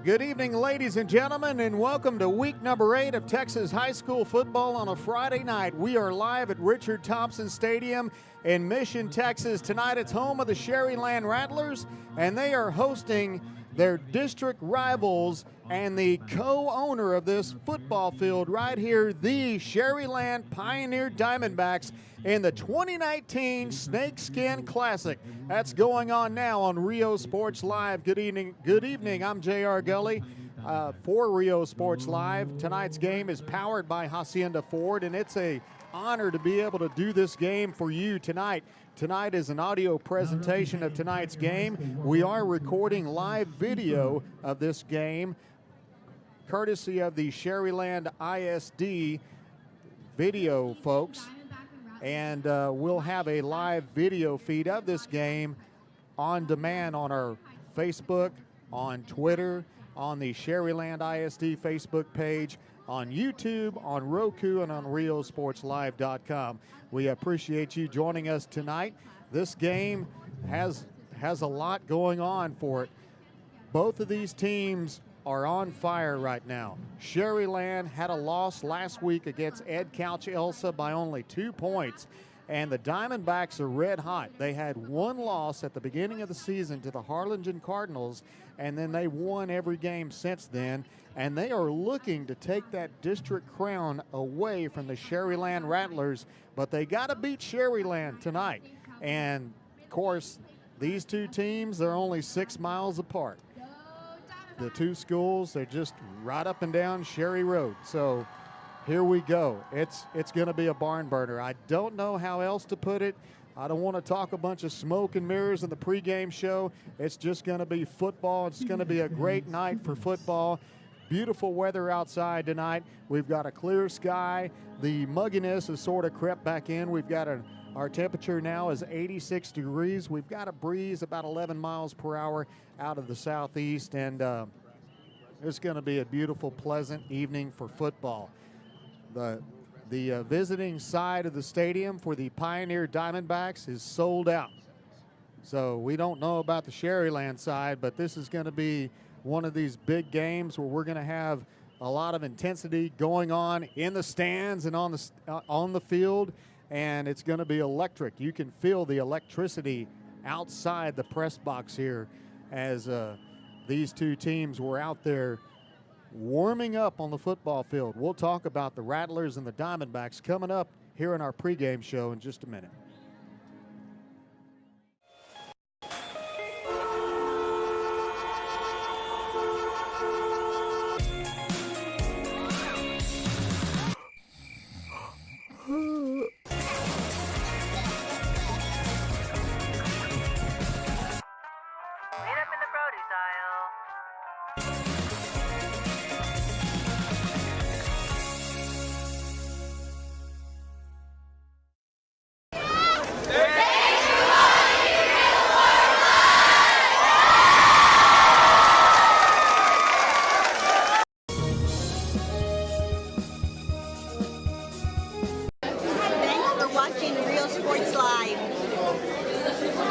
Good evening, ladies and gentlemen, and welcome to week number 8 of Texas high school football on a Friday night. We are live at Richard Thompson Stadium in Mission, Texas. Tonight it's home of the Sharyland Rattlers, and they are hosting their district rivals and the co-owner of this football field right here, the Sharyland Pioneer Diamondbacks, in the 2019 Snakeskin Classic. That's going on now on Rio Sports Live. Good evening. I'm J.R. Gully for Rio Sports Live. Tonight's game is powered by Hacienda Ford, and it's an honor to be able to do this game for you tonight. Tonight is an audio presentation of tonight's game. We are recording live video of this game, courtesy of the Sharyland ISD video folks. And we'll have a live video feed of this game on demand on our Facebook, on Twitter, on the Sharyland ISD Facebook page, on YouTube, on Roku, and on RioSportsLive.com. We appreciate you joining us tonight. This game has a lot going on for it. Both of these teams are on fire right now. Sharyland had a loss last week against Ed Couch Elsa by only 2 points, and the Diamondbacks are red hot. They had one loss at the beginning of the season to the Harlingen Cardinals, and then they won every game since then, and they are looking to take that district crown away from the Sharyland Rattlers, but they got to beat Sharyland tonight. And, of course, these two teams are only 6 miles apart. The two schools, they're just right up and down Sherry Road. So here we go. It's going to be a barn burner. I don't know how else to put it. I don't want to talk a bunch of smoke and mirrors in the pregame show. It's just going to be football. It's going to be a great night for football. Beautiful weather outside tonight. We've got a clear sky. The mugginess has sort of crept back in. We've got our temperature now is 86 degrees. We've got a breeze about 11 miles per hour out of the southeast, and it's going to be a beautiful, pleasant evening for football. The visiting side of the stadium for the Pioneer Diamondbacks is sold out. So we don't know about the Sharyland side, but this is going to be one of these big games where we're going to have a lot of intensity going on in the stands and on the field, and it's going to be electric. You can feel the electricity outside the press box here as these two teams were out there warming up on the football field. We'll talk about the Rattlers and the Diamondbacks coming up here in our pregame show in just a minute.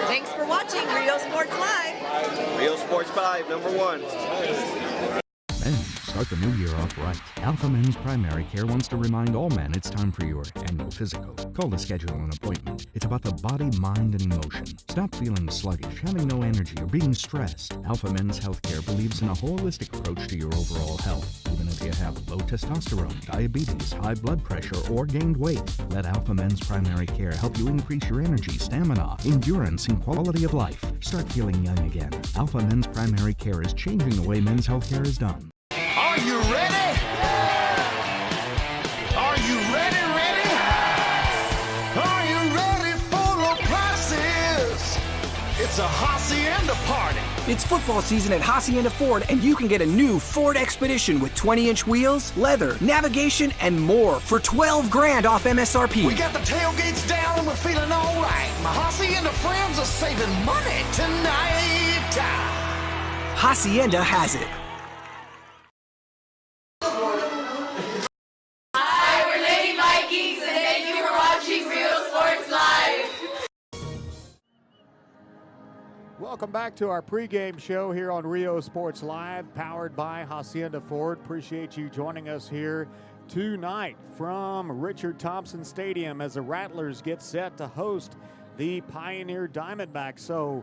Thanks for watching Rio Sports Live. Rio Sports 5, number 1. Men, start the new year off right. Alpha Men's Primary Care wants to remind all men it's time for your annual physical. Call to schedule an appointment. It's about the body, mind, and emotion. Stop feeling sluggish, having no energy, or being stressed. Alpha Men's Healthcare believes in a holistic approach to your overall health. Even if you have low testosterone, diabetes, high blood pressure, or gained weight, let Alpha Men's Primary Care help you increase your energy, stamina, endurance, and quality of life. Start feeling young again. Alpha Men's Primary Care is changing the way men's healthcare is done. Are you ready? Are you ready? Are you ready for the prices? It's a Hacienda party. It's football season at Hacienda Ford, and you can get a new Ford Expedition with 20-inch wheels, leather, navigation, and more for $12,000 off MSRP. We got the tailgates down and we're feeling all right. My Hacienda friends are saving money tonight. Hacienda has it. Hi, we're Lady Vikings, and thank you for watching Rio Sports Live. Welcome back to our pregame show here on Rio Sports Live, powered by Hacienda Ford. Appreciate you joining us here tonight from Richard Thompson Stadium as the Rattlers get set to host the Pioneer Diamondbacks. So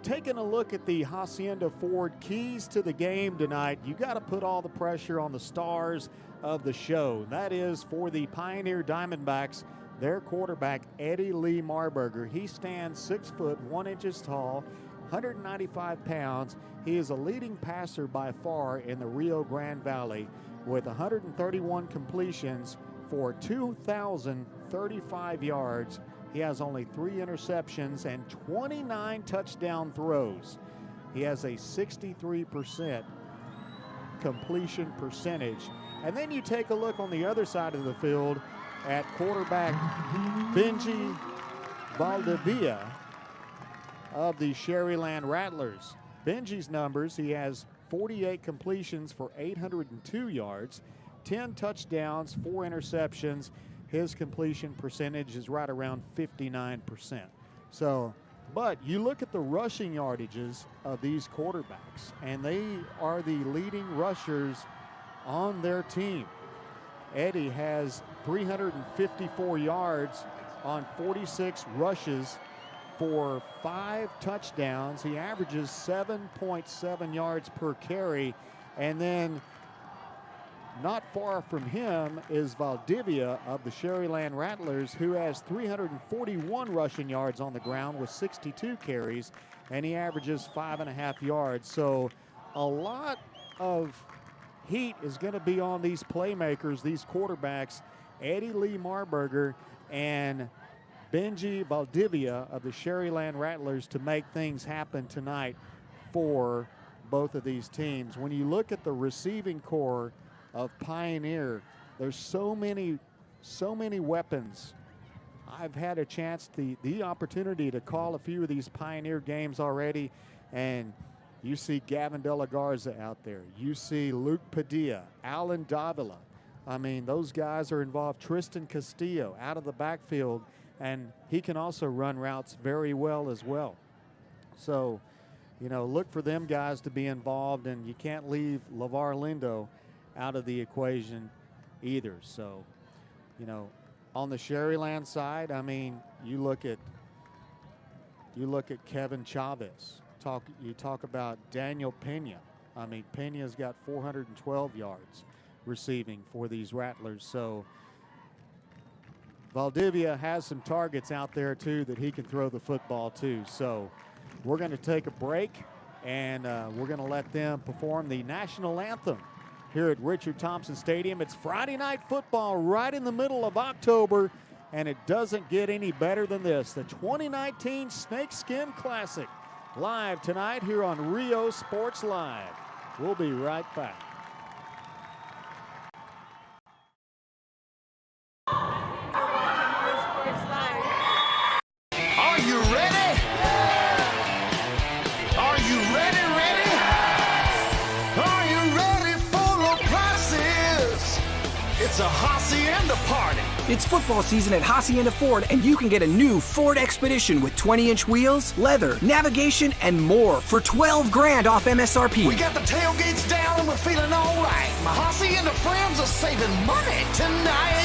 taking a look at the Hacienda Ford keys to the game tonight, you got to put all the pressure on the stars of the show. That is for the Pioneer Diamondbacks, their quarterback, Eddie Lee Marburger. He stands 6 foot 1 inches tall, 195 pounds. He is a leading passer by far in the Rio Grande Valley with 131 completions for 2,035 yards. He has only 3 interceptions and 29 touchdown throws. He has a 63% completion percentage. And then you take a look on the other side of the field at quarterback Benji Valdivia of the Sharyland Rattlers. Benji's numbers, he has 48 completions for 802 yards, 10 touchdowns, 4 interceptions. His completion percentage is right around 59%. So, but you look at the rushing yardages of these quarterbacks, and they are the leading rushers on their team. Eddie has 354 yards on 46 rushes for 5 touchdowns. He averages 7.7 yards per carry. And then not far from him is Valdivia of the Sharyland Rattlers, who has 341 rushing yards on the ground with 62 carries, and he averages 5.5 yards. So a lot of heat is going to be on these playmakers, these quarterbacks, Eddie Lee Marburger and Benji Valdivia of the Sharyland Rattlers, to make things happen tonight for both of these teams. When you look at the receiving core of Pioneer, there's so many weapons. I've had a chance, the opportunity to call a few of these Pioneer games already, and you see Gavin De La Garza out there. You see Luke Padilla, Alan Davila. I mean, those guys are involved. Tristan Castillo out of the backfield, and he can also run routes very well as well. So, you know, look for them guys to be involved, and you can't leave LeVar Lindo out of the equation either. So, you know, on the Sharyland side, I mean, you look at Kevin Chavez. You talk about Daniel Pena. I mean, Pena's got 412 yards receiving for these Rattlers. So Valdivia has some targets out there too that he can throw the football to. So we're going to take a break, and we're going to let them perform the national anthem here at Richard Thompson Stadium. It's Friday night football right in the middle of October, and it doesn't get any better than this. The 2019 Snakeskin Classic, live tonight here on Rio Sports Live. We'll be right back. Are you ready? Are you ready? Are you ready for the prices? It's a Hacienda party. It's football season at Hacienda Ford, and you can get a new Ford Expedition with 20-inch wheels, leather, navigation, and more for $12,000 off MSRP. We got the tailgates down and we're feeling all right. My Hacienda friends are saving money tonight.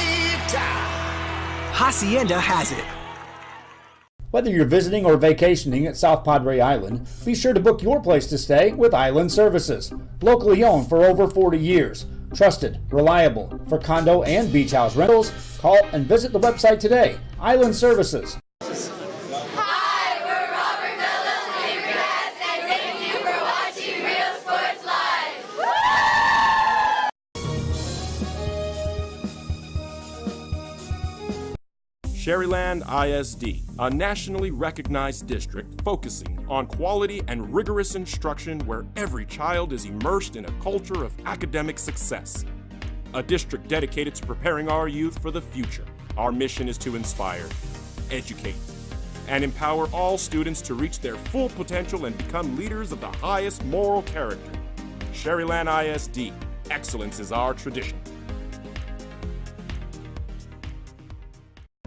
Hacienda has it. Whether you're visiting or vacationing at South Padre Island, be sure to book your place to stay with Island Services. Locally owned for over 40 years. Trusted, reliable for condo and beach house rentals. Call and visit the website today. Island Services. Hi, we're Robert Phillips, Avery Hats, and thank you for watching Real Sports Live. Sharyland ISD, a nationally recognized district focusing on quality and rigorous instruction where every child is immersed in a culture of academic success. A district dedicated to preparing our youth for the future. Our mission is to inspire, educate, and empower all students to reach their full potential and become leaders of the highest moral character. Sharyland ISD, excellence is our tradition.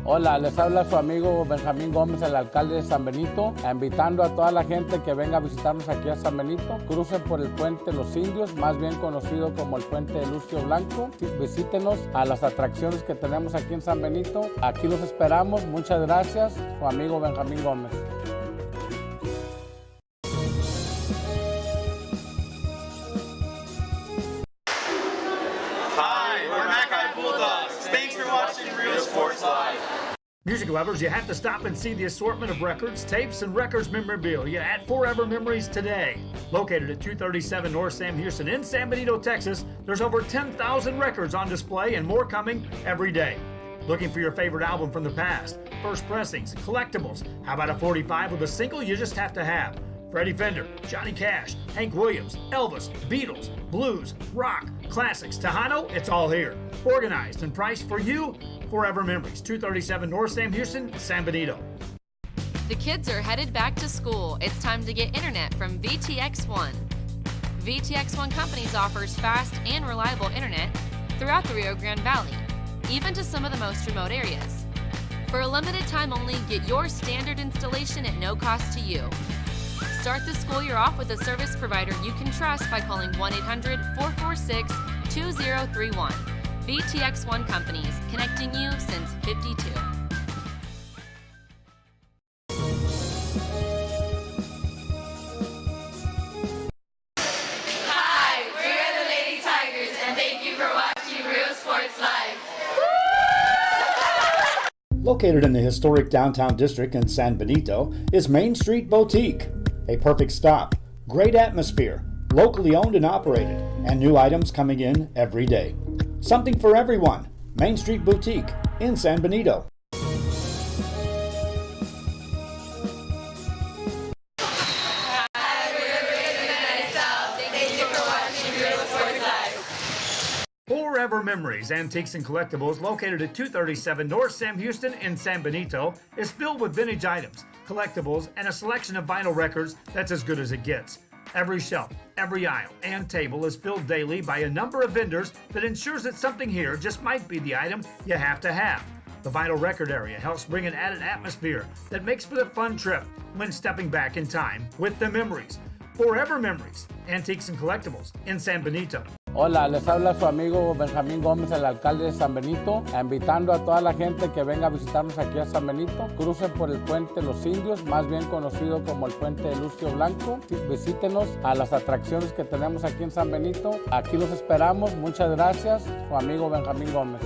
Hola, les habla su amigo Benjamín Gómez, el alcalde de San Benito, invitando a toda la gente que venga a visitarnos aquí a San Benito. Crucen por el puente Los Indios, más bien conocido como el puente de Lucio Blanco. Visítenos a las atracciones que tenemos aquí en San Benito. Aquí los esperamos. Muchas gracias, su amigo Benjamín Gómez. Music lovers, you have to stop and see the assortment of records, tapes, and records memorabilia at Forever Memories today. Located at 237 North Sam Houston in San Benito, Texas, there's over 10,000 records on display and more coming every day. Looking for your favorite album from the past, first pressings, collectibles? How about a 45 with a single you just have to have? Freddie Fender, Johnny Cash, Hank Williams, Elvis, Beatles, blues, rock, classics, Tejano, it's all here. Organized and priced for you. Forever Memories, 237 North Sam Houston, San Benito. The kids are headed back to school. It's time to get internet from VTX1. VTX1 Companies offers fast and reliable internet throughout the Rio Grande Valley, even to some of the most remote areas. For a limited time only, get your standard installation at no cost to you. Start the school year off with a service provider you can trust by calling 1-800-446-2031. VTX1 Companies, connecting you since '52. Hi, we're the Lady Tigers, and thank you for watching Real Sports Live. Located in the historic downtown district in San Benito is Main Street Boutique. A perfect stop, great atmosphere, locally owned and operated, and new items coming in every day. Something for everyone. Main Street Boutique in San Benito. Forever Memories, Antiques and Collectibles, located at 237 North Sam Houston in San Benito, is filled with vintage items, collectibles, and a selection of vinyl records that's as good as it gets. Every shelf, every aisle, and table is filled daily by a number of vendors that ensures that something here just might be the item you have to have. The vinyl record area helps bring an added atmosphere that makes for the fun trip when stepping back in time with the memories. Forever Memories, Antiques and Collectibles in San Benito. Hola, les habla su amigo Benjamín Gómez, el alcalde de San Benito, invitando a toda la gente que venga a visitarnos aquí a San Benito. Crucen por el puente Los Indios, más bien conocido como el puente de Lucio Blanco. Visítenos a las atracciones que tenemos aquí en San Benito. Aquí los esperamos. Muchas gracias, su amigo Benjamín Gómez.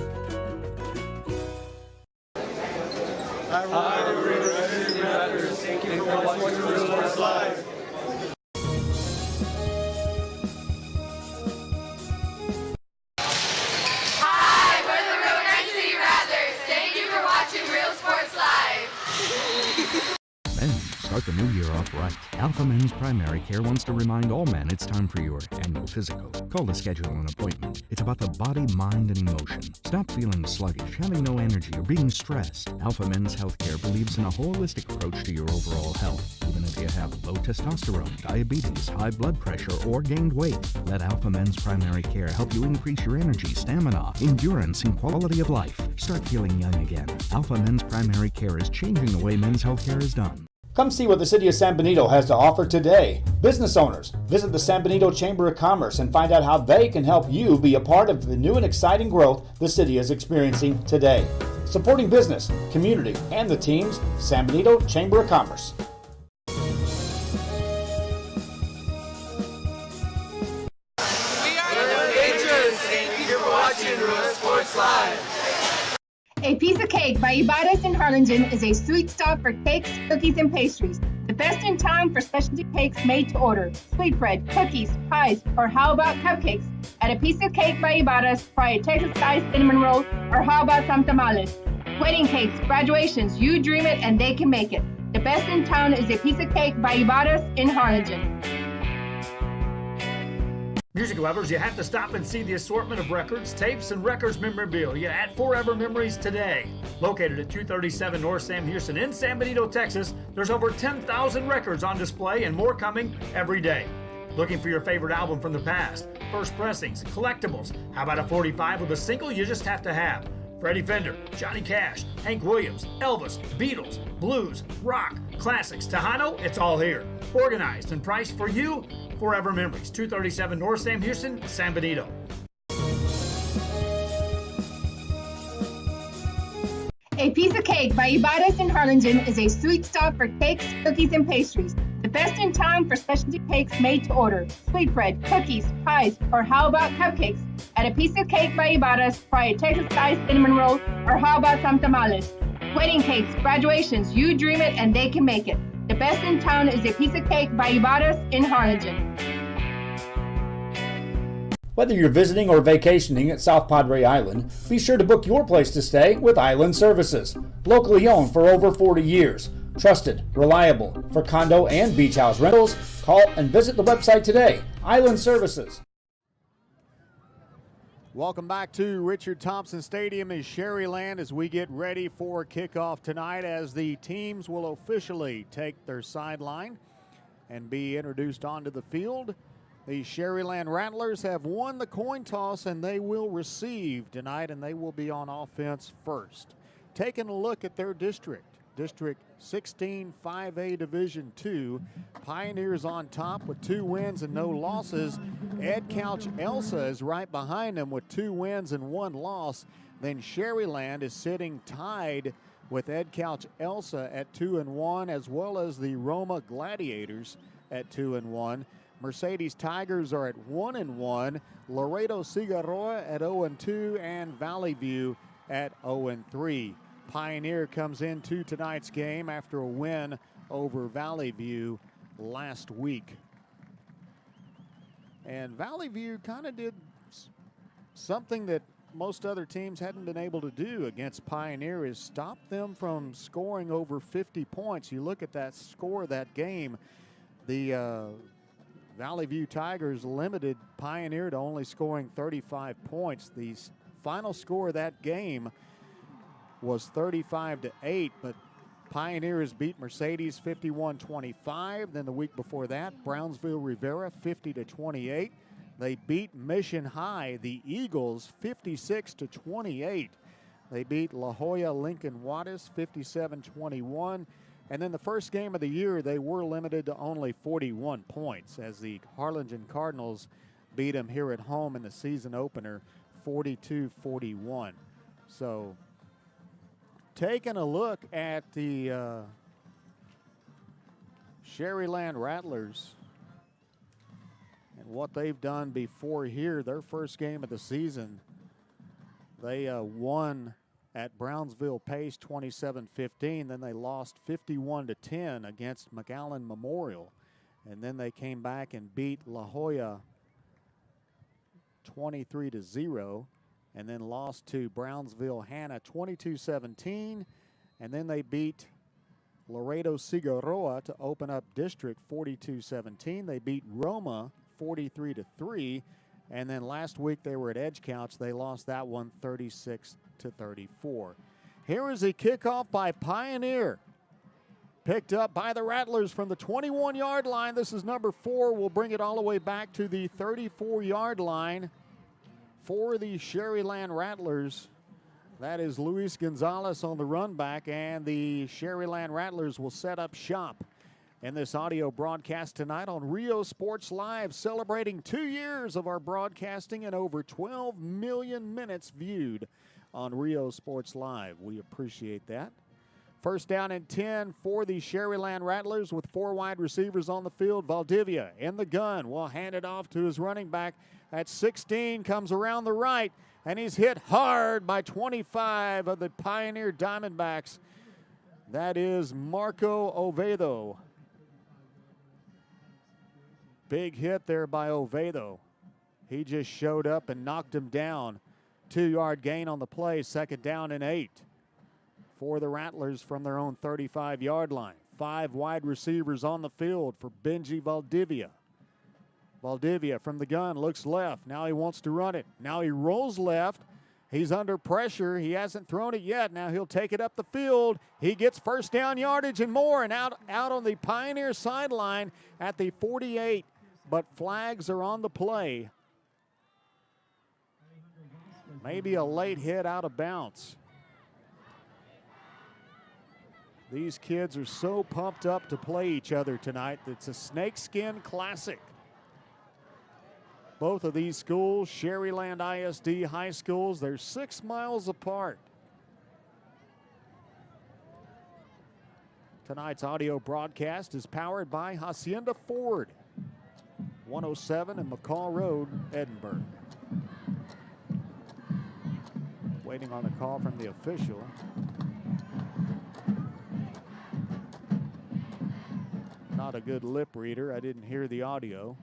Start the new year off right. Alpha Men's Primary Care wants to remind all men it's time for your annual physical. Call to schedule an appointment. It's about the body, mind, and emotion. Stop feeling sluggish, having no energy, or being stressed. Alpha Men's Healthcare believes in a holistic approach to your overall health. Even if you have low testosterone, diabetes, high blood pressure, or gained weight, let Alpha Men's Primary Care help you increase your energy, stamina, endurance, and quality of life. Start feeling young again. Alpha Men's Primary Care is changing the way men's healthcare is done. Come see what the City of San Benito has to offer today. Business owners, visit the San Benito Chamber of Commerce and find out how they can help you be a part of the new and exciting growth the city is experiencing today. Supporting business, community, and the teams, San Benito Chamber of Commerce. We are the Rangers. Thank you for watching Real Sports Live. A Piece of Cake by Ibadas in Harlingen is a sweet stop for cakes, cookies, and pastries. The best in town for specialty cakes made to order. Sweetbread, cookies, pies, or how about cupcakes? At A Piece of Cake by Ibadas, try a Texas-style cinnamon roll, or how about some tamales? Wedding cakes, graduations, you dream it and they can make it. The best in town is A Piece of Cake by Ibadas in Harlingen. Music lovers, you have to stop and see the assortment of records, tapes, and records memorabilia at Forever Memories today. Located at 237 North Sam Houston in San Benito, Texas, there's over 10,000 records on display and more coming every day. Looking for your favorite album from the past, first pressings, collectibles? How about a 45 with a single you just have to have? Freddie Fender, Johnny Cash, Hank Williams, Elvis, Beatles, blues, rock, classics, Tejano, it's all here. Organized and priced for you. Forever Memories, 237 North Sam Houston, San Benito. A Piece of Cake by Ibadas in Harlingen is a sweet stop for cakes, cookies, and pastries. The best in town for specialty cakes made to order. Sweetbread, cookies, pies, or how about cupcakes? At A Piece of Cake by Ibadas, try a Texas-style cinnamon roll, or how about some tamales? Wedding cakes, graduations, you dream it and they can make it. The best in town is A Piece of Cake by Ibadas in Harlingen. Whether you're visiting or vacationing at South Padre Island, be sure to book your place to stay with Island Services. Locally owned for over 40 years. Trusted, reliable for condo and beach house rentals. Call and visit the website today. Island Services. Welcome back to Richard Thompson Stadium in Sharyland as we get ready for kickoff tonight, as the teams will officially take their sideline and be introduced onto the field. The Sharyland Rattlers have won the coin toss and they will receive tonight, and they will be on offense first. Taking a look at their district. District 16 5A Division II. Pioneers on top with 2 wins and no losses. Ed Couch Elsa is right behind them with 2 wins and 1 loss. Then Sharyland is sitting tied with Ed Couch Elsa at 2-1, as well as the Roma Gladiators at 2-1. Mercedes Tigers are at 1-1. Laredo Cigarroa at 0-2, and Valley View at 0-3. Pioneer comes into tonight's game after a win over Valley View last week. And Valley View kind of did something that most other teams hadn't been able to do against Pioneer, is stop them from scoring over 50 points. You look at that score of that game, the Valley View Tigers limited Pioneer to only scoring 35 points. The final score of that game was 35-8, but Pioneers beat Mercedes 51-25. Then the week before that, Brownsville Rivera 50-28. They beat Mission High, the Eagles, 56-28. They beat La Jolla Lincoln Juarez 57-21. And then the first game of the year, they were limited to only 41 points as the Harlingen Cardinals beat them here at home in the season opener 42-41. So taking a look at the Sharyland Rattlers and what they've done before here, their first game of the season, they won at Brownsville Pace 27-15. Then they lost 51-10 against McAllen Memorial. And then they came back and beat La Jolla 23-0. And then lost to Brownsville Hanna 22-17. And then they beat Laredo Cigarroa to open up district 42-17. They beat Roma 43-3. And then last week they were at Edge Couch. They lost that one 36-34. Here is a kickoff by Pioneer. Picked up by the Rattlers from the 21-yard line. This is number 4. We'll bring it all the way back to the 34-yard line for the Sharyland Rattlers. That is Luis Gonzalez on the run back, and the Sharyland Rattlers will set up shop in this audio broadcast tonight on Rio Sports Live, celebrating 2 years of our broadcasting and over 12 million minutes viewed on Rio Sports Live. We appreciate that. First down and 10 for the Sharyland Rattlers with 4 wide receivers on the field. Valdivia in the gun will hand it off to his running back at 16, comes around the right, and he's hit hard by 25 of the Pioneer Diamondbacks. That is Marco Oviedo. Big hit there by Oviedo. He just showed up and knocked him down. 2-yard gain on the play, second down and 8 for the Rattlers from their own 35-yard line. 5 wide receivers on the field for Benji Valdivia. Valdivia from the gun looks left. Now he wants to run it. Now he rolls left. He's under pressure. He hasn't thrown it yet. Now he'll take it up the field. He gets first down yardage and more, and out on the Pioneer sideline at the 48. But flags are on the play. Maybe a late hit out of bounds. These kids are so pumped up to play each other tonight. It's a snakeskin classic. Both of these schools, Sharyland ISD high schools, they're 6 miles apart. Tonight's audio broadcast is powered by Hacienda Ford, 107 and McCall Road, Edinburgh. Waiting on a call from the official. Not a good lip reader. I didn't hear the audio.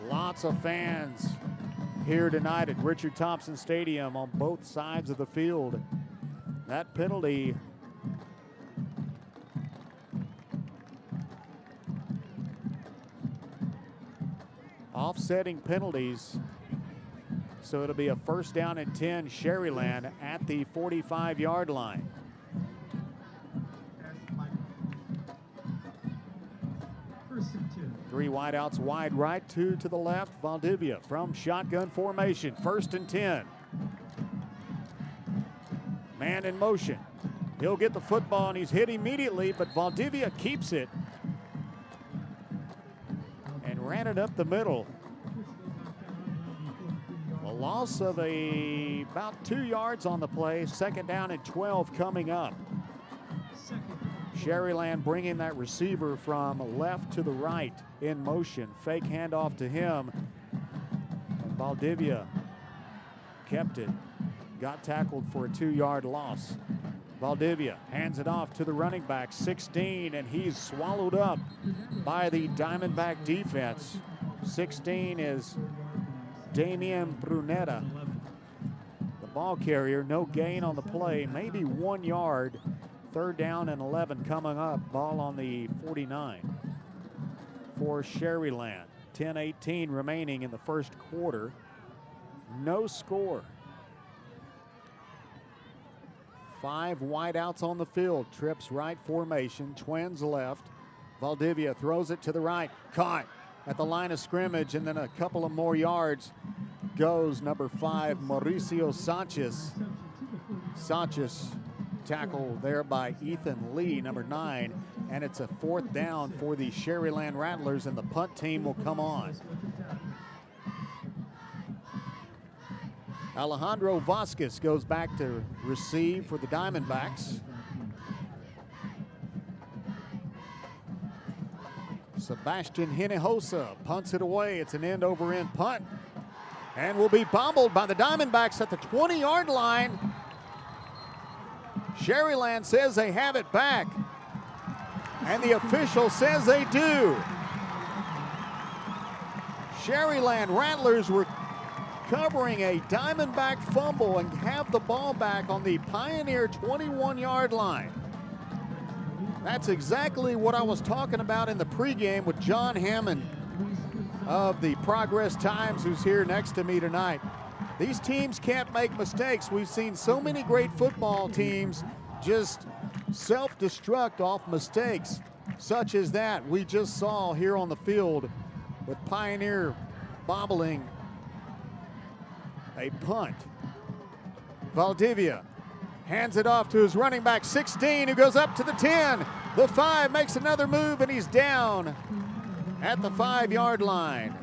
Lots of fans here tonight at Richard Thompson Stadium on both sides of the field. That penalty offsetting penalties, so it'll be a 1st down and 10 Sharyland at the 45-yard line. Three wideouts wide right, 2 to the left. Valdivia from shotgun formation, 1st and 10. Man in motion. He'll get the football and he's hit immediately, but Valdivia keeps it and ran it up the middle. A loss of about 2 yards on the play. 2nd down and 12 coming up. Sharyland bringing that receiver from left to the right in motion. Fake handoff to him. And Valdivia kept it. Got tackled for a 2-yard loss. Valdivia hands it off to the running back, 16, and he's swallowed up by the Diamondback defense. 16 is Damian Brunetta, the ball carrier. No gain on the play, maybe 1 yard. 3rd down and 11 coming up. Ball on the 49 for Sharyland. 10:18 remaining in the 1st quarter. No score. 5 wideouts on the field. Trips right formation. Twins left. Valdivia throws it to the right. Caught at the line of scrimmage, and then a couple of more yards goes number 5, Mauricio Sanchez. Sanchez tackle there by Ethan Lee, number 9, and it's a 4th down for the Sharyland Rattlers, and the punt team will come on. Alejandro Vasquez goes back to receive for the Diamondbacks. Sebastian Hinojosa punts it away. It's an end-over-end punt, and will be bobbled by the Diamondbacks at the 20-yard line. Sharyland says they have it back, and the official says they do. Sharyland Rattlers were covering a Diamondback fumble and have the ball back on the Pioneer 21-yard line. That's exactly what I was talking about in the pregame with John Hammond of the Progress Times, who's here next to me tonight. These teams can't make mistakes. We've seen so many great football teams just self-destruct off mistakes, such as that we just saw here on the field with Pioneer bobbling a punt. Valdivia hands it off to his running back, 16, who goes up to the 10. The 5 makes another move, and he's down at the 5-yard line.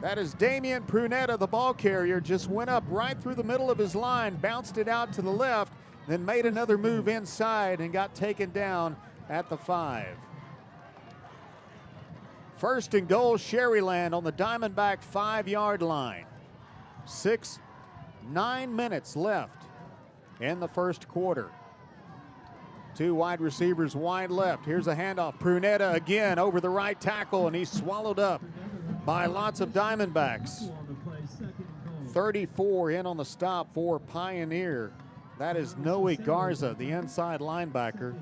That is Damian Prunetta, the ball carrier, just went up right through the middle of his line, bounced it out to the left, then made another move inside and got taken down at the 5. 1st and goal, Sharyland on the Diamondback 5-yard line. 9 minutes left in the 1st quarter. 2 wide receivers wide left. Here's a handoff. Prunetta again over the right tackle, and he's swallowed up by lots of Diamondbacks. 34 in on the stop for Pioneer. That is Noe Garza, the inside linebacker.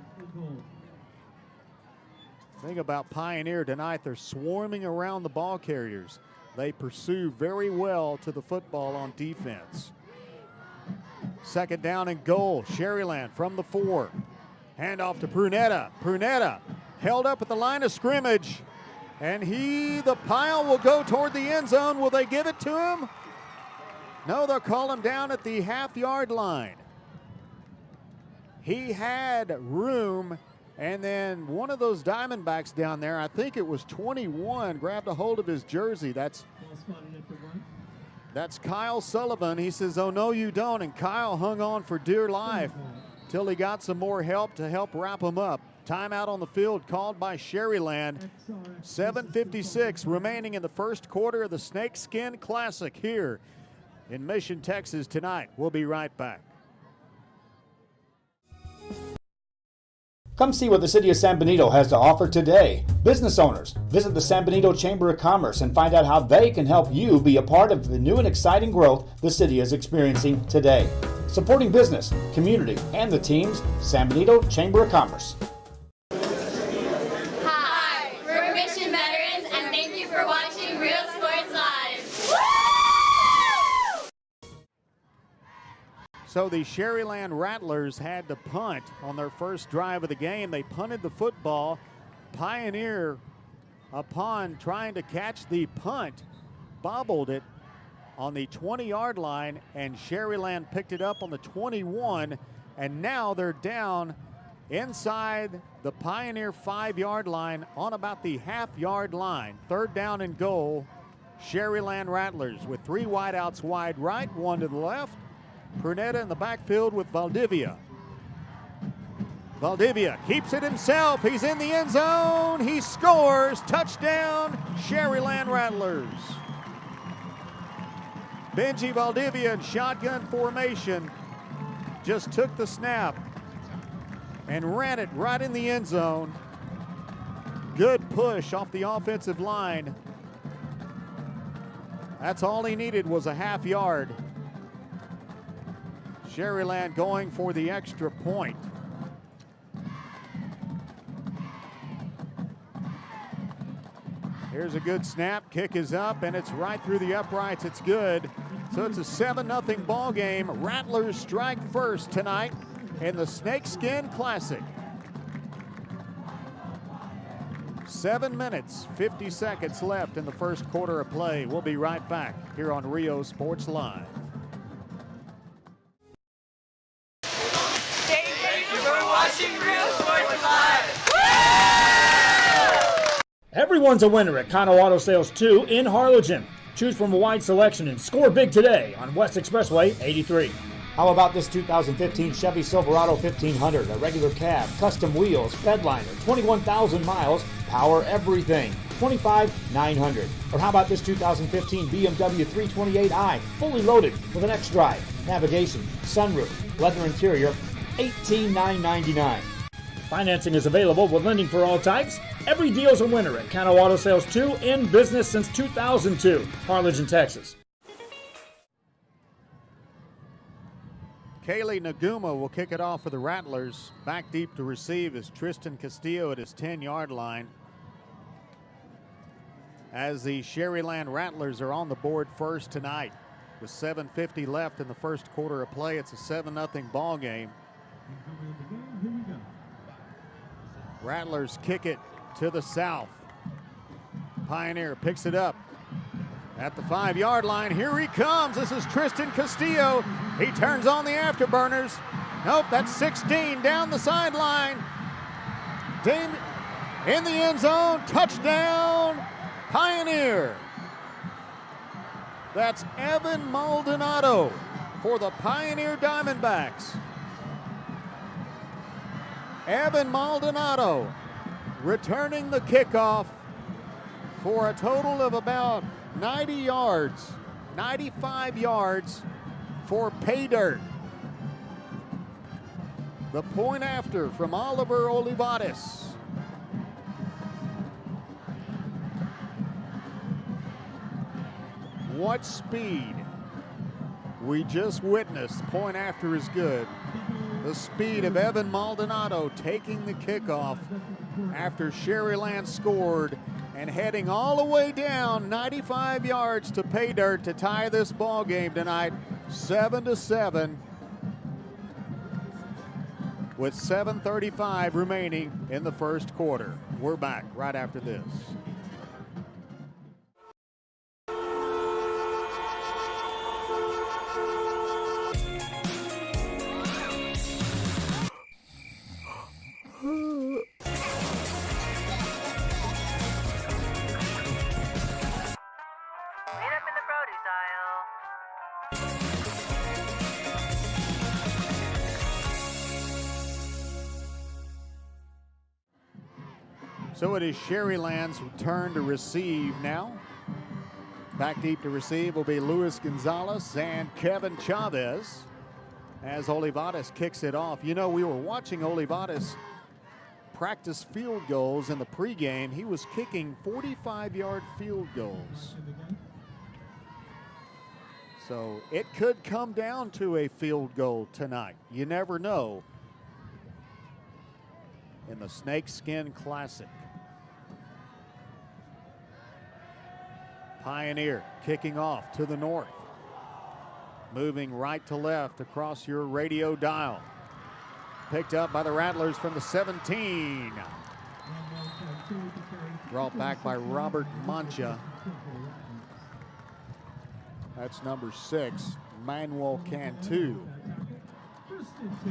Thing about Pioneer tonight, they're swarming around the ball carriers. They pursue very well to the football on defense. Second down and goal. Sharyland from the 4. Handoff to Prunetta. Prunetta held up at the line of scrimmage. And the pile will go toward the end zone. Will they give it to him? No, they'll call him down at the half-yard line. He had room, and then one of those Diamondbacks down there, I think it was 21, grabbed a hold of his jersey. That's Kyle Sullivan. He says, "Oh, no, you don't." And Kyle hung on for dear life till he got some more help to help wrap him up. Timeout on the field called by Sharyland. 7:56 remaining in the first quarter of the Snakeskin Classic here in Mission, Texas tonight. We'll be right back. Come see what the City of San Benito has to offer today. Business owners, visit the San Benito Chamber of Commerce and find out how they can help you be a part of the new and exciting growth the city is experiencing today. Supporting business, community, and the teams, San Benito Chamber of Commerce. Hi, we're Mission Veterans, and thank you for watching Real Sports Live. So the Sharyland Rattlers had to punt on their first drive of the game. They punted the football. Pioneer, upon trying to catch the punt, bobbled it on the 20-yard line, and Sharyland picked it up on the 21, and now they're down inside the Pioneer 5-yard line on about the half-yard line. Third down and goal, Sharyland Rattlers with 3 wideouts wide right, 1 to the left. Prunetta in the backfield with Valdivia. Valdivia keeps it himself. He's in the end zone. He scores. Touchdown, Sharyland Rattlers. Benji Valdivia in shotgun formation just took the snap and ran it right in the end zone. Good push off the offensive line. That's all he needed was a half yard. Sharyland going for the extra point. Here's a good snap. Kick is up, and it's right through the uprights. It's good. So it's a 7-0 ball game. Rattlers strike first tonight in the Snakeskin Classic. 7 minutes, 50 seconds left in the first quarter of play. We'll be right back here on Rio Sports Live. Thank you for watching Real Sports Live. Everyone's a winner at Kano Auto Sales 2 in Harlingen. Choose from a wide selection and score big today on West Expressway 83. How about this 2015 Chevy Silverado 1500, a regular cab, custom wheels, bedliner, 21,000 miles, power everything, $25,900. Or how about this 2015 BMW 328i, fully loaded with an X-Drive, navigation, sunroof, leather interior, $18,999. Financing is available with lending for all types. Every deal's a winner at Kano Auto Sales 2, in business since 2002, Harlingen, Texas. Kaylee Naguma will kick it off for the Rattlers. Back deep to receive is Tristan Castillo at his 10-yard line. As the Sharyland Rattlers are on the board first tonight. With 7:50 left in the first quarter of play, it's a 7-0 ball game. Rattlers kick it to the south. Pioneer picks it up at the 5-yard line. Here he comes. This is Tristan Castillo. He turns on the afterburners. Nope, that's 16 down the sideline. Team in the end zone. Touchdown, Pioneer. That's Evan Maldonado for the Pioneer Diamondbacks. Evan Maldonado returning the kickoff for a total of about 90 yards, 95 yards for pay dirt. The point after from Oliver Olivares. What speed we just witnessed. Point after is good. The speed of Evan Maldonado taking the kickoff after Sharyland scored and heading all the way down 95 yards to pay dirt to tie this ball game tonight, 7-7. with 7:35 remaining in the first quarter. We're back right after this. So it is Sharyland's turn to receive now. Back deep to receive will be Luis Gonzalez and Kevin Chavez as Olivares kicks it off. You know, we were watching Olivares practice field goals in the pregame. He was kicking 45-yard field goals. So it could come down to a field goal tonight. You never know in the Snakeskin Classic. Pioneer kicking off to the north. Moving right to left across your radio dial. Picked up by the Rattlers from the 17. Brought back by Robert Mancha. That's number 6, Manuel Cantu.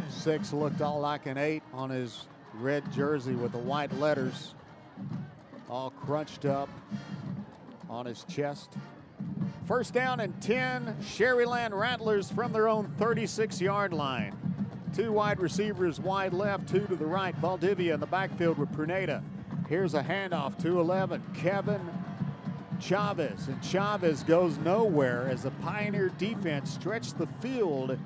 6 looked all like an 8 on his red jersey with the white letters all crunched up on his chest. First down and 10, Sharyland Rattlers from their own 36-yard line. 2 wide receivers wide left, 2 to the right. Valdivia in the backfield with Pruneda. Here's a handoff to 11, Kevin Chavez. And Chavez goes nowhere as the Pioneer defense stretched the field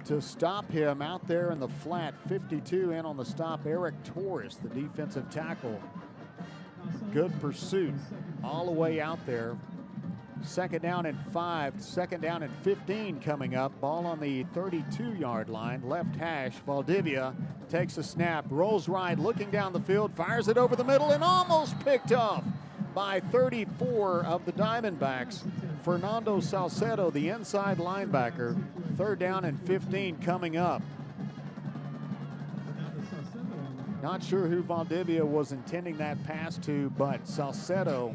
to stop him out there in the flat. 52 in on the stop, Eric Torres, the defensive tackle. Good pursuit all the way out there. Second down and 5, second down and 15 coming up. Ball on the 32-yard line, left hash. Valdivia takes a snap, rolls right, looking down the field, fires it over the middle, and almost picked off by 34 of the Diamondbacks. Fernando Salcedo, the inside linebacker. Third down and 15 coming up. Not sure who Valdivia was intending that pass to, but Salcedo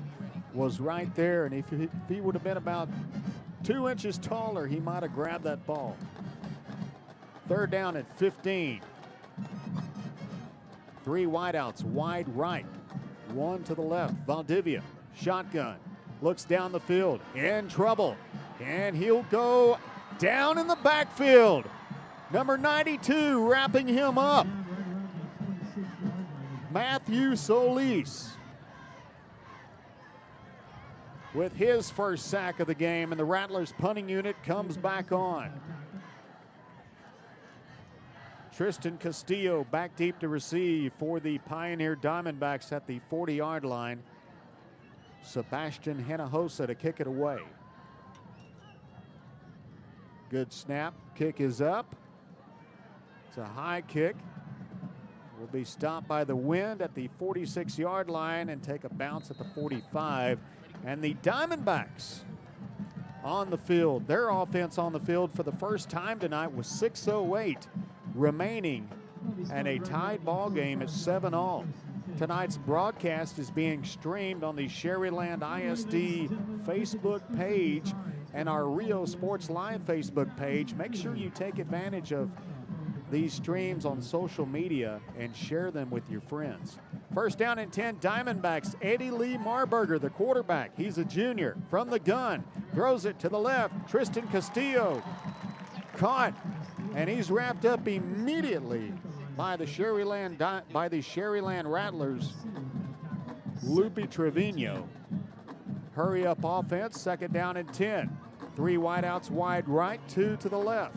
was right there, and if he would have been about 2 inches taller, he might have grabbed that ball. Third down at 15. 3 wideouts, wide right, 1 to the left. Valdivia, shotgun, looks down the field, in trouble, and he'll go down in the backfield. Number 92 wrapping him up. Matthew Solis with his first sack of the game, and the Rattlers punting unit comes back on. Tristan Castillo back deep to receive for the Pioneer Diamondbacks at the 40-yard line. Sebastian Hinojosa to kick it away. Good snap, kick is up. It's a high kick. Will be stopped by the wind at the 46-yard line and take a bounce at the 45. And the Diamondbacks on the field, their offense on the field for the first time tonight with 6:08 remaining and a tied ball game at 7-all. Tonight's broadcast is being streamed on the Sharyland ISD Facebook page and our Rio Sports Live Facebook page. Make sure you take advantage of these streams on social media and share them with your friends. First down and 10, Diamondbacks. Eddie Lee Marburger, the quarterback. He's a junior from the gun. Throws it to the left. Tristan Castillo caught, and he's wrapped up immediately by the Sharyland Rattlers. Lupe Trevino. Hurry up offense, second down and 10. 3 wideouts wide right, 2 to the left.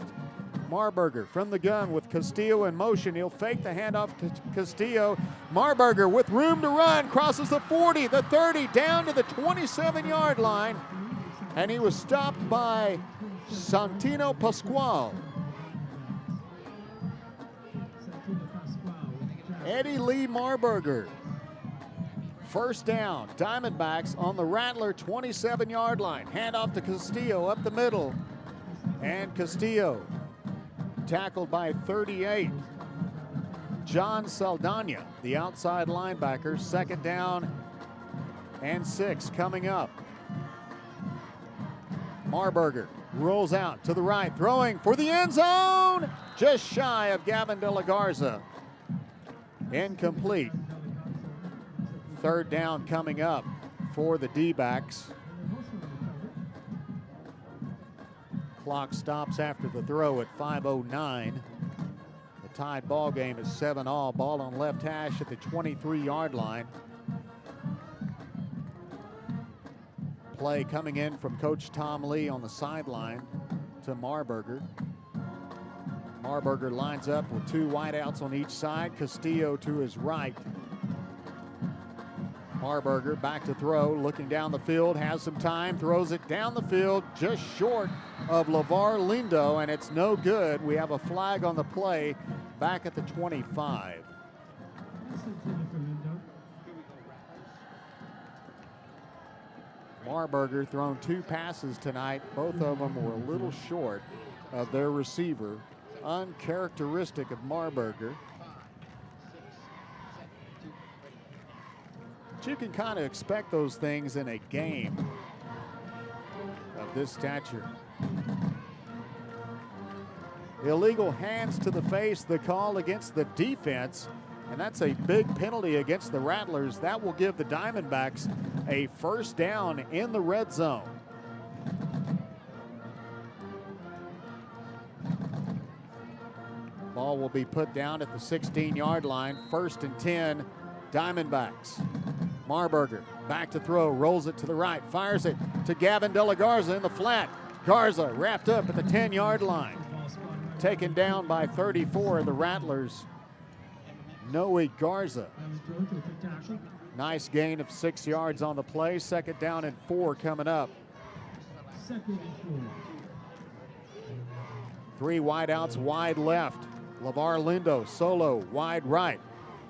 Marburger from the gun with Castillo in motion. He'll fake the handoff to Castillo. Marburger with room to run, crosses the 40, the 30, down to the 27-yard line. And he was stopped by Santino Pascual. Eddie Lee Marburger. First down, Diamondbacks on the Rattler 27-yard line. Handoff to Castillo up the middle. And Castillo tackled by 38. John Saldana, the outside linebacker. Second down and 6 coming up. Marburger rolls out to the right, throwing for the end zone, just shy of Gavin De La Garza. Incomplete. Third down coming up for the D-backs. Clock stops after the throw at 5:09. The tied ball game is 7-all. Ball on left hash at the 23-yard line. Play coming in from Coach Tom Lee on the sideline to Marburger. Marburger lines up with 2 wideouts on each side. Castillo to his right. Marburger back to throw, looking down the field, has some time, throws it down the field, just short of LeVar Lindo, and it's no good. We have a flag on the play back at the 25. Marburger thrown 2 passes tonight. Both of them were a little short of their receiver. Uncharacteristic of Marburger. But you can kind of expect those things in a game of this stature. Illegal hands to the face, the call against the defense, and that's a big penalty against the Rattlers. That will give the Diamondbacks a first down in the red zone. Ball will be put down at the 16-yard line. 1st and 10, Diamondbacks. Marburger back to throw, rolls it to the right, fires it to Gavin De La Garza in the flat. Garza wrapped up at the 10-yard line. Taken down by 34, the Rattlers. Noe Garza. Nice gain of 6 yards on the play. 2nd down and 4 coming up. 3 wideouts wide left. LeVar Lindo solo wide right.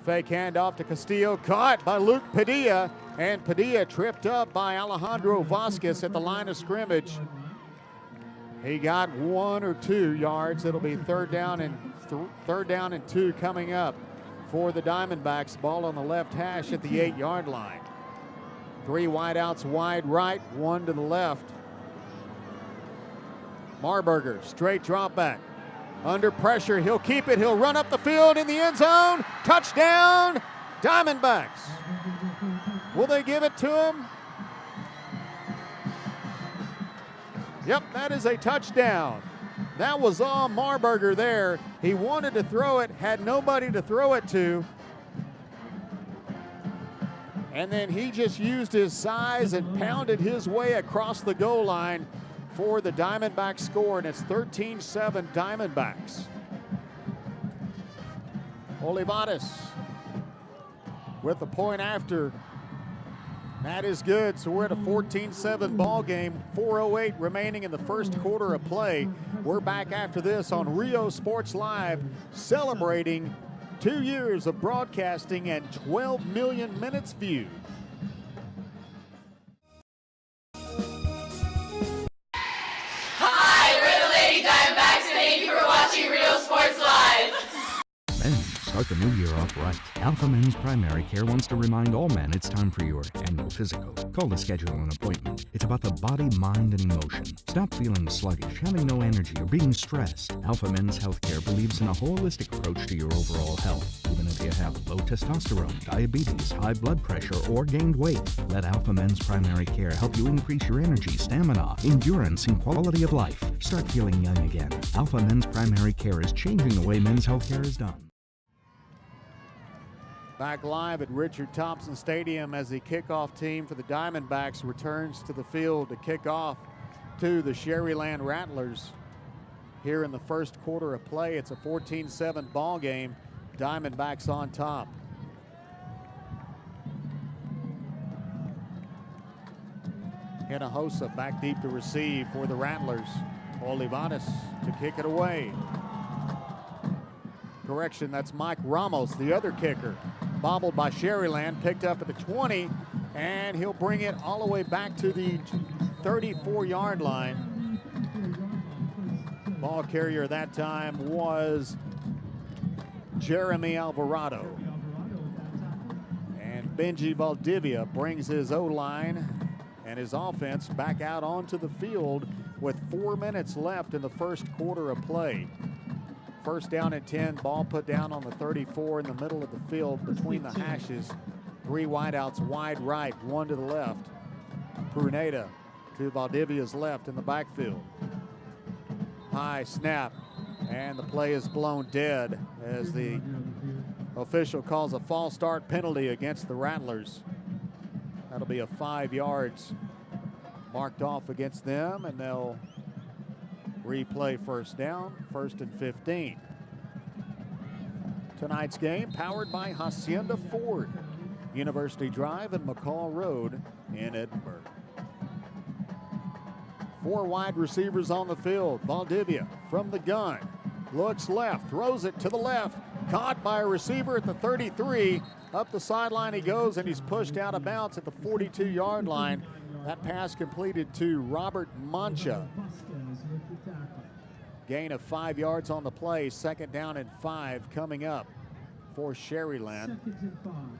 Fake handoff to Castillo, caught by Luke Padilla, and Padilla tripped up by Alejandro Vasquez at the line of scrimmage. He got 1 or 2 yards. It'll be third down and 2 coming up for the Diamondbacks. Ball on the left hash at the 8-yard line. 3 wideouts wide right, 1 to the left. Marburger, straight drop back. Under pressure, he'll keep it. He'll run up the field in the end zone. Touchdown, Diamondbacks. Will they give it to him? Yep, that is a touchdown. That was all Marburger there. He wanted to throw it, had nobody to throw it to. And then he just used his size and pounded his way across the goal line for the Diamondbacks score, and it's 13-7 Diamondbacks. Olivares with the point after. That is good, so we're at a 14-7 ball game. 4:08 remaining in the first quarter of play. We're back after this on Rio Sports Live, celebrating 2 years of broadcasting and 12 million minutes viewed. Hi, we're the Lady Diamondbacks, and thank you for watching Rio Sports Live. Men, start the new year off right. Alpha Men's Primary Care wants to remind all men it's time for your annual physical. Call to schedule an appointment. It's about the body, mind, and emotion. Stop feeling sluggish, having no energy, or being stressed. Alpha Men's Healthcare believes in a holistic approach to your overall health. Even if you have low testosterone, diabetes, high blood pressure, or gained weight, let Alpha Men's Primary Care help you increase your energy, stamina, endurance, and quality of life. Start feeling young again. Alpha Men's Primary Care is changing the way men's healthcare is done. Back live at Richard Thompson Stadium as the kickoff team for the Diamondbacks returns to the field to kick off to the Sharyland Rattlers. Here in the first quarter of play, it's a 14-7 ball game. Diamondbacks on top. Hinojosa back deep to receive for the Rattlers. Olivares to kick it away. Correction, that's Mike Ramos, the other kicker. Bobbled by Sharyland, picked up at the 20, and he'll bring it all the way back to the 34-yard line. Ball carrier that time was Jeremy Alvarado. And Benji Valdivia brings his O-line and his offense back out onto the field with 4 minutes left in the first quarter of play. First down and 10, ball put down on the 34 in the middle of the field between the hashes. 3 wideouts, wide right, 1 to the left. Pruneda to Valdivia's left in the backfield. High snap, and the play is blown dead as the official calls a false start penalty against the Rattlers. That'll be a 5 yards marked off against them, and they'll replay first down, 1st and 15. Tonight's game powered by Hacienda Ford, University Drive and McCall Road in Edinburgh. 4 wide receivers on the field. Valdivia from the gun, looks left, throws it to the left, caught by a receiver at the 33. Up the sideline he goes, and he's pushed out of bounds at the 42-yard line. That pass completed to Robert Mancha. Gain of 5 yards on the play. 2nd down and 5 coming up for Sharyland.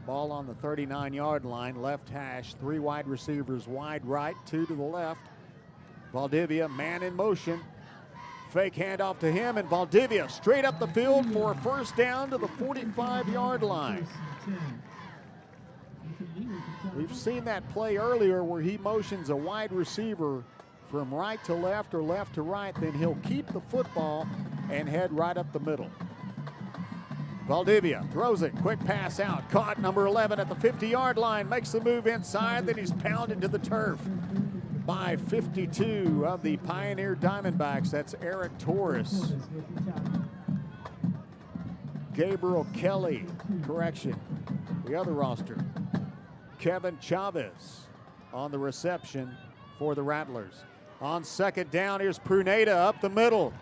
Ball on the 39-yard line, left hash. 3 wide receivers wide right, 2 to the left. Valdivia, man in motion. Fake handoff to him, and Valdivia straight up the field for a first down to the 45-yard line. We've seen that play earlier where he motions a wide receiver from right to left or left to right, then he'll keep the football and head right up the middle. Valdivia throws it, quick pass out, caught number 11 at the 50-yard line, makes the move inside, then he's pounded to the turf by 52 of the Pioneer Diamondbacks. That's Eric Torres. Gabriel Kelly, correction, the other roster. Kevin Chavez on the reception for the Rattlers. On 2nd down, here's Pruneda up the middle.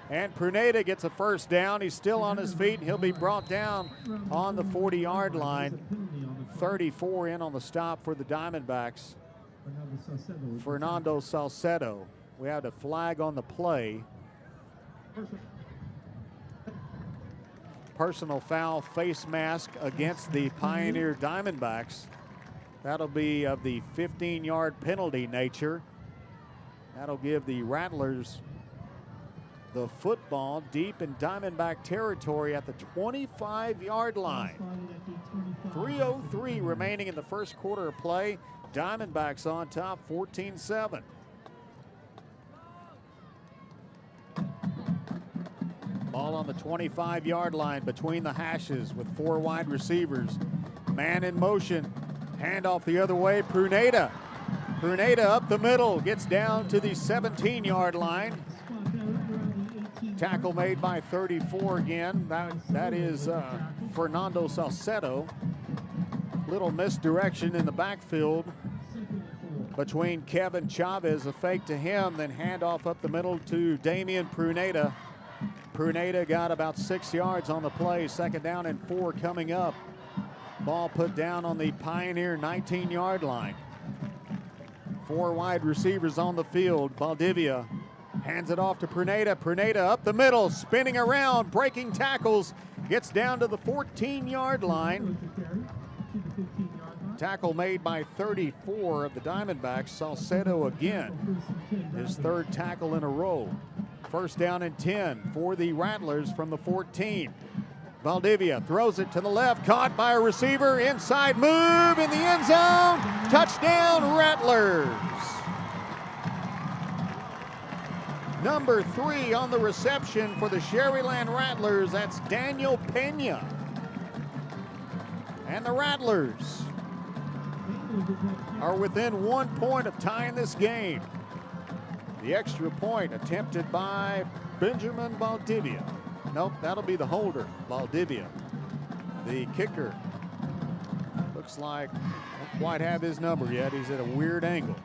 And Pruneda gets a first down. He's still on his feet, and he'll be brought down on the 40-yard line. 34 in on the stop for the Diamondbacks. Fernando Salcedo. We had a flag on the play. Personal foul, face mask against the Pioneer Diamondbacks. That'll be of the 15-yard penalty nature. That'll give the Rattlers the football deep in Diamondback territory at the 25-yard line. 3:03 remaining in the first quarter of play. Diamondbacks on top, 14-7. Ball on the 25-yard line between the hashes with 4 wide receivers. Man in motion. Handoff the other way, Pruneda. Pruneda up the middle, gets down to the 17-yard line. Tackle made by 34 again. That is Fernando Salcedo. Little misdirection in the backfield between Kevin Chavez, a fake to him, then handoff up the middle to Damian Pruneda. Pruneda got about 6 yards on the play. 2nd down and 4 coming up. Ball put down on the Pioneer 19-yard line. 4 wide receivers on the field. Valdivia hands it off to Pruneda. Pruneda up the middle, spinning around, breaking tackles, gets down to the 14-yard line. Tackle made by 34 of the Diamondbacks. Salcedo again, his 3rd tackle in a row. First down and 10 for the Rattlers from the 14. Valdivia throws it to the left, caught by a receiver, inside move in the end zone. Touchdown, Rattlers. Number 3 on the reception for the Sharyland Rattlers, that's Daniel Pena. And the Rattlers are within 1 point of tying this game. The extra point attempted by Benjamin Valdivia. Nope, that'll be the holder, Valdivia. The kicker looks like don't quite have his number yet. He's at a weird angle.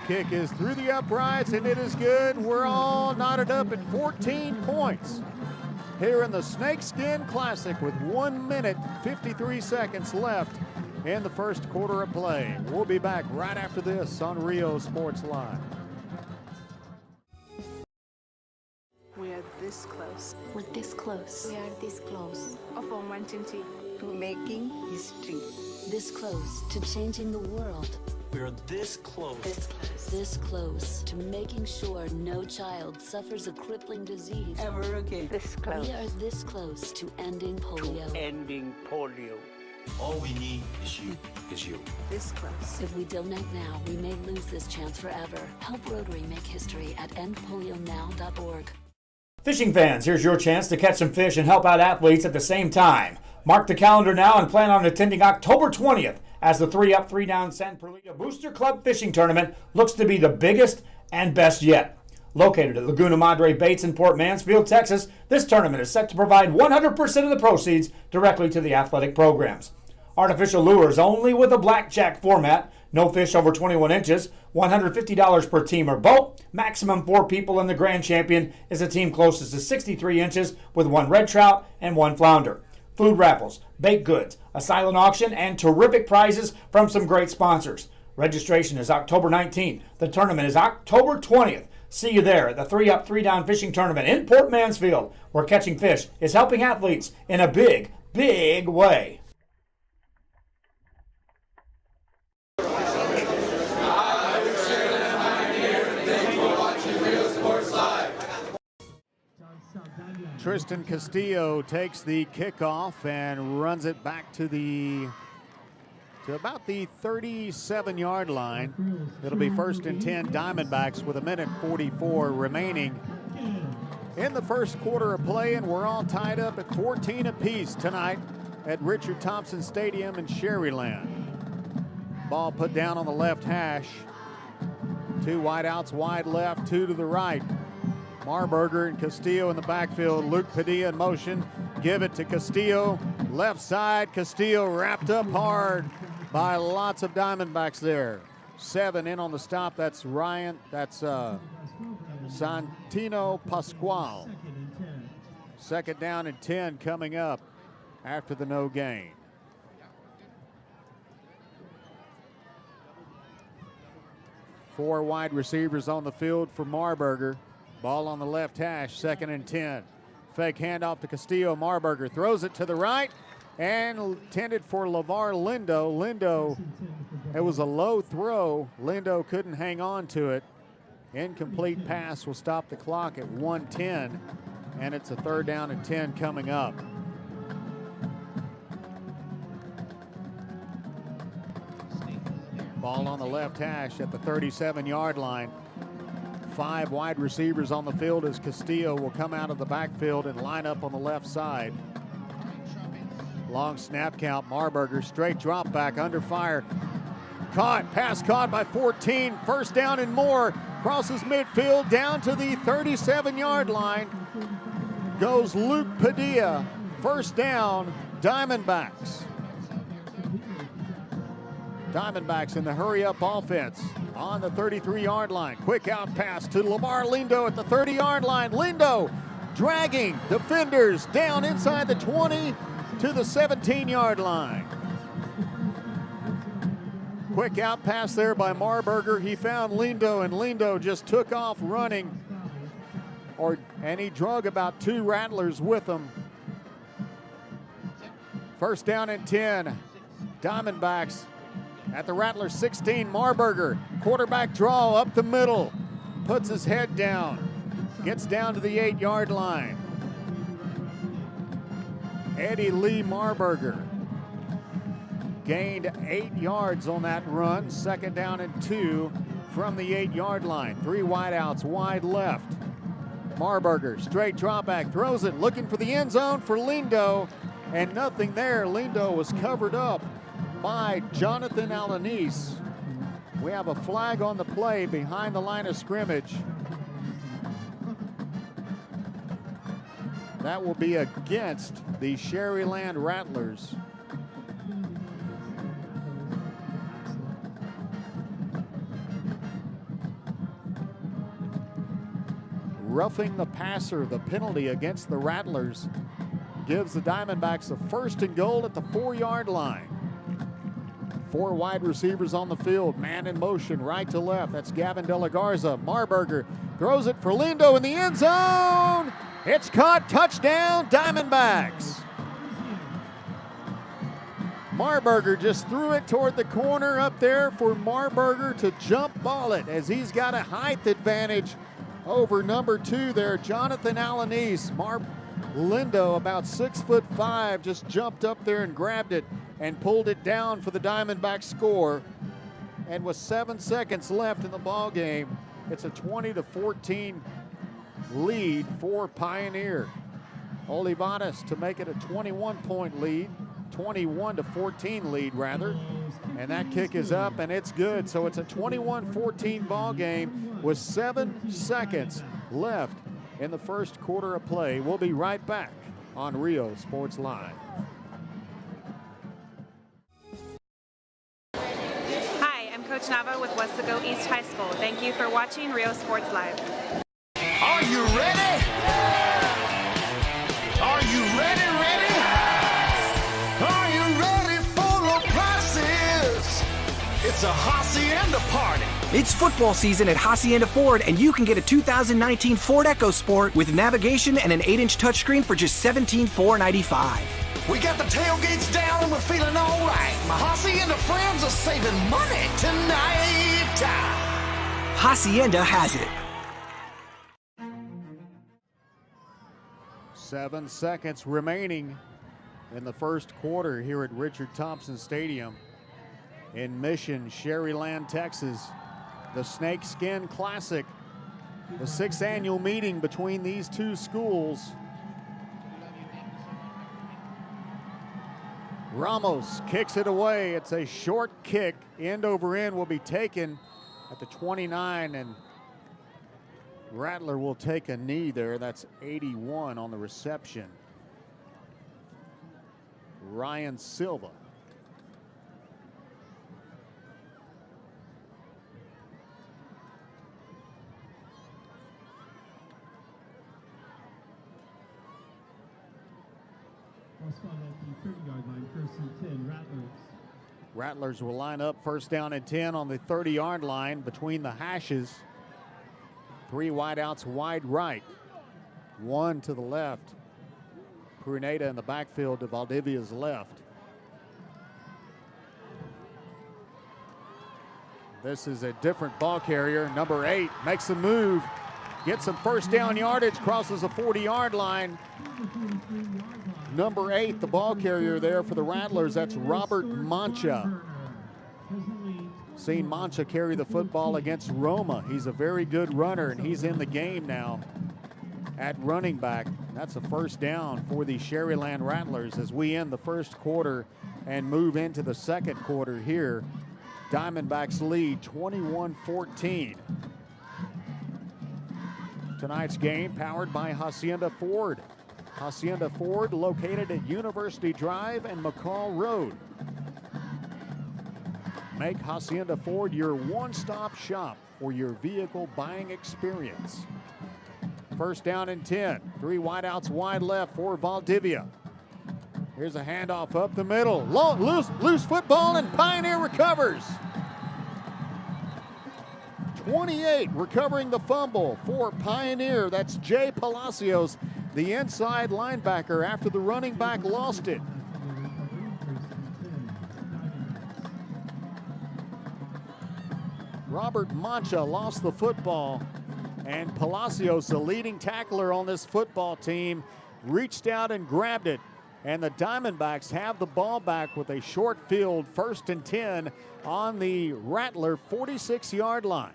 Kick is through the uprights, and it is good. We're all knotted up at 14 points here in the Snakeskin Classic with 1 minute, 53 seconds left in the first quarter of play. We'll be back right after this on Rio Sports Live. We had this close. We're this close. We are this close. Of wanting to making history. This close to changing the world. We are this close. This close. This close to making sure no child suffers a crippling disease ever again. This close. We are this close to ending polio. Ending polio. All we need is you. This close. If we donate now, we may lose this chance forever. Help Rotary make history at endpolionow.org. Fishing fans, here's your chance to catch some fish and help out athletes at the same time. Mark the calendar now and plan on attending October 20th as the 3-Up, 3-Down San Perlita Booster Club Fishing Tournament looks to be the biggest and best yet. Located at Laguna Madre Baits in Port Mansfield, Texas, this tournament is set to provide 100% of the proceeds directly to the athletic programs. Artificial lures only with a blackjack format, no fish over 21 inches, $150 per team or boat, maximum 4 people, and the grand champion is a team closest to 63 inches with 1 red trout and 1 flounder. Food raffles, baked goods, a silent auction, and terrific prizes from some great sponsors. Registration is October 19th. The tournament is October 20th. See you there at the 3-Up, 3-Down Fishing Tournament in Port Mansfield, where catching fish is helping athletes in a big, big way. Tristan Castillo takes the kickoff and runs it back to about the 37-yard line. It'll be 1st and 10 Diamondbacks with 1:44 remaining in the first quarter of play, and we're all tied up at 14 apiece tonight at Richard Thompson Stadium in Sharyland. Ball put down on the left hash. 2 wideouts, wide left, 2 to the right. Marburger and Castillo in the backfield. Luke Padilla in motion. Give it to Castillo. Left side. Castillo wrapped up hard by lots of Diamondbacks there. 7 in on the stop. That's Ryan. That's Santino Pascual. 2nd down and 10 coming up after the no gain. Four wide receivers on the field for Marburger. Ball on the left hash, 2nd and 10. Fake handoff to Castillo. Marburger throws it to the right and intended for LeVar Lindo. Lindo, it was a low throw. Lindo couldn't hang on to it. Incomplete pass will stop the clock at 1:10, and it's a 3rd down and 10 coming up. Ball on the left hash at the 37-yard line. 5 wide receivers on the field as Castillo will come out of the backfield and line up on the left side. Long snap count. Marburger straight drop back under fire. Caught, pass caught by 14. 1st down and more. Crosses midfield down to the 37-yard line. Goes Luke Padilla. 1st down, Diamondbacks. Diamondbacks in the hurry-up offense on the 33-yard line. Quick out pass to LeVar Lindo at the 30-yard line. Lindo dragging defenders down inside the 20 to the 17-yard line. Quick out pass there by Marburger. He found Lindo, and Lindo just took off running, and he drug about 2 Rattlers with him. 1st down and 10. Diamondbacks at the Rattler 16. Marburger, quarterback draw up the middle, puts his head down, gets down to the 8-yard line. Eddie Lee Marburger gained 8 yards on that run. 2nd down and 2 from the 8-yard line. 3 wideouts, wide left. Marburger, straight drop back, throws it, looking for the end zone for Lindo, and nothing there. Lindo was covered up by Jonathan Alanis. We have a flag on the play behind the line of scrimmage. That will be against the Sharyland Rattlers. Roughing the passer, the penalty against the Rattlers, gives the Diamondbacks a 1st and goal at the 4-yard line. 4 wide receivers on the field, man in motion, right to left. That's Gavin De La Garza. Marburger throws it for Lindo in the end zone. It's caught, touchdown, Diamondbacks. Marburger just threw it toward the corner up there for Marburger to jump ball it as he's got a height advantage over number 2 there, Jonathan Alanis. Lindo, about 6'5", just jumped up there and grabbed it and pulled it down for the Diamondbacks score. And with 7 seconds left in the ball game, it's a 20-14 lead for Pioneer. Olivares to make it a 21-point lead, 21-14 lead rather. And that kick is up and it's good. So it's a 21-14 ball game with 7 seconds left in the first quarter of play. We'll be right back on Rio Sports Live. Hi, I'm Coach Nava with Westago East High School. Thank you for watching Rio Sports Live. Are you ready? Are you ready, ready? Are you ready for the prices? It's a Hacienda party. It's football season at Hacienda Ford, and you can get a 2019 Ford EcoSport with navigation and an 8-inch touchscreen for just $17,495. We got the tailgates down and we're feeling all right. My Hacienda friends are saving money tonight. Hacienda has it. 7 seconds remaining in the first quarter here at Richard Thompson Stadium in Mission, Sharyland, Texas. The Snakeskin Classic, the 6th annual meeting between these two schools. Ramos kicks it away. It's a short kick. End over end will be taken at the 29, and Rattler will take a knee there. That's 81 on the reception. Ryan Silva. At the 30-yard line, first and 10, Rattlers. Rattlers will line up first down and 10 on the 30-yard line between the hashes. 3 wideouts wide right, 1 to the left. Pruneda in the backfield to Valdivia's left. This is a different ball carrier. Number 8 makes a move, gets some first down yardage, crosses the 40-yard line. Number 8, the ball carrier there for the Rattlers, that's Robert Mancha. Seen Mancha carry the football against Roma. He's a very good runner, and he's in the game now at running back. That's a first down for the Sharyland Rattlers as we end the first quarter and move into the second quarter here. Diamondbacks lead 21-14. Tonight's game powered by Hacienda Ford. Hacienda Ford located at University Drive and McCall Road. Make Hacienda Ford your one-stop shop for your vehicle buying experience. First down and 10. 3 wideouts wide left for Valdivia. Here's a handoff up the middle. Loose football, and Pioneer recovers. 28 recovering the fumble for Pioneer. That's Jay Palacios, the inside linebacker, after the running back lost it. Robert Mancha lost the football, and Palacios, the leading tackler on this football team, reached out and grabbed it. And the Diamondbacks have the ball back with a short field, first and 10 on the Rattler 46-yard line.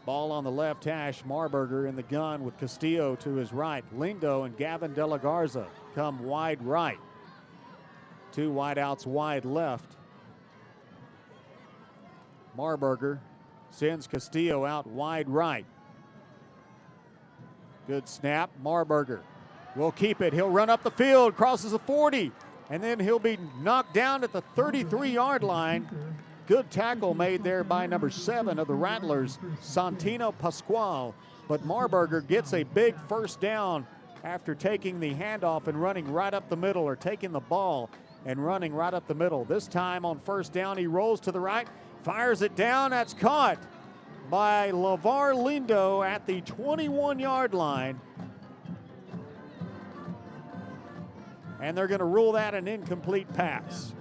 Ball on the left hash, Marburger in the gun with Castillo to his right. Lindo and Gavin De La Garza come wide right. 2 wideouts wide left. Marburger sends Castillo out wide right. Good snap. Marburger will keep it. He'll run up the field, crosses the 40, and then he'll be knocked down at the 33-yard line. Good tackle made there by number 7 of the Rattlers, Santino Pascual. But Marburger gets a big first down after taking the handoff and running right up the middle, or taking the ball and running right up the middle. This time on first down, he rolls to the right, Fires it down. That's caught by LeVar Lindo at the 21-yard line. And they're going to rule that an incomplete pass.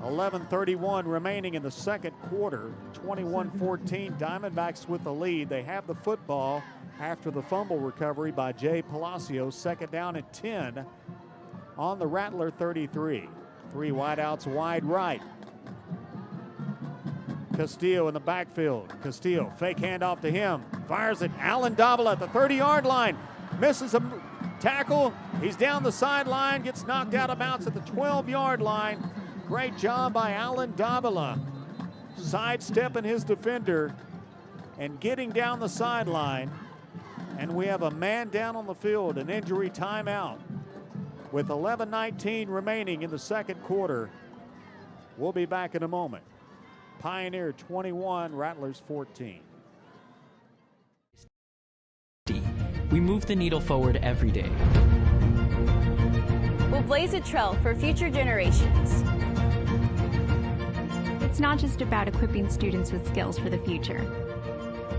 11:31 remaining in the second quarter. 21-14, Diamondbacks with the lead. They have the football after the fumble recovery by Jay Palacios. Second down and 10 on the Rattler 33. Three wideouts wide right. Castillo in the backfield. Castillo, fake handoff to him. Fires it. Alan Davila at the 30-yard line. Misses a tackle. He's down the sideline. Gets knocked out of bounds at the 12-yard line. Great job by Alan Davila. Sidestepping his defender and getting down the sideline. And we have a man down on the field, an injury timeout. With 11:19 remaining in the second quarter. We'll be back in a moment. Pioneer 21, Rattlers 14. We move the needle forward every day. We'll blaze a trail for future generations. It's not just about equipping students with skills for the future.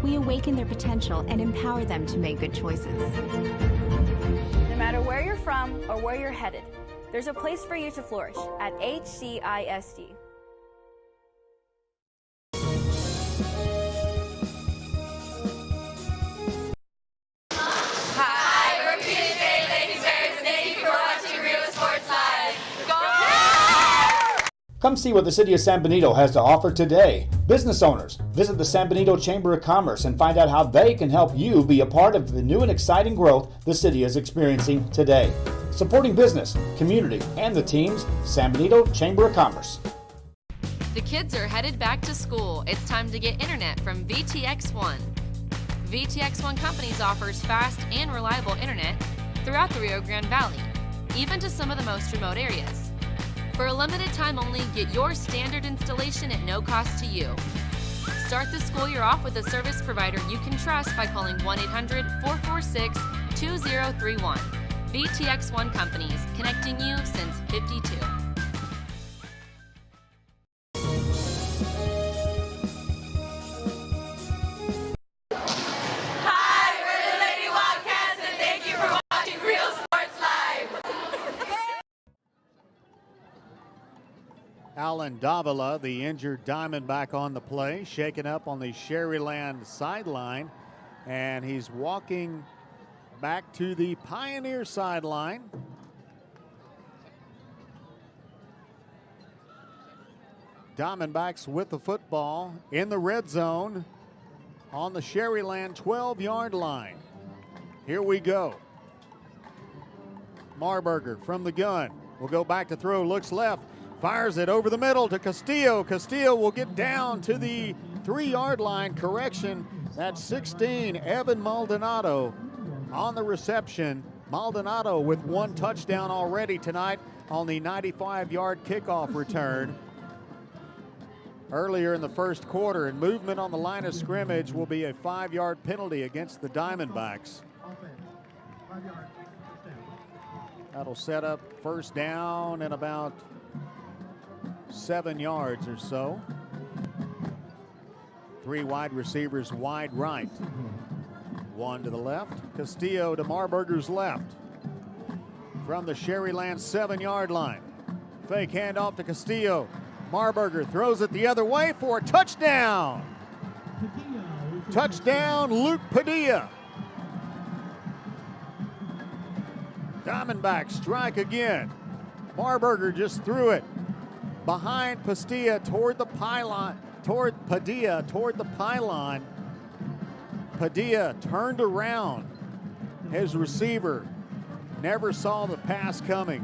We awaken their potential and empower them to make good choices. No matter where you're from or where you're headed, there's a place for you to flourish at HCISD. Come see what the City of San Benito has to offer today. Business owners, visit the San Benito Chamber of Commerce and find out how they can help you be a part of the new and exciting growth the city is experiencing today. Supporting business, community, and the teams, San Benito Chamber of Commerce. The kids are headed back to school. It's time to get internet from VTX1. VTX1 Companies offers fast and reliable internet throughout the Rio Grande Valley, even to some of the most remote areas. For a limited time only, get your standard installation at no cost to you. Start the school year off with a service provider you can trust by calling 1-800-446-2031. VTX1 Companies, connecting you since '52. Alan Davila, the injured Diamondback on the play, shaken up on the Sharyland sideline, and he's walking back to the Pioneer sideline. Diamondbacks with the football in the red zone on the Sharyland 12-yard line. Here we go. Marburger from the gun will go back to throw, looks left. Fires it over the middle to Castillo. Castillo will get down to the 3-yard line. Correction, that's 16, Evan Maldonado on the reception. Maldonado with one touchdown already tonight on the 95-yard kickoff return. Earlier in the first quarter, and movement on the line of scrimmage will be a 5-yard penalty against the Diamondbacks. That'll set up first down and about 7 yards or so. Three wide receivers wide right. One to the left. Castillo to Marburger's left. From the Sharyland 7-yard line. Fake handoff to Castillo. Marburger throws it the other way for a touchdown. Touchdown, Luke Padilla. Diamondbacks strike again. Marburger just threw it behind Padilla toward the pylon. Padilla turned around. His receiver never saw the pass coming.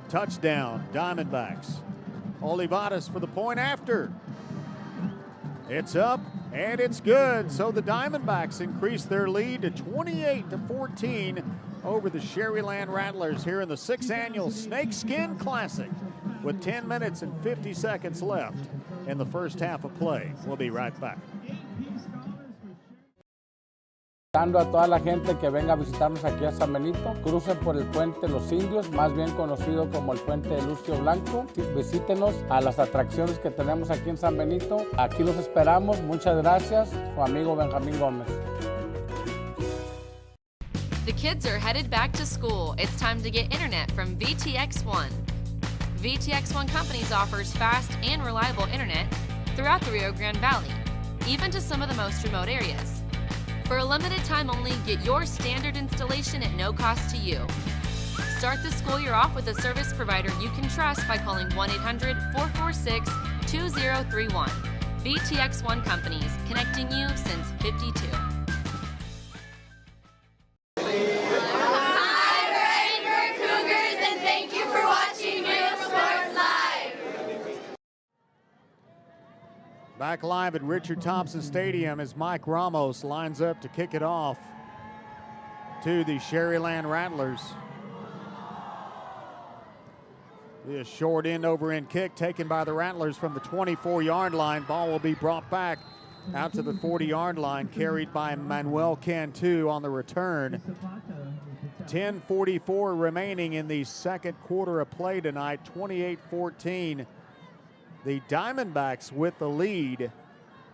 Touchdown, Diamondbacks. Olivares for the point after. It's up and it's good. So the Diamondbacks increase their lead to 28-14 over the Sharyland Rattlers here in the 6th annual Snakeskin Classic with 10 minutes and 50 seconds left in the first half of play. We'll be right back. Invitando a toda la gente que venga a visitarnos aquí a San Benito, crucen por el puente Los Indios, más bien conocido como el puente de Lucio Blanco. Visítenos a las atracciones que tenemos aquí en San Benito. Aquí los esperamos. Muchas gracias. Su amigo Benjamín Gómez. The kids are headed back to school. It's time to get internet from VTX1. VTX1 Companies offers fast and reliable internet throughout the Rio Grande Valley, even to some of the most remote areas. For a limited time only, get your standard installation at no cost to you. Start the school year off with a service provider you can trust by calling 1-800-446-2031. VTX1 Companies, connecting you since '52. Back live at Richard Thompson Stadium as Mike Ramos lines up to kick it off to the Sharyland Rattlers. The short end over end kick taken by the Rattlers from the 24-yard line. Ball will be brought back out to the 40-yard line, carried by Manuel Cantu on the return. 10:44 remaining in the second quarter of play tonight, 28-14. The Diamondbacks with the lead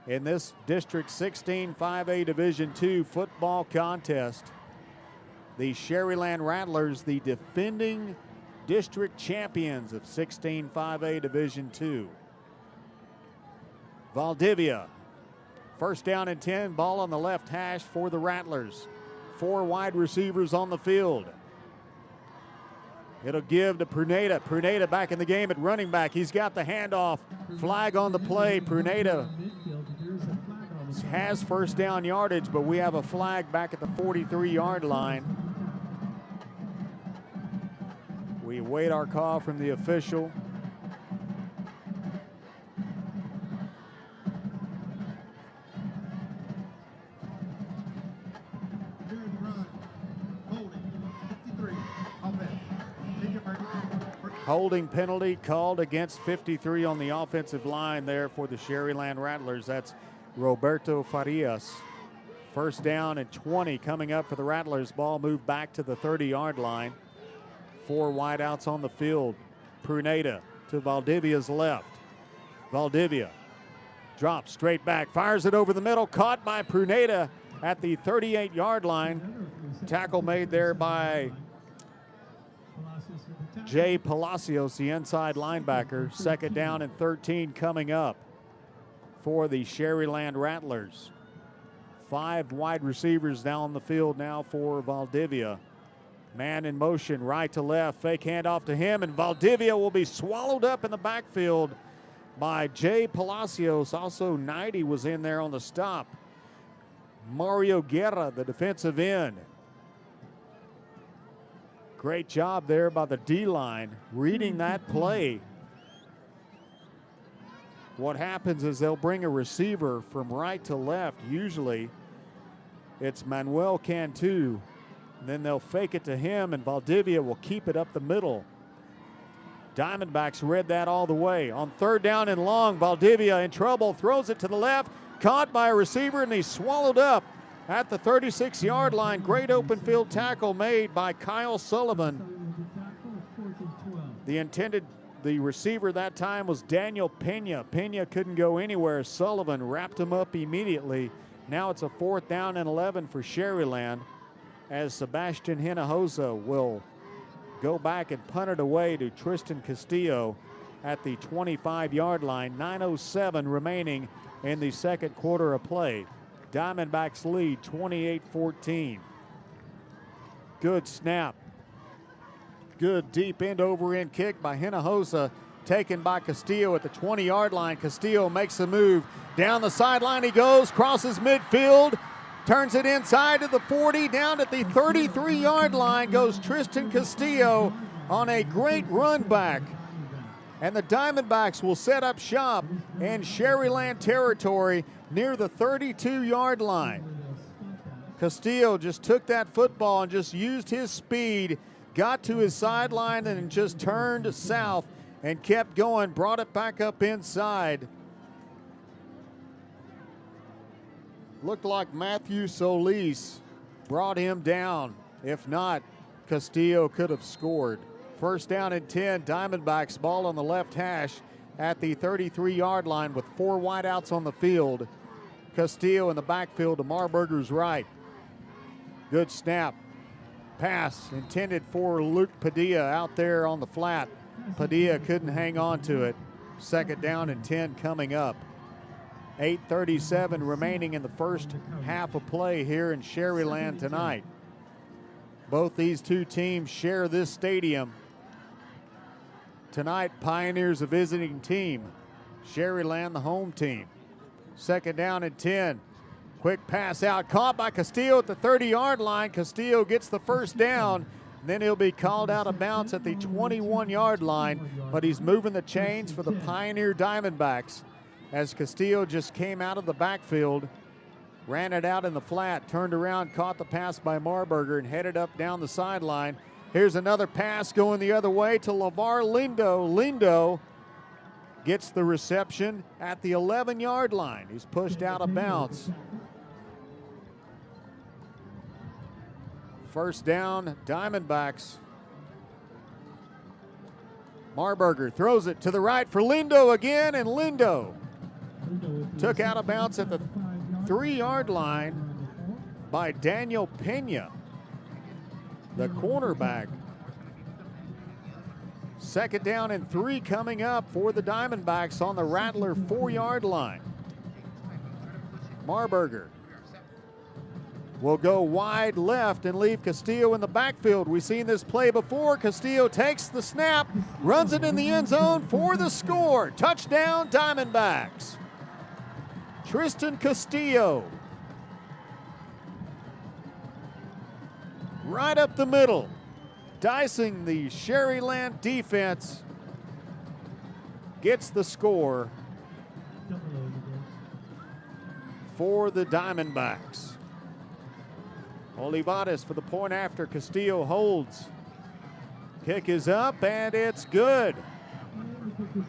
in this District 16 5A Division II football contest. The Sharyland Rattlers, the defending district champions of 16 5A Division II. Valdivia, first down and 10, ball on the left hash for the Rattlers. 4 wide receivers on the field. It'll give to Pruneda. Pruneda back in the game at running back. He's got the handoff. Flag on the play. Pruneda has first down yardage, but we have a flag back at the 43-yard line. We await our call from the official. Holding penalty called against 53 on the offensive line there for the Sharyland Rattlers. That's Roberto Farias. First down and 20 coming up for the Rattlers. Ball moved back to the 30-yard line. 4 wideouts on the field. Pruneda to Valdivia's left. Valdivia drops straight back, fires it over the middle, caught by Pruneda at the 38-yard line. Tackle made there by Jay Palacios, the inside linebacker. Second down and 13 coming up for the Sharyland Rattlers. 5 wide receivers down the field now for Valdivia. Man in motion, right to left, fake handoff to him, and Valdivia will be swallowed up in the backfield by Jay Palacios. Also, 90 was in there on the stop. Mario Guerra, the defensive end. Great job there by the D-line, reading that play. What happens is they'll bring a receiver from right to left. Usually it's Manuel Cantu. And then they'll fake it to him, and Valdivia will keep it up the middle. Diamondbacks read that all the way. On third down and long, Valdivia in trouble, throws it to the left, caught by a receiver, and he's swallowed up at the 36-yard line. Great open field tackle made by Kyle Sullivan. The receiver that time was Daniel Pena. Pena couldn't go anywhere. Sullivan wrapped him up immediately. Now it's a 4th down and 11 for Sharyland, as Sebastian Hinojosa will go back and punt it away to Tristan Castillo at the 25-yard line. 9:07 remaining in the second quarter of play. Diamondbacks lead 28-14. Good snap. Good deep end over end kick by Hinojosa, taken by Castillo at the 20-yard line. Castillo makes the move. Down the sideline he goes, crosses midfield, turns it inside to the 40, down at the 33-yard line goes Tristan Castillo on a great run back. And the Diamondbacks will set up shop in Sharyland territory near the 32-yard line. Castillo just took that football and just used his speed, got to his sideline and just turned south and kept going, brought it back up inside. Looked like Matthew Solis brought him down. If not, Castillo could have scored. First down and 10, Diamondbacks, ball on the left hash at the 33-yard line with 4 wideouts on the field. Castillo in the backfield to Marburger's right. Good snap. Pass intended for Luke Padilla out there on the flat. Padilla couldn't hang on to it. Second down and 10 coming up. 8:37 remaining in the first half of play here in Sharyland tonight. Both these two teams share this stadium. Tonight, Pioneers a visiting team. Sharyland the home team. Second down and 10. Quick pass out, caught by Castillo at the 30-yard line. Castillo gets the first down. Then he'll be called out of bounds at the 21-yard line, but he's moving the chains for the Pioneer Diamondbacks as Castillo just came out of the backfield, ran it out in the flat, turned around, caught the pass by Marburger, and headed up down the sideline. Here's another pass going the other way to LeVar Lindo. Lindo gets the reception at the 11-yard line. He's pushed out of bounds. First down, Diamondbacks. Marburger throws it to the right for Lindo again, and Lindo took out of bounds at the 3-yard line by Daniel Pena, the cornerback. Second down and 3 coming up for the Diamondbacks on the Rattler 4-yard line. Marburger will go wide left and leave Castillo in the backfield. We've seen this play before. Castillo takes the snap, runs it in the end zone for the score. Touchdown, Diamondbacks. Tristan Castillo. Right up the middle, dicing the Sharyland defense. Gets the score for the Diamondbacks. Olivares for the point after. Castillo holds. Kick is up and it's good.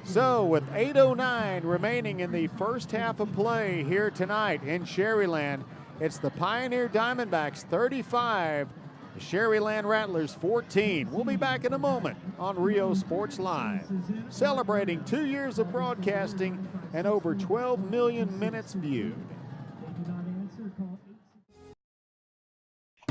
So with 8:09 remaining in the first half of play here tonight in Sharyland, it's the Pioneer Diamondbacks 35, the Sharyland Rattlers 14. We'll be back in a moment on Rio Sports Live, celebrating 2 years of broadcasting and over 12 million minutes viewed.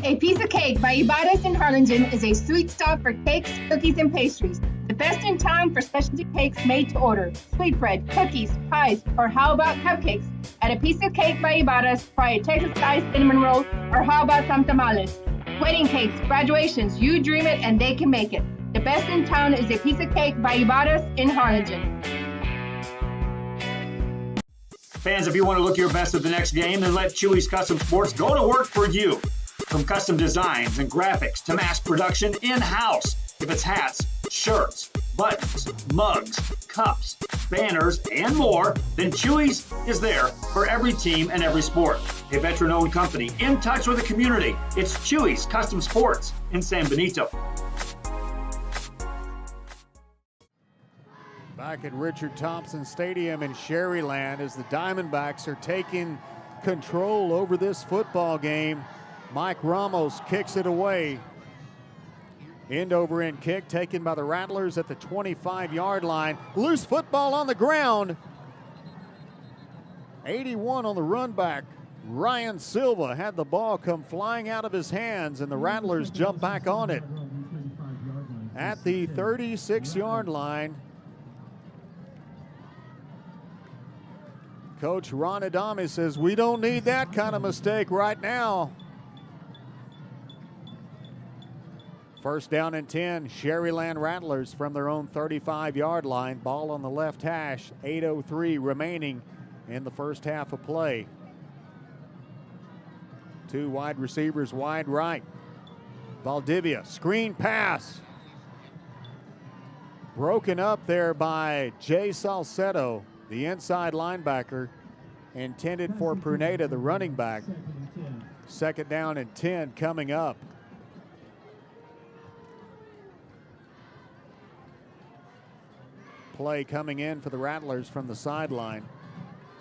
A Piece of Cake by Ibarras in Harlingen is a sweet stop for cakes, cookies, and pastries. The best in town for specialty cakes made to order. Sweetbread, cookies, pies, or how about cupcakes? At A Piece of Cake by Ibarras, try a Texas-style cinnamon roll, or how about some tamales? Wedding cakes, graduations, you dream it and they can make it. The best in town is A Piece of Cake by Ibarras in Harlingen. Fans, if you want to look your best at the next game, then let Chewy's Custom Sports go to work for you. From custom designs and graphics to mass production in-house. If it's hats, shirts, buttons, mugs, cups, banners, and more, then Chewy's is there for every team and every sport. A veteran-owned company in touch with the community. It's Chewy's Custom Sports in San Benito. Back at Richard Thompson Stadium in Sharyland as the Diamondbacks are taking control over this football game. Mike Ramos kicks it away. End over end kick taken by the Rattlers at the 25-yard line. Loose football on the ground. 81 on the run back. Ryan Silva had the ball come flying out of his hands, and the Rattlers jump back on it. At the 36-yard line, Coach Ron Adami says, we don't need that kind of mistake right now. First down and 10, Sharyland Rattlers from their own 35-yard line. Ball on the left hash, 8:03 remaining in the first half of play. Two wide receivers wide right. Valdivia, screen pass. Broken up there by Jay Salcedo, the inside linebacker, intended for Pruneda, the running back. Second down and 10 coming up. Play coming in for the Rattlers from the sideline.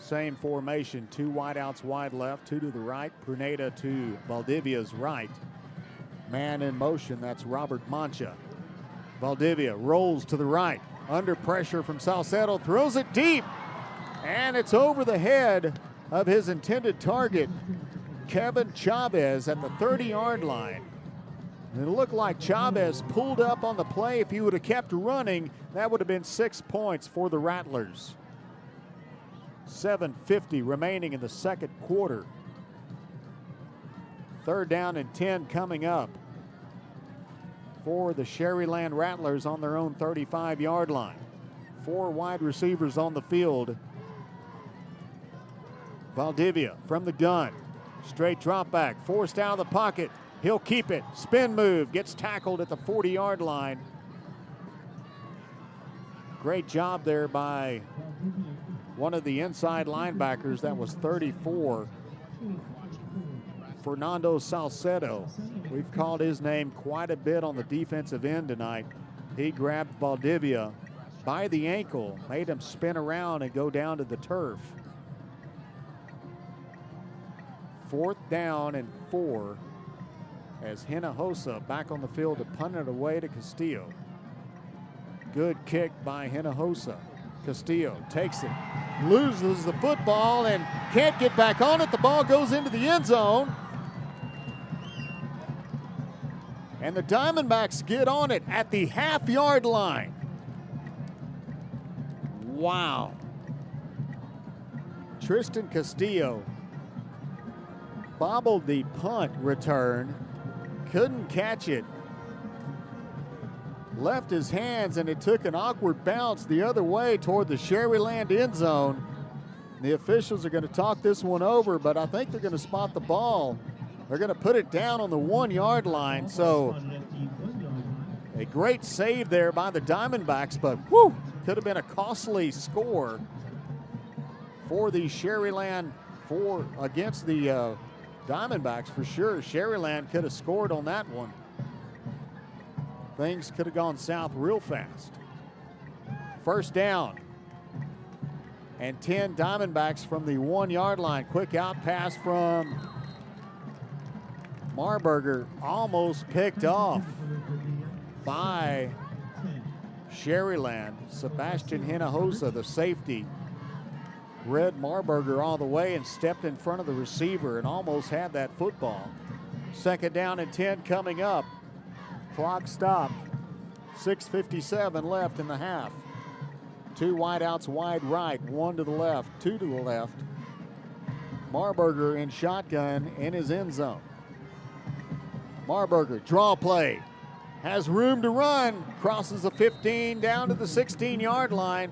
Same formation, 2 wideouts wide left, 2 to the right. Pruneda to Valdivia's right. Man in motion, that's Robert Mancha. Valdivia rolls to the right. Under pressure from Salcedo, throws it deep. And it's over the head of his intended target, Kevin Chavez, at the 30-yard line. It looked like Chavez pulled up on the play. If he would have kept running, that would have been 6 points for the Rattlers. 7:50 remaining in the second quarter. 3rd down and 10 coming up for the Sharyland Rattlers on their own 35-yard line. 4 wide receivers on the field. Valdivia from the gun. Straight drop back, forced out of the pocket. He'll keep it. Spin move, gets tackled at the 40-yard line. Great job there by one of the inside linebackers. That was 34, Fernando Salcedo. We've called his name quite a bit on the defensive end tonight. He grabbed Valdivia by the ankle, made him spin around and go down to the turf. 4th down and 4 as Hinojosa back on the field to punt it away to Castillo. Good kick by Hinojosa. Castillo takes it, loses the football and can't get back on it. The ball goes into the end zone. And the Diamondbacks get on it at the half-yard line. Wow. Tristan Castillo bobbled the punt return, couldn't catch it. Left his hands and it took an awkward bounce the other way toward the Sharyland end zone. The officials are going to talk this one over, but I think they're going to spot the ball. They're going to put it down on the 1-yard line. So a great save there by the Diamondbacks, but whew, could have been a costly score for the Sharyland against the Diamondbacks for sure. Sharyland could have scored on that one. Things could have gone south real fast. 1st down and 10 Diamondbacks from the 1-yard line. Quick out pass from Marburger, almost picked off by Sharyland. Sebastian Hinojosa, the safety, read Marburger all the way and stepped in front of the receiver and almost had that football. 2nd down and 10 coming up. Clock stopped. 6:57 left in the half. 2 wideouts wide right, 1 to the left, 2 to the left. Marburger in shotgun in his end zone. Marburger, draw play, has room to run, crosses the 15 down to the 16-yard line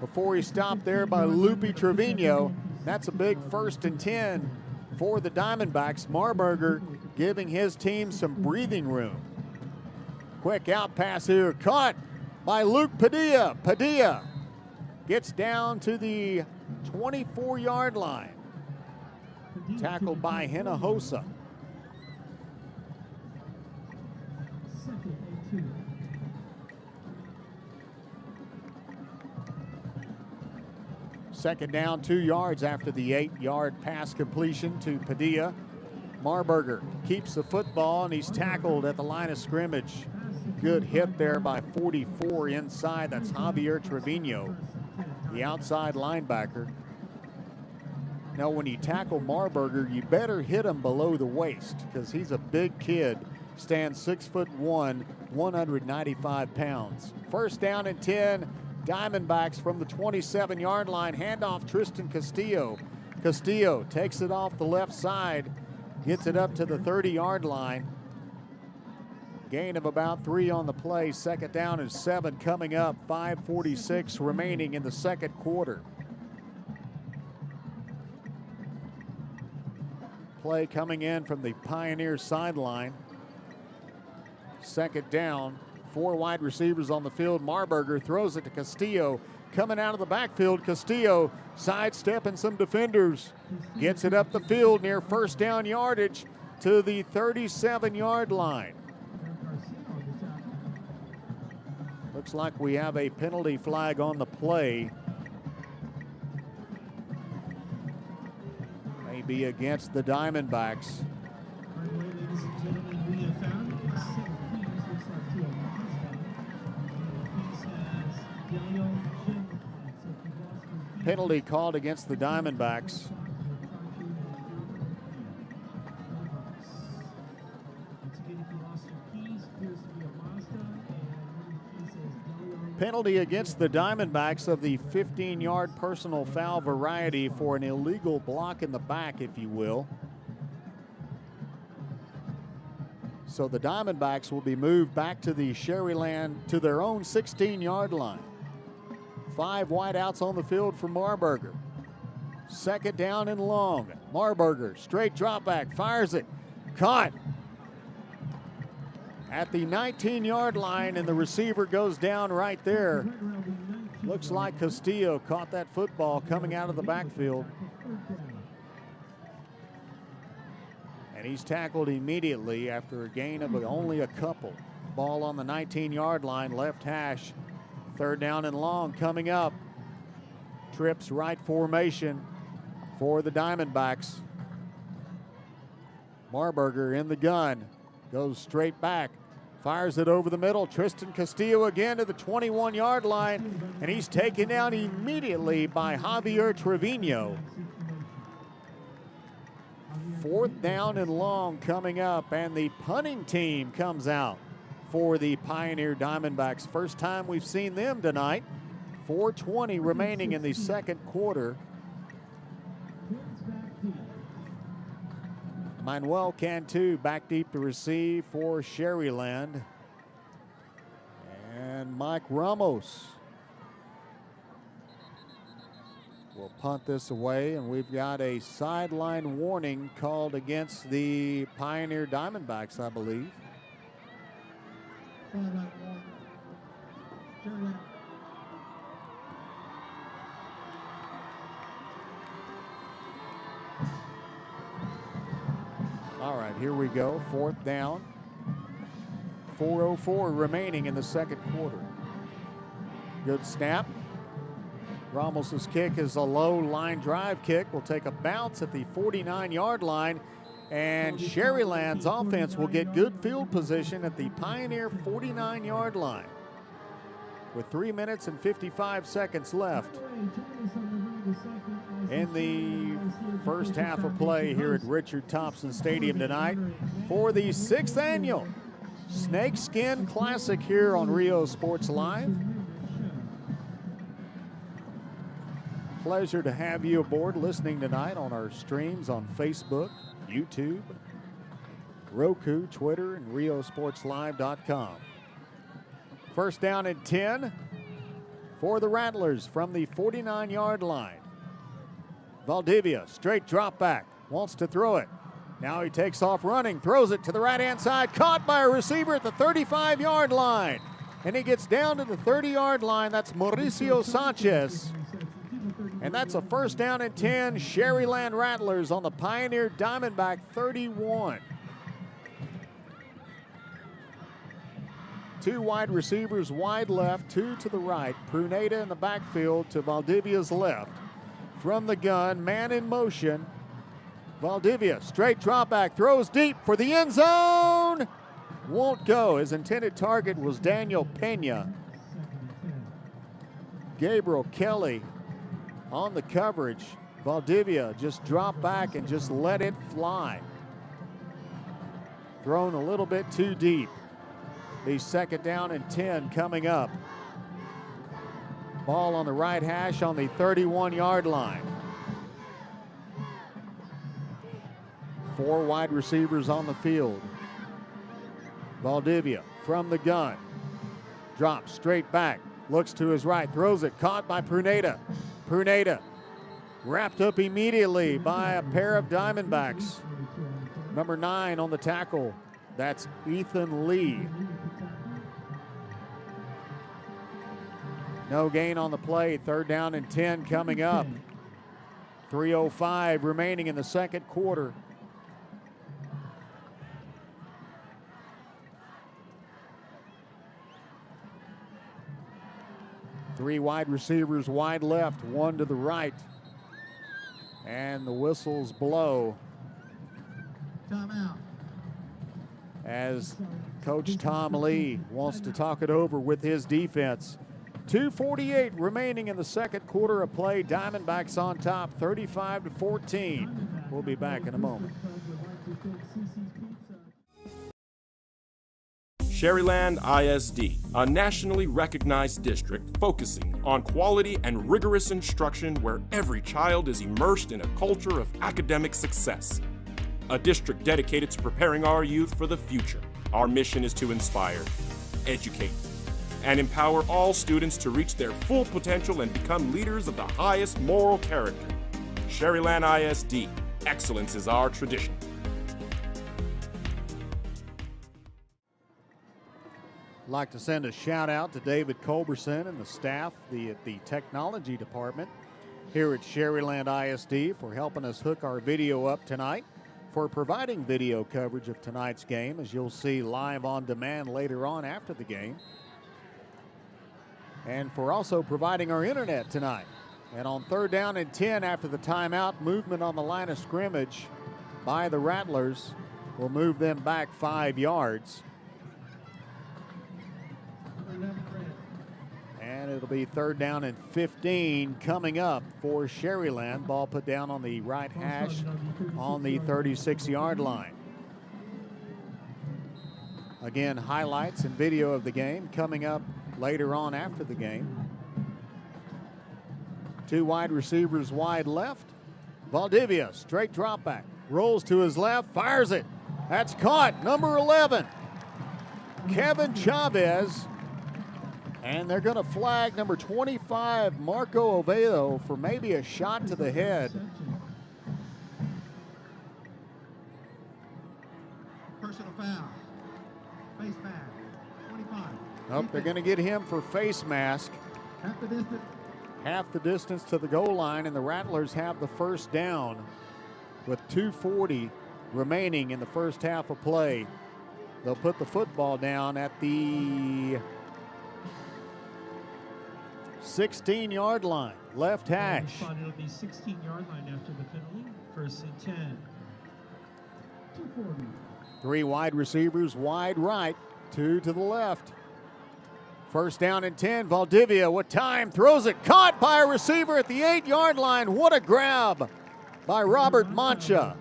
before he's stopped there by Lupe Trevino. That's a big 1st and 10 for the Diamondbacks. Marburger giving his team some breathing room. Quick out pass here, caught by Luke Padilla. Padilla gets down to the 24-yard line. Tackled by Hinojosa. Second down, 2 yards after the 8-yard pass completion to Padilla. Marburger keeps the football and he's tackled at the line of scrimmage. Good hit there by 44 inside. That's Javier Trevino, the outside linebacker. Now, when you tackle Marburger, you better hit him below the waist because he's a big kid. Stands 6'1", 195 pounds. 1st down and 10. Diamondbacks from the 27-yard line. Handoff Tristan Castillo. Castillo takes it off the left side, gets it up to the 30-yard line. Gain of about 3 on the play. 2nd down and 7 coming up. 5:46 remaining in the second quarter. Play coming in from the Pioneer sideline. 2nd down. 4 wide receivers on the field. Marburger throws it to Castillo. Coming out of the backfield, Castillo sidestepping some defenders. Gets it up the field near 1st down yardage to the 37-yard line. Looks like we have a penalty flag on the play. be against the Diamondbacks. By the way, ladies and gentlemen, we have found a set of keys. Looks like to a Mazda. The keys has Daniel Jim. So if you've lost your keys, Penalty called against the Diamondbacks. once again, if you lost your keys, appears to be a Mazda, and one of the keys says Daniel. Penalty against the Diamondbacks of the 15-yard personal foul variety for an illegal block in the back, if you will. So the Diamondbacks will be moved back to the Sharyland, to their own 16-yard line. 5 wideouts on the field for Marburger. Second down and long. Marburger, straight drop back, fires it. Caught at the 19-yard line, and the receiver goes down right there. Looks like Castillo caught that football coming out of the backfield. And he's tackled immediately after a gain of only a couple. Ball on the 19-yard line, left hash. Third down and long coming up. Trips right formation for the Diamondbacks. Marburger in the gun, goes straight back, fires it over the middle. Tristan Castillo again to the 21-yard line, and he's taken down immediately by Javier Trevino. Fourth down and long coming up, and the punting team comes out for the Pioneer Diamondbacks. First time we've seen them tonight. 4:20 remaining in the second quarter. Manuel Cantu back deep to receive for Sharyland. And Mike Ramos will punt this away, and we've got a sideline warning called against the Pioneer Diamondbacks, I believe. All right, here we go. Fourth down. 4:04 remaining in the second quarter. Good snap. Ramos's kick is a low line drive kick. Will take a bounce at the 49-yard line. And Sharyland's offense will get good field position at the Pioneer 49-yard line. With 3 minutes and 55 seconds left in the first half of play here at Richard Thompson Stadium tonight for the 6th annual Snakeskin Classic here on Rio Sports Live. Pleasure to have you aboard listening tonight on our streams on Facebook, YouTube, Roku, Twitter, and RioSportsLive.com. First down and 10 for the Rattlers from the 49-yard line. Valdivia, straight drop back, wants to throw it. Now he takes off running, throws it to the right-hand side, caught by a receiver at the 35-yard line. And he gets down to the 30-yard line. That's Mauricio Sanchez. And that's a first down and 10. Sharyland Rattlers on the Pioneer Diamondback 31. 2 wide receivers wide left, 2 to the right. Pruneda in the backfield to Valdivia's left. From the gun, man in motion. Valdivia, straight drop back, throws deep for the end zone. Won't go. His intended target was Daniel Pena. Gabriel Kelly on the coverage. Valdivia just dropped back and just let it fly. Thrown a little bit too deep. The second down and 10 coming up. Ball on the right hash on the 31-yard line. 4 wide receivers on the field. Valdivia from the gun. Drops straight back. Looks to his right. Throws it. Caught by Pruneda. Pruneda wrapped up immediately by a pair of Diamondbacks. Number 9 on the tackle. That's Ethan Lee. No gain on the play. Third down and 10 coming up. 3:05 remaining in the second quarter. Three wide receivers wide left, 1 to the right. And the whistles blow Timeout. as Coach Tom Lee wants to talk it over with his defense. 2:48 remaining in the second quarter of play. Diamondbacks on top, 35-14. We'll be back in a moment. Sharyland ISD, a nationally recognized district focusing on quality and rigorous instruction where every child is immersed in a culture of academic success. A district dedicated to preparing our youth for the future. Our mission is to inspire, educate, and empower all students to reach their full potential and become leaders of the highest moral character. Sharyland ISD, excellence is our tradition. I'd like to send a shout out to David Culberson and the staff at the technology department here at Sharyland ISD for helping us hook our video up tonight, for providing video coverage of tonight's game, as you'll see live on demand later on after the game, and for also providing our internet tonight. And on 3rd down and 10 after the timeout, movement on the line of scrimmage by the Rattlers will move them back 5 yards. And it'll be 3rd down and 15 coming up for Sharyland. Ball put down on the right hash on the 36-yard line. Again, highlights and video of the game coming up later on after the game. 2 wide receivers wide left. Valdivia, straight drop back. Rolls to his left, fires it. That's caught, number 11, Kevin Chavez. And they're going to flag number 25, Marco Oviedo, for maybe a shot to the head. Personal foul. Face mask. 25. Nope, they're going to get him for face mask. Half the distance. Half the distance to the goal line, and the Rattlers have the first down with 2:40 remaining in the first half of play. They'll put the football down at the 16-yard line, left hash. It'll be 16-yard line after the penalty. 1st and 10. 240. 3 wide receivers wide right, 2 to the left. 1st down and 10. Valdivia with time, throws it, caught by a receiver at the 8-yard line. What a grab by Robert Mancha.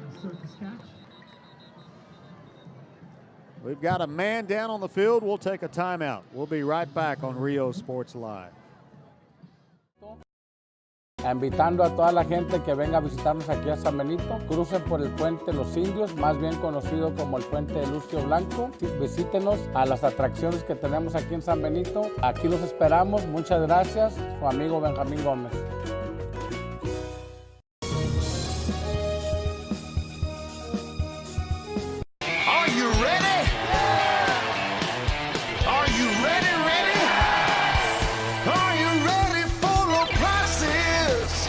We've got a man down on the field. We'll take a timeout. We'll be right back on Rio Sports Live. Invitando a toda la gente que venga a visitarnos aquí a San Benito, crucen por el puente Los Indios, más bien conocido como el puente de Lucio Blanco. Visítenos a las atracciones que tenemos aquí en San Benito. Aquí los esperamos. Muchas gracias. Su amigo Benjamín Gómez. Are you ready? Are you ready? Are you ready for the prices?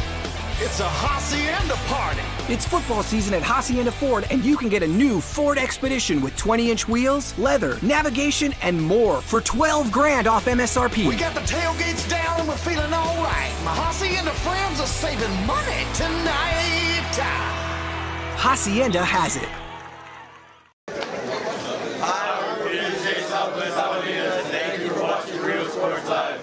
It's a hacienda party. It's football season at Hacienda Ford, and you can get a new Ford Expedition with 20-inch wheels, leather, navigation, and more for $12,000 off MSRP. We got the tailgates down and we're feeling all right. My hacienda friends are saving money tonight. Hacienda has it. Thank you for watching Rio Sports Live.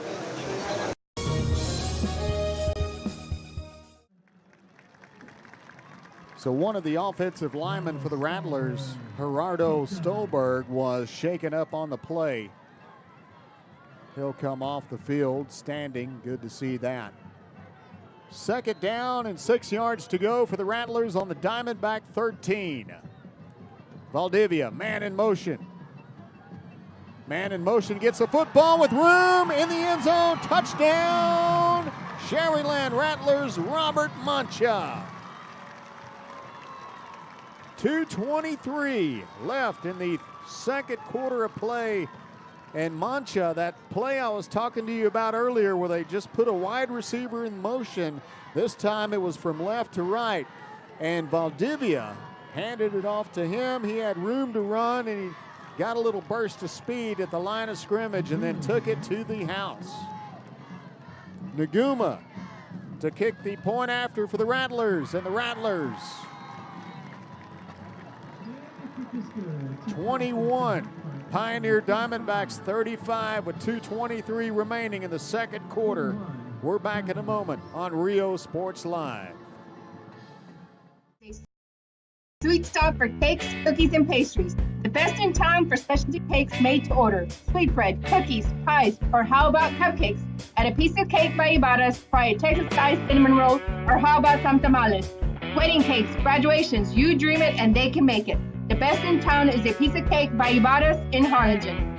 So one of the offensive linemen for the Rattlers, Gerardo Stolberg, was shaken up on the play. He'll come off the field standing. Good to see that. 2nd down and 6 yards to go for the Rattlers on the Diamondback 13. Valdivia, man in motion. Man in motion gets the football with room in the end zone. Touchdown, Sharyland Rattlers, Robert Mancha. 2:23 left in the second quarter of play. And Mancha, that play I was talking to you about earlier where they just put a wide receiver in motion, this time it was from left to right. And Valdivia handed it off to him. He had room to run, and he got a little burst of speed at the line of scrimmage and then took it to the house. Naguma to kick the point after for the Rattlers, and the Rattlers 21. Pioneer Diamondbacks 35 with 2:23 remaining in the second quarter. We're back in a moment on Rio Sports Live. Sweet stop for cakes, cookies, and pastries. The best in town for specialty cakes made to order. Sweetbread, cookies, pies, or how about cupcakes? At a piece of cake by Ibarra's, try a Texas Sky cinnamon roll, or how about some tamales? Wedding cakes, graduations, you dream it and they can make it. The best in town is a piece of cake by Ibarra's in Harlingen.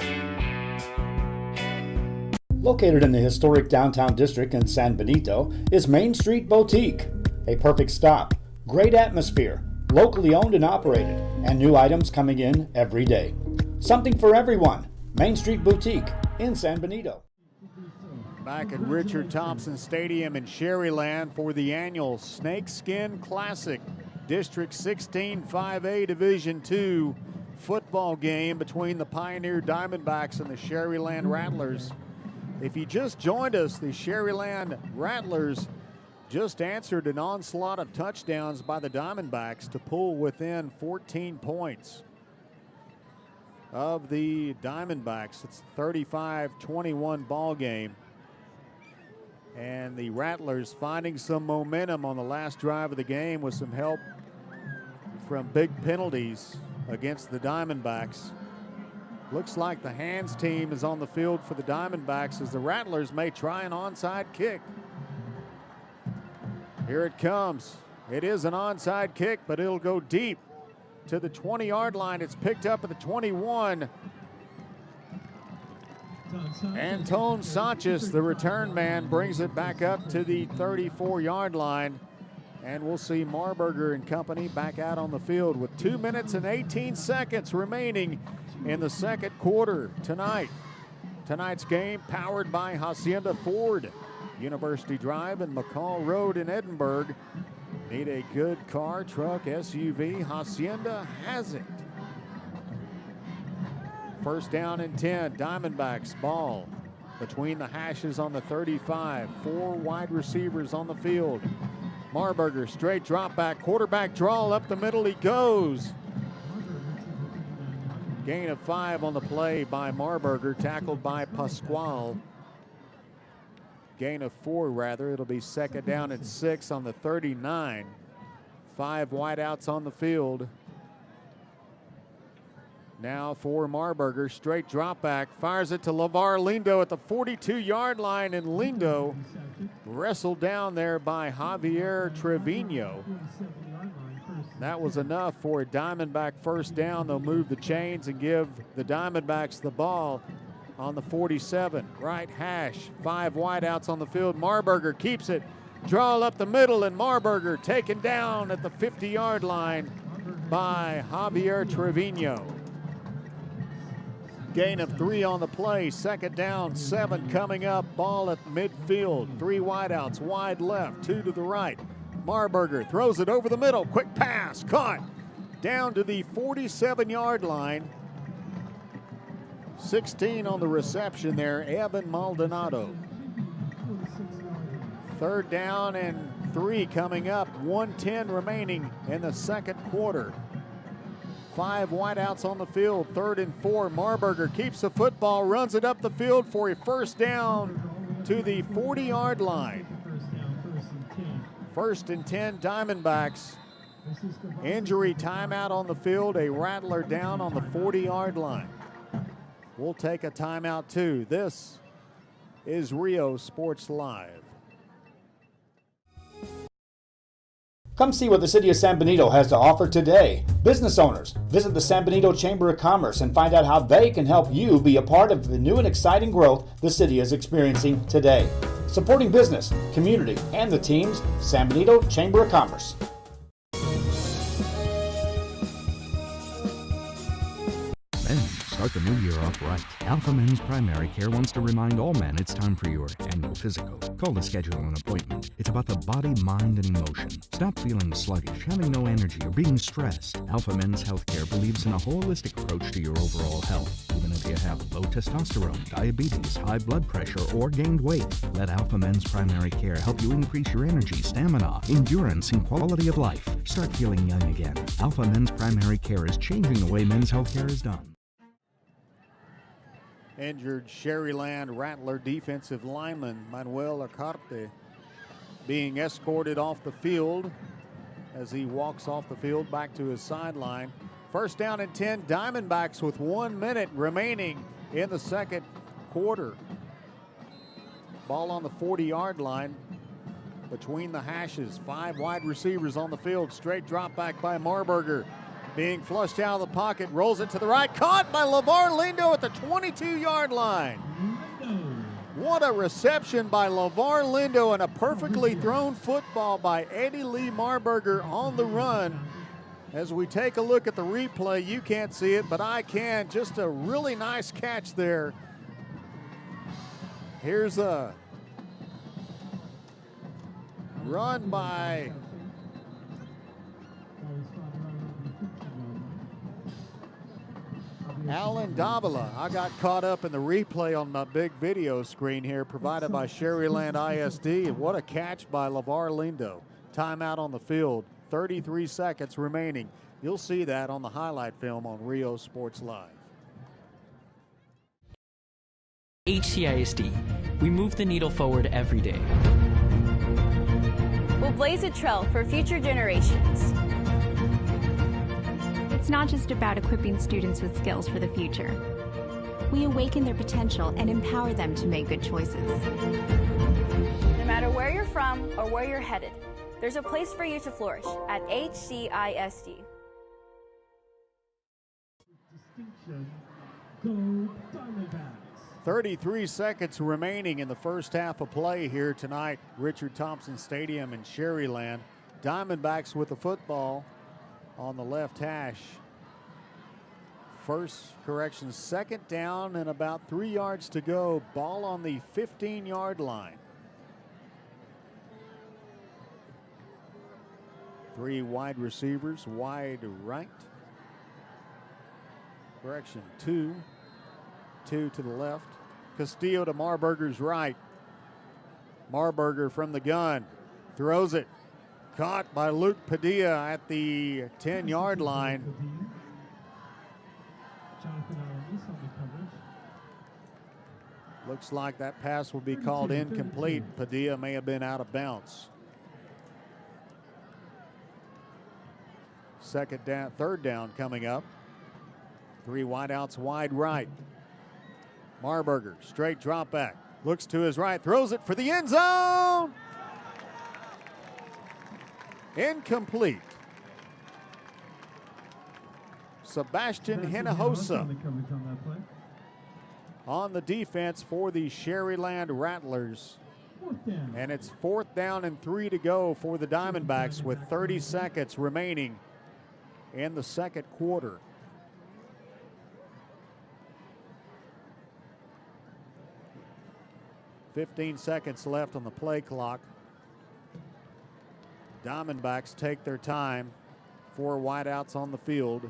Located in the historic downtown district in San Benito is Main Street Boutique. A perfect stop, great atmosphere, locally owned and operated, and new items coming in every day. Something for everyone. Main Street Boutique in San Benito. Back at Richard Thompson Stadium in Sharyland for the annual Snakeskin Classic District 16 5A Division II football game between the Pioneer Diamondbacks and the Sharyland Rattlers. If you just joined us, the Sharyland Rattlers just answered an onslaught of touchdowns by the Diamondbacks to pull within 14 points of the Diamondbacks. It's a 35-21 ball game. And the Rattlers finding some momentum on the last drive of the game with some help from big penalties against the Diamondbacks. Looks like the hands team is on the field for the Diamondbacks as the Rattlers may try an onside kick. Here it comes. It is an onside kick, but it'll go deep to the 20-yard line. It's picked up at the 21. Antone Sanchez, the return man, brings it back up to the 34-yard line. And we'll see Marburger and company back out on the field with 2 minutes and 18 seconds remaining in the second quarter tonight. Tonight's game powered by Hacienda Ford, University Drive and McCall Road in Edinburgh. Need a good car, truck, SUV? Hacienda has it. First down and 10, Diamondbacks ball between the hashes on the 35. 4 wide receivers on the field. Marburger, straight drop back, quarterback draw up the middle, he goes. Gain of 5 on the play by Marburger, tackled by Pasquale. Gain of 4 rather, it'll be second down and 6 on the 39. 5 wideouts on the field. Now for Marburger, straight drop back, fires it to LeVar Lindo at the 42-yard line, and Lindo wrestled down there by Javier Trevino. That was enough for a Diamondback first down. They'll move the chains and give the Diamondbacks the ball on the 47. Right hash, 5 wideouts on the field. Marburger keeps it, draw up the middle, and Marburger taken down at the 50-yard line by Javier Trevino. Gain of 3 on the play, second down, 7 coming up, ball at midfield. 3 wideouts, wide left, 2 to the right. Marburger throws it over the middle, quick pass, caught down to the 47-yard line. 16 on the reception there, Evan Maldonado. Third down and 3 coming up, 1:10 remaining in the second quarter. 5 wideouts on the field, 3rd and 4. Marburger keeps the football, runs it up the field for a first down to the 40-yard line. First and 10 Diamondbacks. Injury timeout on the field, a Rattler down on the 40-yard line. We'll take a timeout too. This is Rio Sports Live. Come see what the City of San Benito has to offer today. Business owners, visit the San Benito Chamber of Commerce and find out how they can help you be a part of the new and exciting growth the city is experiencing today. Supporting business, community, and the teams, San Benito Chamber of Commerce. Start the new year off right. Alpha Men's Primary Care wants to remind all men it's time for your annual physical. Call to schedule an appointment. It's about the body, mind, and emotion. Stop feeling sluggish, having no energy, or being stressed. Alpha Men's Healthcare believes in a holistic approach to your overall health. Even if you have low testosterone, diabetes, high blood pressure, or gained weight. Let Alpha Men's Primary Care help you increase your energy, stamina, endurance, and quality of life. Start feeling young again. Alpha Men's Primary Care is changing the way men's health care is done. Injured Sharyland Rattler defensive lineman Manuel Acarte being escorted off the field as he walks off the field back to his sideline. First down and 10, Diamondbacks with 1 minute remaining in the second quarter. Ball on the 40-yard line between the hashes. 5 wide receivers on the field. Straight drop back by Marburger. Being flushed out of the pocket, rolls it to the right. Caught by LeVar Lindo at the 22-yard line. What a reception by LeVar Lindo, and a perfectly thrown football by Eddie Lee Marburger on the run. As we take a look at the replay, you can't see it, but I can. Just a really nice catch there. Here's a run by Alan Davila. I got caught up in the replay on my big video screen here provided by Sharyland ISD. What a catch by LeVar Lindo. Timeout on the field. 33 seconds remaining. You'll see that on the highlight film on Rio Sports Live. HCISD. We move the needle forward every day. We'll blaze a trail for future generations. It's not just about equipping students with skills for the future. We awaken their potential and empower them to make good choices. No matter where you're from or where you're headed, there's a place for you to flourish at HCISD. Distinction, go Diamondbacks. 33 seconds remaining in the first half of play here tonight. Richard Thompson Stadium in Sharyland. Diamondbacks with the football on the left hash. Second down and about 3 yards to go. Ball on the 15-yard line. 3 wide receivers, wide right. Two to the left. Castillo to Marburger's right. Marburger from the gun. Throws it. Caught by Luke Padilla at the 10-yard line. Looks like that pass will be called incomplete. Padilla may have been out of bounds. Third down coming up. 3 wideouts wide right. Marburger, straight drop back. Looks to his right, throws it for the end zone. Incomplete. Sebastian Hinojosa on the defense for the Sharyland Rattlers. And it's 4th down and 3 to go for the Diamondbacks with 30 seconds remaining in the second quarter. .15 seconds left on the play clock. Diamondbacks take their time. 4 wideouts on the field.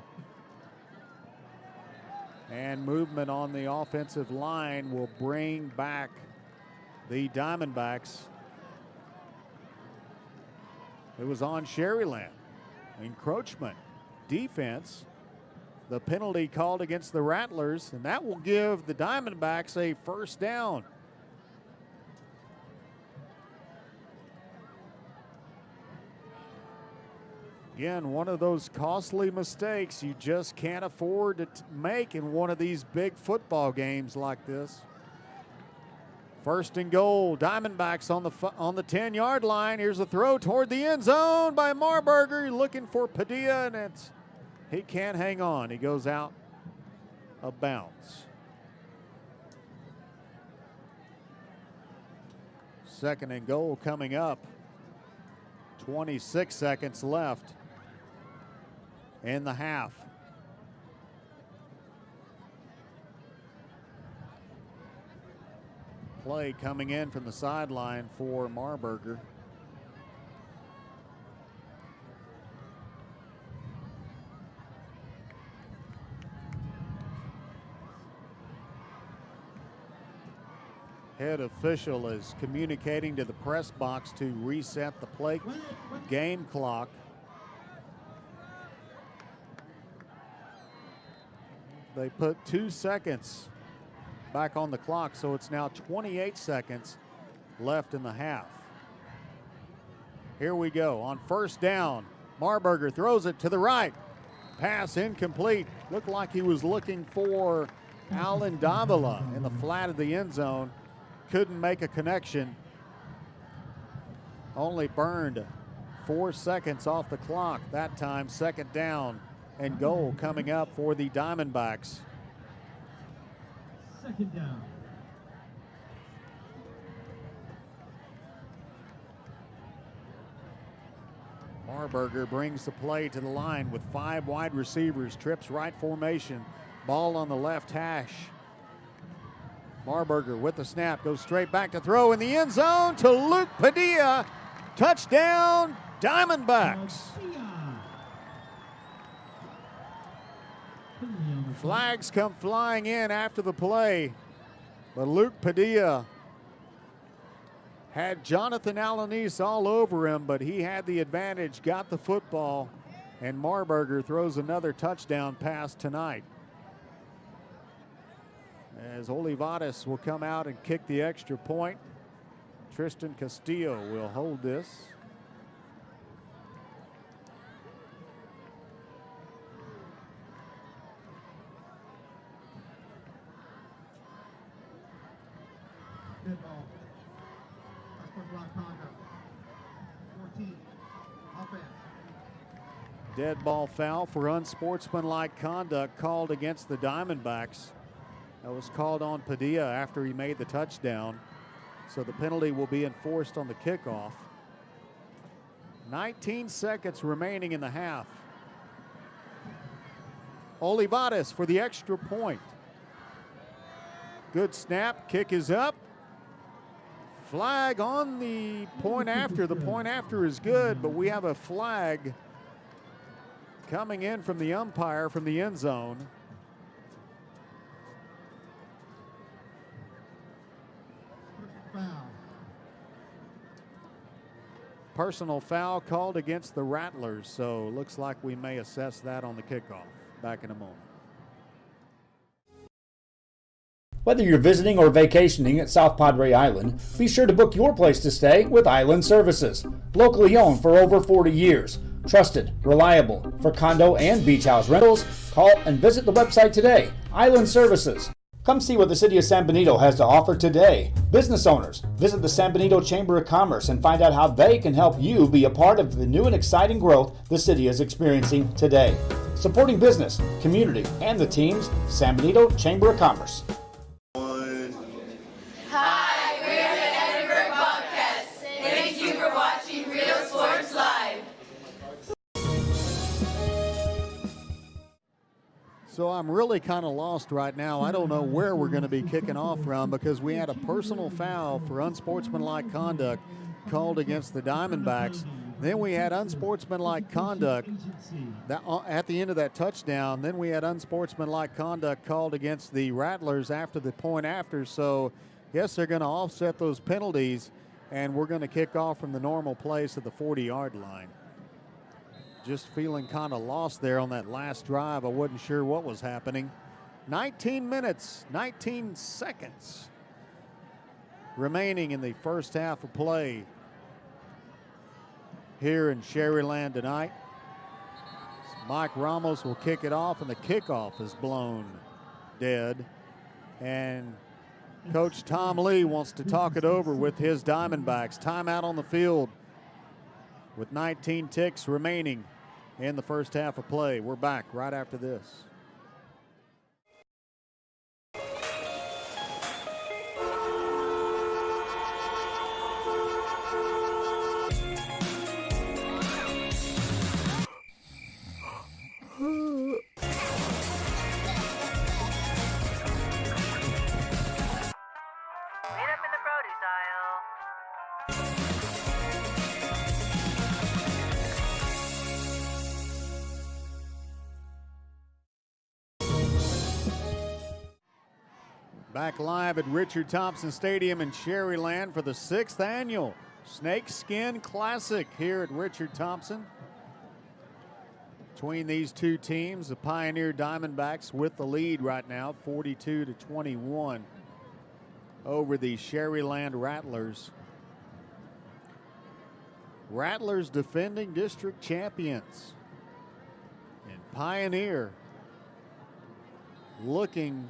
And movement on the offensive line will bring back the Diamondbacks. It was on Sharyland. Encroachment. Defense. The penalty called against the Rattlers, and that will give the Diamondbacks a first down. Again, one of those costly mistakes you just can't afford to make in one of these big football games like this. First and goal, Diamondbacks on the 10-yard line. Here's a throw toward the end zone by Marburger, looking for Padilla, and he can't hang on. He goes out of bounds. Second and goal coming up. 26 seconds left in the half. Play coming in from the sideline for Marburger. Head official is communicating to the press box to reset the play game clock. They put 2 seconds back on the clock, so it's now 28 seconds left in the half. Here we go on first down. Marburger throws it to the right. Pass incomplete. Looked like he was looking for Alan Davila in the flat of the end zone. Couldn't make a connection. Only burned 4 seconds off the clock that time. Second down and goal coming up for the Diamondbacks. Second down. Marburger brings the play to the line with 5 wide receivers, trips right formation, ball on the left hash. Marburger with the snap, goes straight back to throw in the end zone to Luke Padilla. Touchdown, Diamondbacks. Flags come flying in after the play, but Luke Padilla had Jonathan Alanis all over him, but he had the advantage, got the football, and Marburger throws another touchdown pass tonight. As Olivares will come out and kick the extra point. Tristan Castillo will hold this. Dead ball. Unsportsmanlike conduct. 14. Offense. Dead ball foul for unsportsmanlike conduct called against the Diamondbacks. That was called on Padilla after he made the touchdown. So the penalty will be enforced on the kickoff. 19 seconds remaining in the half. Olivares for the extra point. Good snap, kick is up. Flag on the point after. The point after is good, but we have a flag coming in from the umpire from the end zone. Foul. Personal foul called against the Rattlers, so looks like we may assess that on the kickoff. Back in a moment. Whether you're visiting or vacationing at South Padre Island, be sure to book your place to stay with Island Services. Locally owned for over 40 years. Trusted, reliable for condo and beach house rentals. Call and visit the website today. Island Services. Come see what the City of San Benito has to offer today. Business owners, visit the San Benito Chamber of Commerce and find out how they can help you be a part of the new and exciting growth the city is experiencing today. Supporting business, community, and the teams, San Benito Chamber of Commerce. Hi, we're the Edinburgh Bobcats. Thank you for watching Real Sports Live. So I'm really kind of lost right now. I don't know where we're going to be kicking off from because we had a personal foul for unsportsmanlike conduct called against the Diamondbacks. Then we had unsportsmanlike conduct at the end of that touchdown. Then we had unsportsmanlike conduct called against the Rattlers after the point after. So yes, they're going to offset those penalties, and we're going to kick off from the normal place at the 40-yard line. Just feeling kind of lost there on that last drive. I wasn't sure what was happening. 19 minutes, 19 seconds remaining in the first half of play here in Sharyland tonight. Mike Ramos will kick it off, and the kickoff is blown dead. And Coach Tom Lee wants to talk it over with his Diamondbacks. Timeout on the field with 19 ticks remaining in the first half of play. We're back right after this. Back live at Richard Thompson Stadium in Sharyland for the 6th annual Snakeskin Classic here at Richard Thompson. Between these two teams, the Pioneer Diamondbacks with the lead right now, 42-21 over the Sharyland Rattlers. Rattlers defending district champions. And Pioneer looking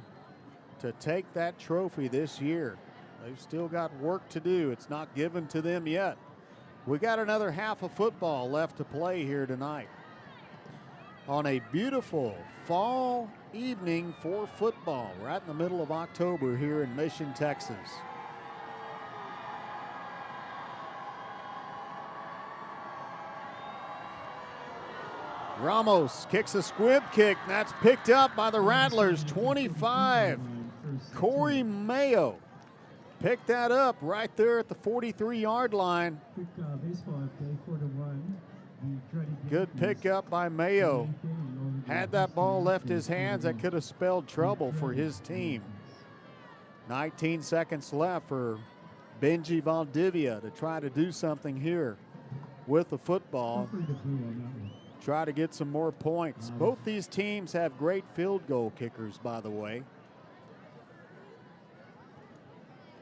to take that trophy this year. They've still got work to do. It's not given to them yet. We got another half of football left to play here tonight on a beautiful fall evening for football right in the middle of October here in Mission, Texas. Ramos kicks a squib kick. That's picked up by the Rattlers. 25. Corey Mayo picked that up right there at the 43-yard line. Good pickup by Mayo. Had that ball left his hands, that could have spelled trouble for his team. 19 seconds left for Benji Valdivia to try to do something here with the football. Try to get some more points. Both these teams have great field goal kickers, by the way.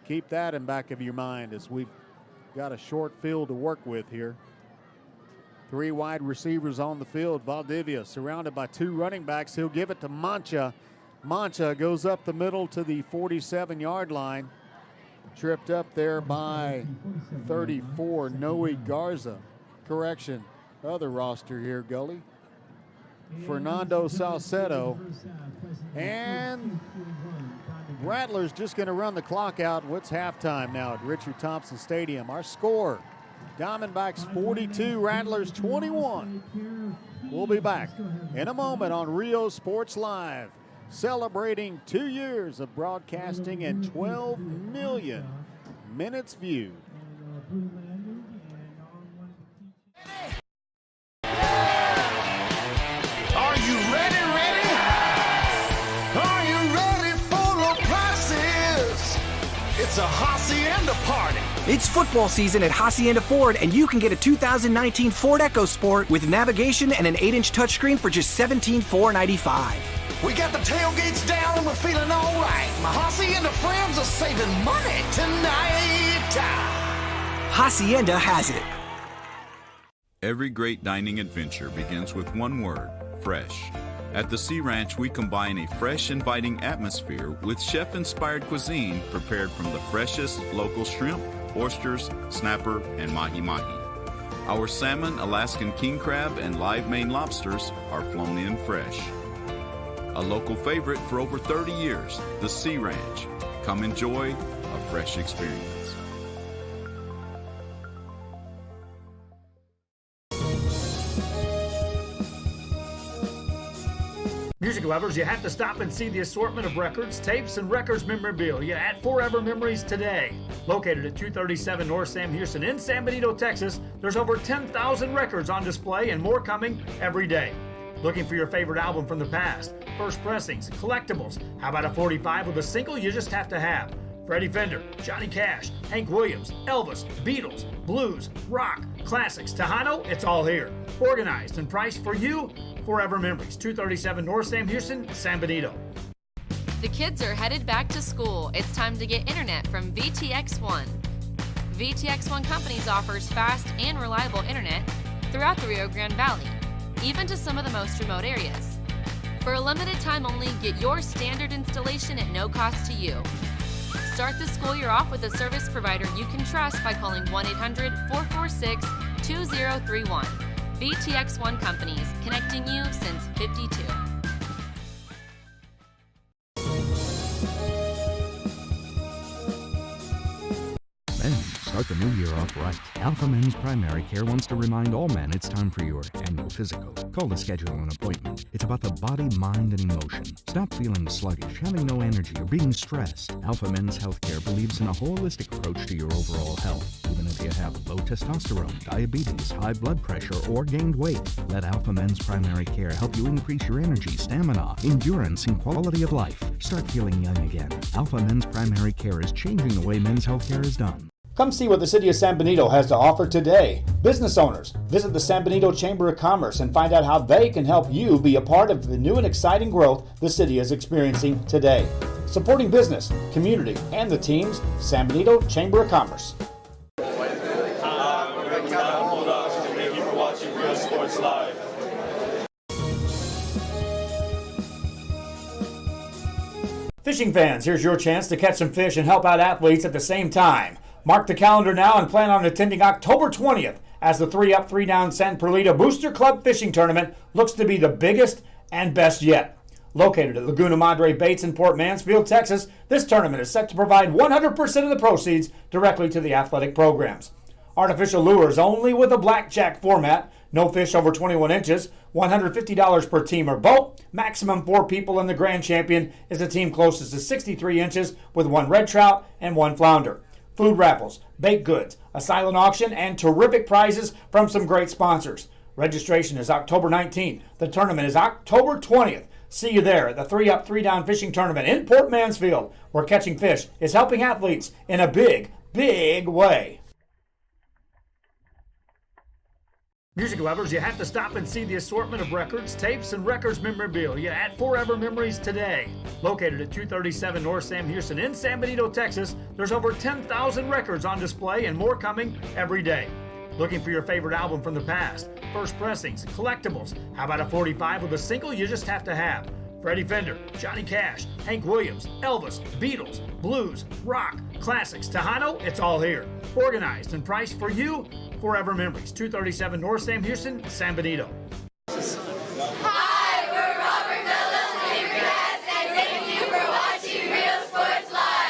Keep that in back of your mind as we've got a short field to work with here. 3 wide receivers on the field. Valdivia surrounded by 2 running backs. He'll give it to Mancha. Mancha goes up the middle to the 47-yard line. Tripped up there by 34, Noe Garza. Correction, other roster here, Gully. Fernando Salcedo. And Rattlers just going to run the clock out. What's halftime now at Richard Thompson Stadium? Our score, Diamondbacks 42, Rattlers 21. We'll be back in a moment on Rio Sports Live, celebrating 2 years of broadcasting and 12 million minutes viewed. Are you ready? Are you ready for low prices? It's a hacienda party. It's football season at Hacienda Ford, and you can get a 2019 Ford EcoSport with navigation and an 8-inch touchscreen for just $17,495. We got the tailgates down and we're feeling all right. My hacienda friends are saving money tonight. Hacienda has it. Every great dining adventure begins with one word: fresh. At the Sea Ranch, we combine a fresh, inviting atmosphere with chef-inspired cuisine prepared from the freshest local shrimp, oysters, snapper, and mahi-mahi. Our salmon, Alaskan king crab, and live Maine lobsters are flown in fresh. A local favorite for over 30 years, the Sea Ranch. Come enjoy a fresh experience. Music lovers, you have to stop and see the assortment of records, tapes, and records memorabilia at Forever Memories today. Located at 237 North Sam Houston in San Benito, Texas, there's over 10,000 records on display and more coming every day. Looking for your favorite album from the past, first pressings, collectibles? How about a 45 with a single you just have to have? Freddie Fender, Johnny Cash, Hank Williams, Elvis, Beatles, blues, rock, classics, Tejano, it's all here. Organized and priced for you. Forever Memories, 237 North Sam Houston, San Benito. The kids are headed back to school. It's time to get internet from VTX1. VTX1 Companies offers fast and reliable internet throughout the Rio Grande Valley, even to some of the most remote areas. For a limited time only, get your standard installation at no cost to you. Start the school year off with a service provider you can trust by calling 1-800-446-2031. VTX1 Companies, connecting you since '52. Men, start Start the new year off right. Alpha Men's Primary Care wants to remind all men it's time for your annual physical. Call to schedule an appointment. It's about the body, mind, and emotion. Stop feeling sluggish, having no energy, or being stressed. Alpha Men's Healthcare believes in a holistic approach to your overall health. Even if you have low testosterone, diabetes, high blood pressure, or gained weight, let Alpha Men's Primary Care help you increase your energy, stamina, endurance, and quality of life. Start feeling young again. Alpha Men's Primary Care is changing the way men's healthcare is done. Come see what the City of San Benito has to offer today. Business owners, visit the San Benito Chamber of Commerce and find out how they can help you be a part of the new and exciting growth the city is experiencing today. Supporting business, community, and the teams, San Benito Chamber of Commerce. Thank you for watching Real Sports Live. Fishing fans, here's your chance to catch some fish and help out athletes at the same time. Mark the calendar now and plan on attending October 20th as the 3-Up, 3-Down San Perlita Booster Club Fishing Tournament looks to be the biggest and best yet. Located at Laguna Madre Baits in Port Mansfield, Texas, this tournament is set to provide 100% of the proceeds directly to the athletic programs. Artificial lures only with a blackjack format, no fish over 21 inches, $150 per team or boat, maximum 4 people, and the grand champion is the team closest to 63 inches with 1 red trout and 1 flounder. Food raffles, baked goods, a silent auction, and terrific prizes from some great sponsors. Registration is October 19th. The tournament is October 20th. See you there at the 3-Up, 3-Down Fishing Tournament in Port Mansfield, where catching fish is helping athletes in a big, big way. Music lovers, you have to stop and see the assortment of records, tapes, and records memorabilia at Forever Memories today. Located at 237 North Sam Houston in San Benito, Texas, there's over 10,000 records on display and more coming every day. Looking for your favorite album from the past, first pressings, collectibles. How about a 45 with a single you just have to have? Freddie Fender, Johnny Cash, Hank Williams, Elvis, Beatles, blues, rock, classics, Tejano, it's all here. Organized and priced for you. Forever Memories, 237 North Sam Houston, San Benito. Hi, we're Robert Mills, Secret, and thank you for watching Real Sports Live.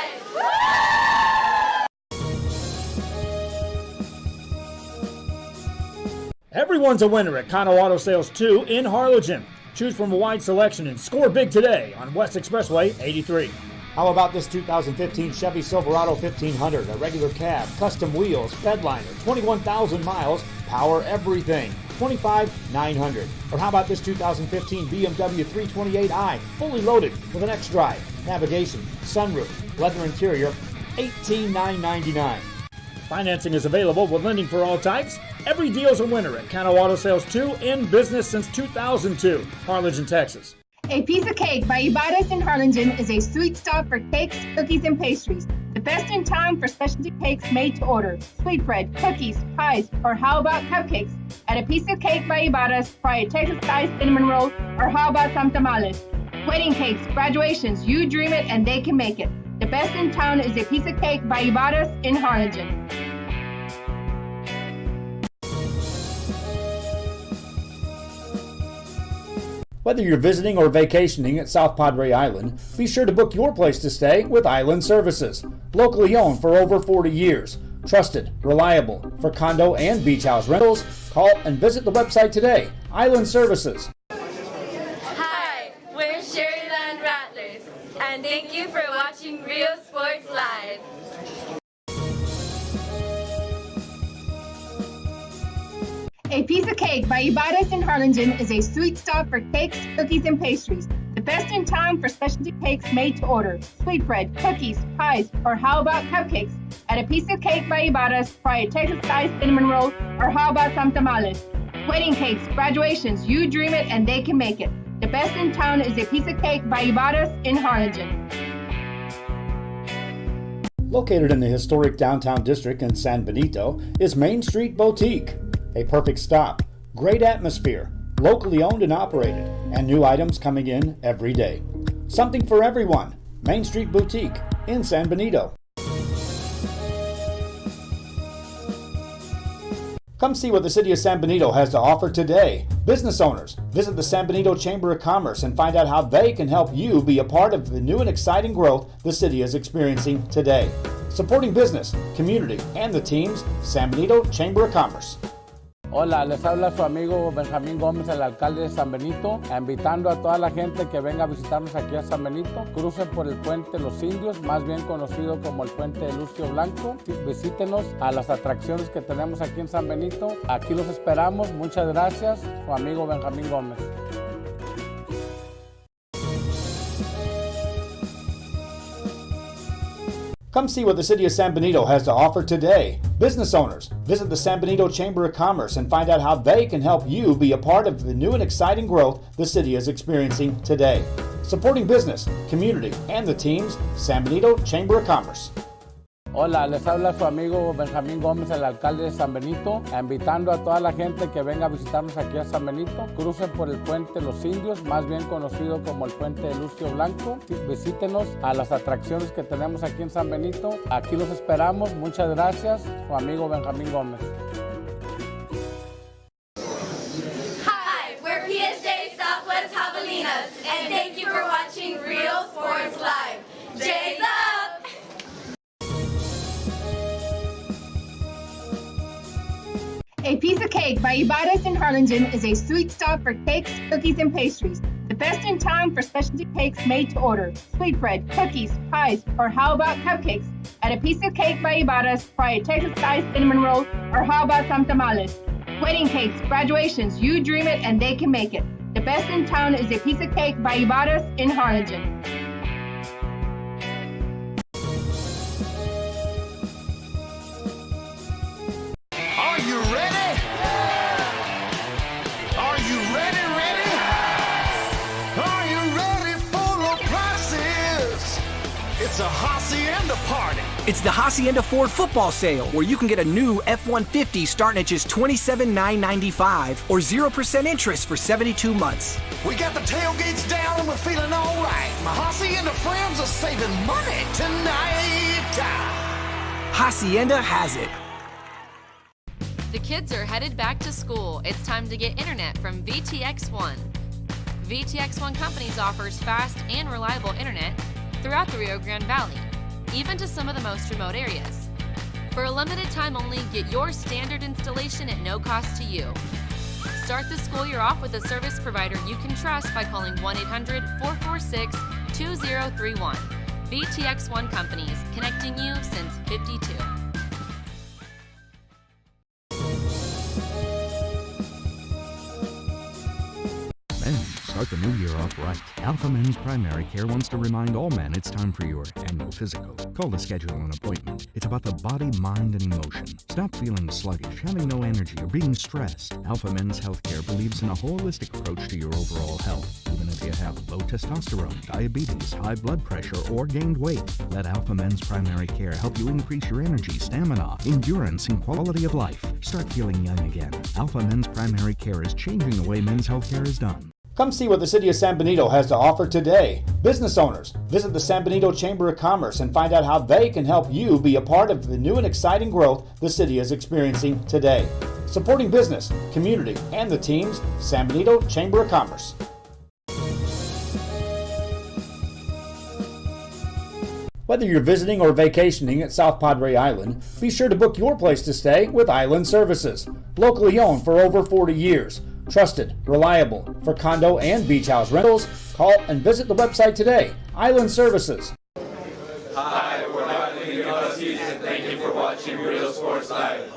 Everyone's a winner at Kano Auto Sales 2 in Harlingen. Choose from a wide selection and score big today on West Expressway 83. How about this 2015 Chevy Silverado 1500, a regular cab, custom wheels, bedliner, 21,000 miles, power everything, $25,900. Or how about this 2015 BMW 328i, fully loaded with an X-Drive, navigation, sunroof, leather interior, $18,999. Financing is available with lending for all types. Every deal's a winner at Kano Auto Sales 2, in business since 2002, Harlingen, Texas. A Piece of Cake by Ibarras in Harlingen is a sweet stop for cakes, cookies, and pastries. The best in town for specialty cakes made to order. Sweetbread, cookies, pies, or how about cupcakes? At A Piece of Cake by Ibarras, try a Texas-style cinnamon roll, or how about some tamales? Wedding cakes, graduations, you dream it and they can make it. The best in town is A Piece of Cake by Ibarras in Harlingen. Whether you're visiting or vacationing at South Padre Island, be sure to book your place to stay with Island Services. Locally owned for over 40 years. Trusted, reliable for condo and beach house rentals. Call and visit the website today. Island Services. Hi, we're Sharyland Rattlers, and thank you for watching Real Sports Live. A Piece of Cake by Ibarras in Harlingen is a sweet stop for cakes, cookies, and pastries. The best in town for specialty cakes made to order. Sweetbread, cookies, pies, or how about cupcakes? At A Piece of Cake by Ibarras, try a Texas-style cinnamon roll, or how about some tamales? Wedding cakes, graduations, you dream it and they can make it. The best in town is A Piece of Cake by Ibarras in Harlingen. Located in the historic downtown district in San Benito is Main Street Boutique. A perfect stop, great atmosphere, locally owned and operated, and new items coming in every day. Something for everyone. Main Street Boutique in San Benito. Come see what the City of San Benito has to offer today. Business owners, visit the San Benito Chamber of Commerce and find out how they can help you be a part of the new and exciting growth the city is experiencing today. supporting business, community, and the teams, San Benito Chamber of Commerce. Hola, les habla su amigo Benjamín Gómez, el alcalde de San Benito, invitando a toda la gente que venga a visitarnos aquí a San Benito. Crucen por el puente Los Indios, más bien conocido como el puente de Lucio Blanco. Visítenos a las atracciones que tenemos aquí en San Benito. Aquí los esperamos. Muchas gracias. Su amigo Benjamín Gómez. Come see what the City of San Benito has to offer today. Business owners, visit the San Benito Chamber of Commerce and find out how they can help you be a part of the new and exciting growth the city is experiencing today. Supporting business, community, and the teams, San Benito Chamber of Commerce. Hola, les habla su amigo Benjamín Gómez, el alcalde de San Benito, invitando a toda la gente que venga a visitarnos aquí a San Benito. Crucen por el puente Los Indios, más bien conocido como el puente de Lucio Blanco. Visítenos a las atracciones que tenemos aquí en San Benito. Aquí los esperamos. Muchas gracias. Su amigo Benjamín Gómez. Hi, we're PSJ Southwest Javelinas, and thank you for watching Real Sports Live. Jay's up! A Piece of Cake by Ibadas in Harlingen is a sweet stop for cakes, cookies, and pastries. The best in town for specialty cakes made to order. Sweetbread, cookies, pies, or how about cupcakes? At A Piece of Cake by Ibadas, try a Texas-style cinnamon roll, or how about some tamales? Wedding cakes, graduations, you dream it and they can make it. The best in town is A Piece of Cake by Ibadas in Harlingen. Are you ready? Are you ready? Are you ready for low prices? It's a hacienda party. It's the Hacienda Ford football sale, where you can get a new F-150 starting at just $27,995 or 0% interest for 72 months. We got the tailgates down and we're feeling all right. My hacienda friends are saving money tonight. Hacienda has it. The kids are headed back to school. It's time to get internet from VTX1. VTX1 Companies offers fast and reliable internet throughout the Rio Grande Valley, even to some of the most remote areas. For a limited time only, get your standard installation at no cost to you. Start the school year off with a service provider you can trust by calling 1-800-446-2031. VTX1 Companies, connecting you since '52. Men, start the new year off right. Alpha Men's Primary Care wants to remind all men it's time for your annual physical. Call to schedule an appointment. It's about the body, mind, and emotion. Stop feeling sluggish, having no energy, or being stressed. Alpha Men's Healthcare believes in a holistic approach to your overall health. Even if you have low testosterone, diabetes, high blood pressure, or gained weight, let Alpha Men's Primary Care help you increase your energy, stamina, endurance, and quality of life. Start feeling young again. Alpha Men's Primary Care is changing the way men's healthcare is done. Come see what the City of San Benito has to offer today. Business owners, visit the San Benito Chamber of Commerce and find out how they can help you be a part of the new and exciting growth the city is experiencing today. Supporting business, community, and the teams, San Benito Chamber of Commerce. Whether you're visiting or vacationing at South Padre Island, be sure to book your place to stay with Island Services. Locally owned for over 40 years. Trusted, reliable for condo and beach house rentals. Call and visit the website today. Island Services. Hi, we're Island Universities, and thank you for watching Real Sports Live.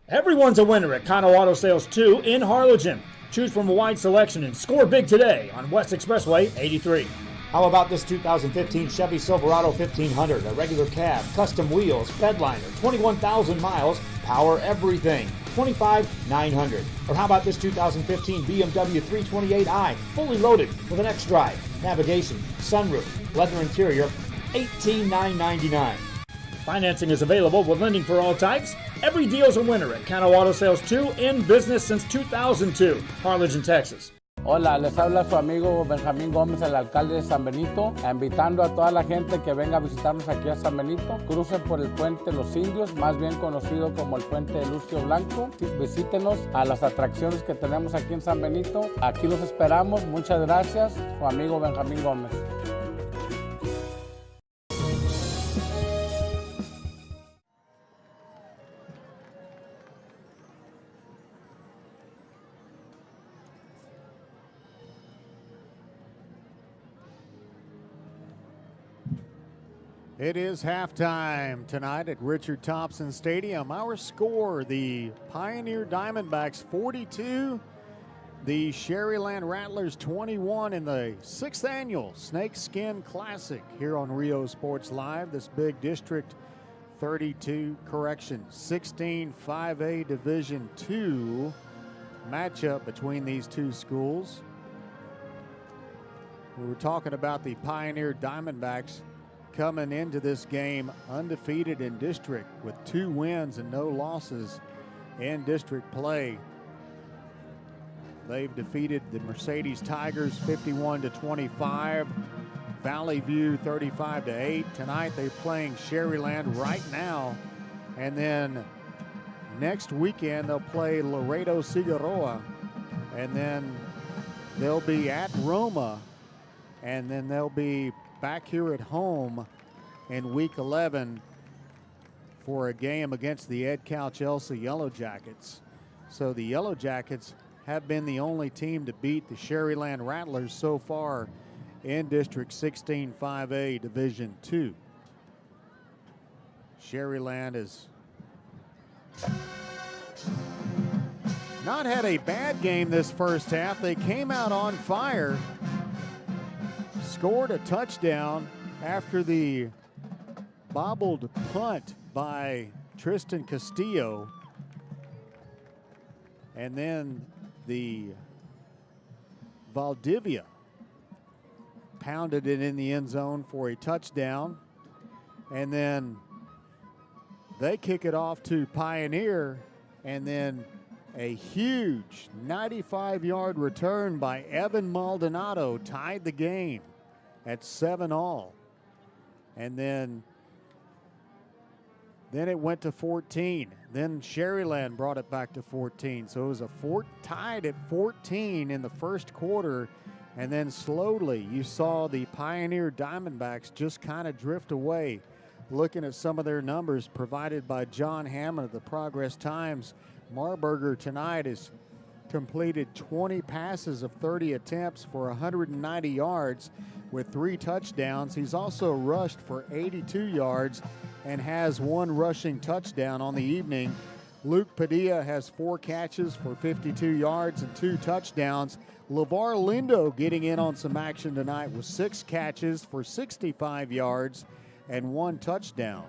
Everyone's a winner at Kano Auto Sales 2 in Harlingen. Choose from a wide selection and score big today on West Expressway 83. How about this 2015 Chevy Silverado 1500, a regular cab, custom wheels, bedliner, 21,000 miles, power everything, $25,900. Or how about this 2015 BMW 328i, fully loaded with an X-Drive, navigation, sunroof, leather interior, $18,999. Financing is available with lending for all types. Every deal's a winner at Kano Auto Sales 2, in business since 2002, Harlingen, Texas. Hola, les habla su amigo Benjamín Gómez, el alcalde de San Benito, invitando a toda la gente que venga a visitarnos aquí a San Benito. Crucen por el puente Los Indios, más bien conocido como el puente de Lucio Blanco. Visítenos a las atracciones que tenemos aquí en San Benito. Aquí los esperamos. Muchas gracias. Su amigo Benjamín Gómez. It is halftime tonight at Richard Thompson Stadium. Our score, the Pioneer Diamondbacks 42, the Sharyland Rattlers 21 in the 6th annual Snakeskin Classic here on Rio Sports Live. This big District 16 5A Division II matchup between these two schools. We were talking about the Pioneer Diamondbacks coming into this game undefeated in district with 2 wins and no losses in district play. They've defeated the Mercedes Tigers 51-25, Valley View 35-8. Tonight they're playing Sharyland right now, and then next weekend they'll play Laredo Figueroa, and then they'll be at Roma, and then they'll be back here at home in week 11 for a game against the Ed Cal Chelsea Yellow Jackets. So the Yellow Jackets have been the only team to beat the Sharyland Rattlers so far in District 16 5A Division II. Sharyland has not had a bad game this first half. They came out on fire, scored a touchdown after the bobbled punt by Tristan Castillo, and then the Valdivia pounded it in the end zone for a touchdown, and then they kick it off to Pioneer, and then a huge 95-yard return by Evan Maldonado tied the game at 7-all. And then it went to 14. Then Sharyland brought it back to 14. So it was tied at 14 in the first quarter. And then slowly you saw the Pioneer Diamondbacks just kind of drift away. Looking at some of their numbers provided by John Hammond of the Progress Times, Marburger tonight has completed 20 passes of 30 attempts for 190 yards with 3 touchdowns. He's also rushed for 82 yards and has 1 rushing touchdown on the evening. Luke Padilla has 4 catches for 52 yards and 2 touchdowns. LeVar Lindo getting in on some action tonight with 6 catches for 65 yards and 1 touchdown.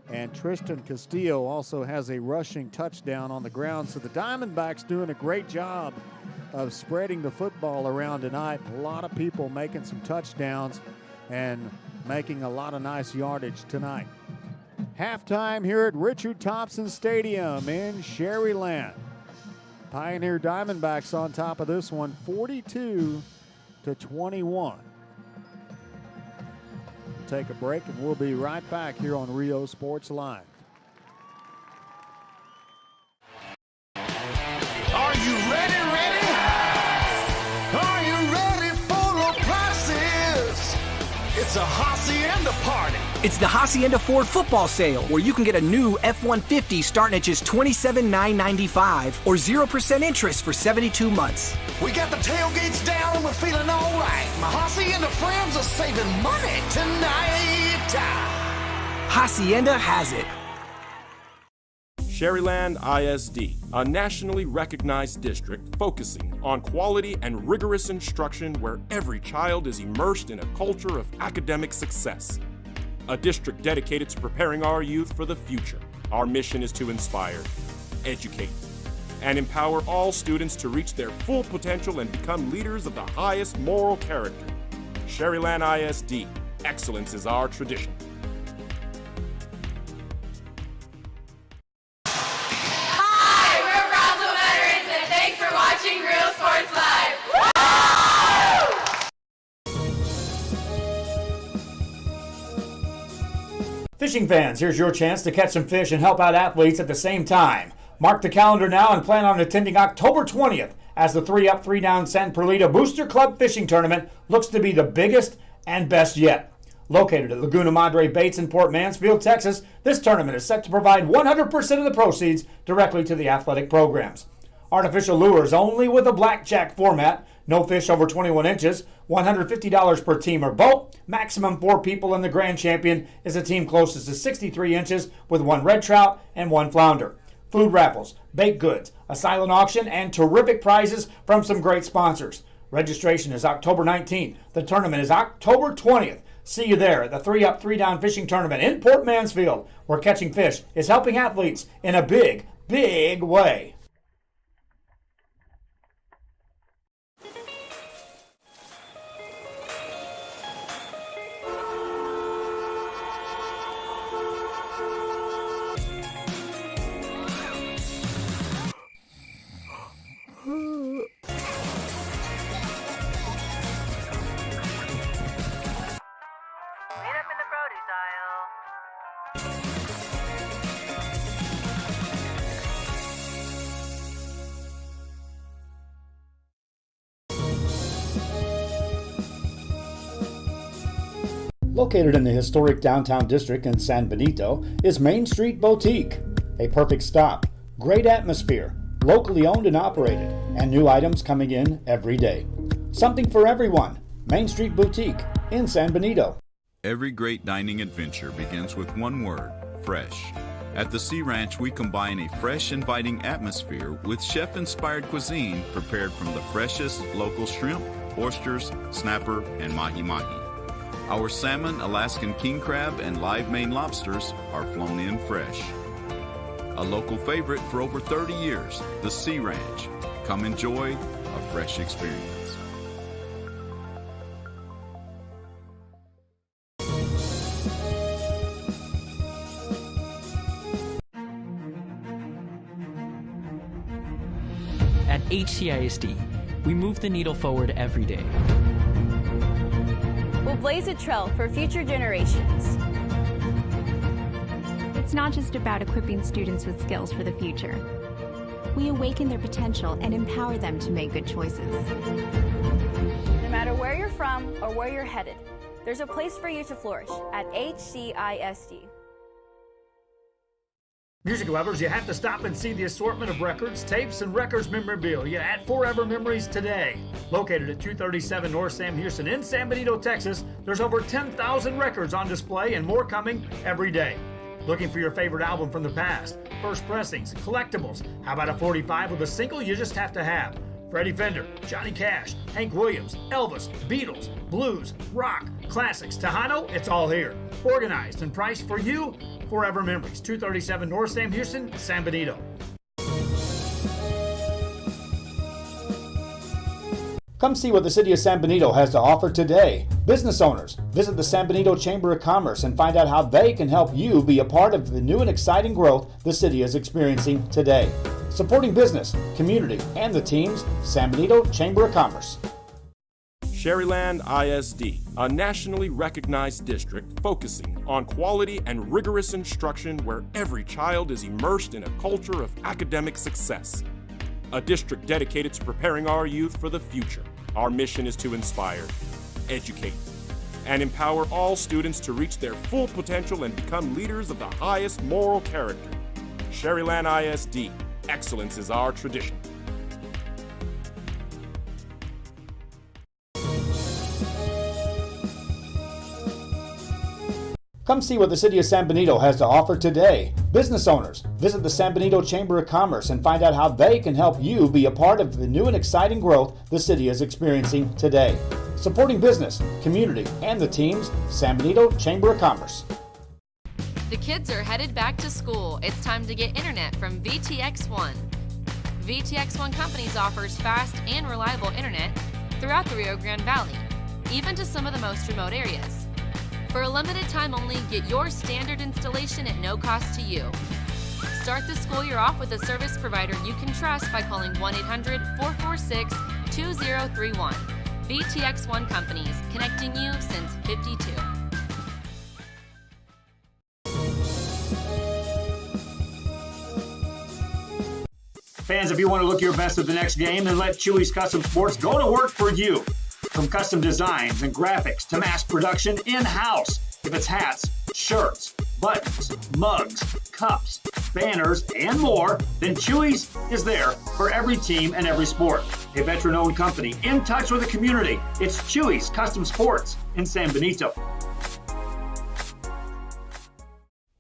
And Tristan Castillo also has a rushing touchdown on the ground. So the Diamondbacks doing a great job of spreading the football around tonight. A lot of people making some touchdowns and making a lot of nice yardage tonight. Halftime here at Richard Thompson Stadium in Sharyland. Pioneer Diamondbacks on top of this one, 42-21. Take a break and we'll be right back here on Rio Sports Live. Are you ready? Are you ready for low prices? It's a hacienda party. It's the Hacienda Ford football sale, where you can get a new F-150 starting at just $27,995 or 0% interest for 72 months. We got the tailgates down and we're feeling all right. My Hacienda friends are saving money tonight. Hacienda has it. Sharyland ISD, a nationally recognized district focusing on quality and rigorous instruction where every child is immersed in a culture of academic success. A district dedicated to preparing our youth for the future. Our mission is to inspire, educate, and empower all students to reach their full potential and become leaders of the highest moral character. Sharyland ISD, excellence is our tradition. Hi, we're Brownsville veterans, and thanks for watching Real Sports Live. Fishing fans, here's your chance to catch some fish and help out athletes at the same time. Mark the calendar now and plan on attending October 20th as the 3-Up, 3-Down San Perlito Booster Club Fishing Tournament looks to be the biggest and best yet. Located at Laguna Madre Baits in Port Mansfield, Texas, this tournament is set to provide 100% of the proceeds directly to the athletic programs. Artificial lures only with a blackjack format, no fish over 21 inches, $150 per team or boat, maximum 4 people, and the grand champion is a team closest to 63 inches with 1 red trout and 1 flounder. Food raffles, baked goods, a silent auction, and terrific prizes from some great sponsors. Registration is October 19th. The tournament is October 20th. See you there at the 3-Up, 3-Down Fishing Tournament in Port Mansfield, where catching fish is helping athletes in a big, big way. Located in the historic downtown district in San Benito is Main Street Boutique. A perfect stop, great atmosphere, locally owned and operated, and new items coming in every day. Something for everyone. Main Street Boutique in San Benito. Every great dining adventure begins with one word, fresh. At the Sea Ranch, we combine a fresh, inviting atmosphere with chef-inspired cuisine prepared from the freshest local shrimp, oysters, snapper, and mahi-mahi. Our salmon, Alaskan king crab, and live Maine lobsters are flown in fresh. A local favorite for over 30 years, the Sea Ranch. Come enjoy a fresh experience. At HCISD, we move the needle forward every day. We'll blaze a trail for future generations. It's not just about equipping students with skills for the future. We awaken their potential and empower them to make good choices. No matter where you're from or where you're headed, there's a place for you to flourish at HCISD. Music lovers, you have to stop and see the assortment of records, tapes, and records memorabilia at Forever Memories today. Located at 237 North Sam Houston in San Benito, Texas, there's over 10,000 records on display and more coming every day. Looking for your favorite album from the past, first pressings, collectibles? How about a 45 with a single you just have to have? Freddie Fender, Johnny Cash, Hank Williams, Elvis, Beatles, blues, rock, classics, Tejano, it's all here. Organized and priced for you. Forever Memories, 237 North Sam Houston, San Benito. Come see what the City of San Benito has to offer today. Business owners, visit the San Benito Chamber of Commerce and find out how they can help you be a part of the new and exciting growth the city is experiencing today. Supporting business, community, and the teams, San Benito Chamber of Commerce. Sharyland ISD, a nationally recognized district focusing on quality and rigorous instruction where every child is immersed in a culture of academic success. A district dedicated to preparing our youth for the future. Our mission is to inspire, educate, and empower all students to reach their full potential and become leaders of the highest moral character. Sharyland ISD, excellence is our tradition. Come see what the City of San Benito has to offer today. Business owners, visit the San Benito Chamber of Commerce and find out how they can help you be a part of the new and exciting growth the city is experiencing today. Supporting business, community, and the teams, San Benito Chamber of Commerce. The kids are headed back to school. It's time to get internet from VTX1. VTX1 Companies offers fast and reliable internet throughout the Rio Grande Valley, even to some of the most remote areas. For a limited time only, get your standard installation at no cost to you. Start the school year off with a service provider you can trust by calling 1-800-446-2031. VTX1 Companies, connecting you since '52. Fans, if you want to look your best at the next game, then let Chewy's Custom Sports go to work for you. From custom designs and graphics to mass production in-house. If it's hats, shirts, buttons, mugs, cups, banners, and more, then Chewy's is there for every team and every sport. A veteran-owned company in touch with the community. It's Chewy's Custom Sports in San Benito.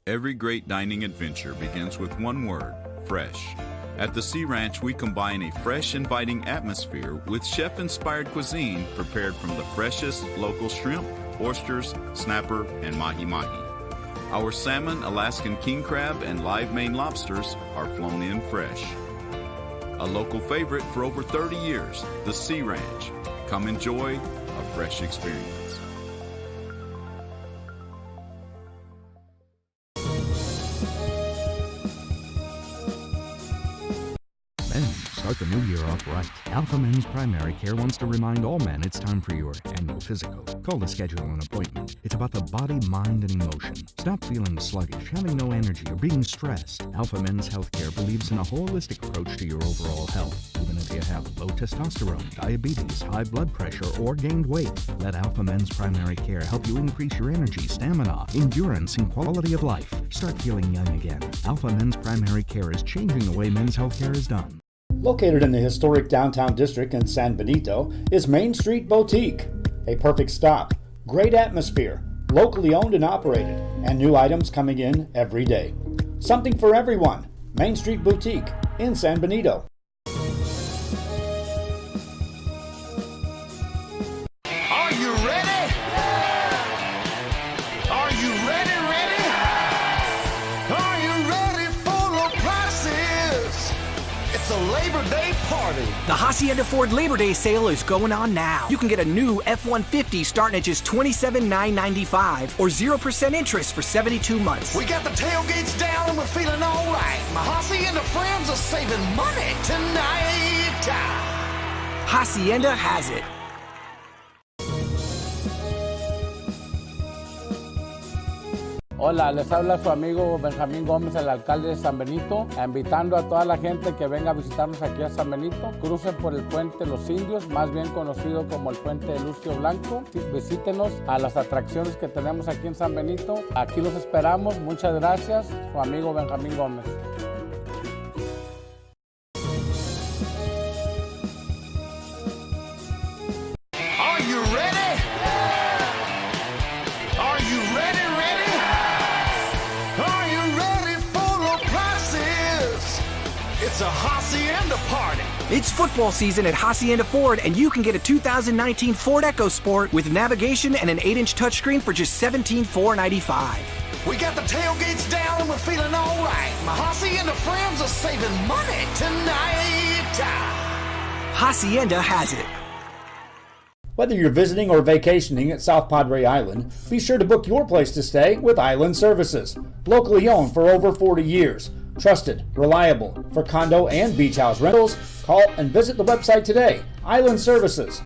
Every great dining adventure begins with one word, fresh. At the Sea Ranch, we combine a fresh, inviting atmosphere with chef-inspired cuisine prepared from the freshest local shrimp, oysters, snapper, and mahi-mahi. Our salmon, Alaskan king crab, and live Maine lobsters are flown in fresh. A local favorite for over 30 years, the Sea Ranch. Come enjoy a fresh experience. Start the new year off right. Alpha Men's Primary Care wants to remind all men it's time for your annual physical. Call to schedule an appointment. It's about the body, mind, and emotion. Stop feeling sluggish, having no energy, or being stressed. Alpha Men's Healthcare believes in a holistic approach to your overall health. Even if you have low testosterone, diabetes, high blood pressure, or gained weight, let Alpha Men's Primary Care help you increase your energy, stamina, endurance, and quality of life. Start feeling young again. Alpha Men's Primary Care is changing the way men's healthcare is done. Located in the historic downtown district in San Benito is Main Street Boutique. A perfect stop, great atmosphere, locally owned and operated, and new items coming in every day. Something for everyone. Main Street Boutique in San Benito. Are you ready? Are you ready? Are you ready for low prices? It's a Labor Day party. The Hacienda Ford Labor Day sale is going on now. You can get a new F-150 starting at just $27,995 or 0% interest for 72 months. We got the tailgates down and we're feeling all right. My Hacienda friends are saving money tonight. Hacienda has it. Hola, les habla su amigo Benjamín Gómez, el alcalde de San Benito, invitando a toda la gente que venga a visitarnos aquí a San Benito. Crucen por el puente Los Indios, más bien conocido como el puente de Lucio Blanco. Visítenos a las atracciones que tenemos aquí en San Benito. Aquí los esperamos. Muchas gracias. Su amigo Benjamín Gómez. Are you ready? Are you ready? Are you ready for low prices? It's a Hacienda party. It's football season at Hacienda Ford, and you can get a 2019 Ford EcoSport with navigation and an 8-inch touchscreen for just $17,495. We got the tailgates down and we're feeling all right. My Hacienda friends are saving money tonight. Hacienda has it. Whether you're visiting or vacationing at South Padre Island, be sure to book your place to stay with Island Services. Locally owned for over 40 years. Trusted, reliable for condo and beach house rentals. Call and visit the website today. Island Services.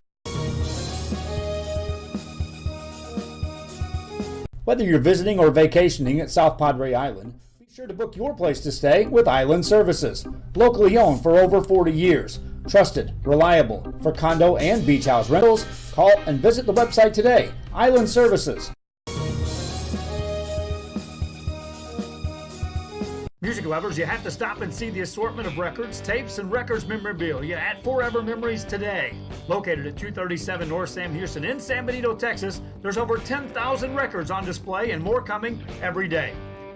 Whether you're visiting or vacationing at South Padre Island, be sure to book your place to stay with Island Services. Locally owned for over 40 years. Trusted, reliable for condo and beach house rentals. Call and visit the website today. Island Services. Music lovers, you have to stop and see the assortment of records, tapes, and records memorabilia at Forever Memories today. Located at 237 North Sam Houston in San Benito, Texas, there's over 10,000 records on display and more coming every day.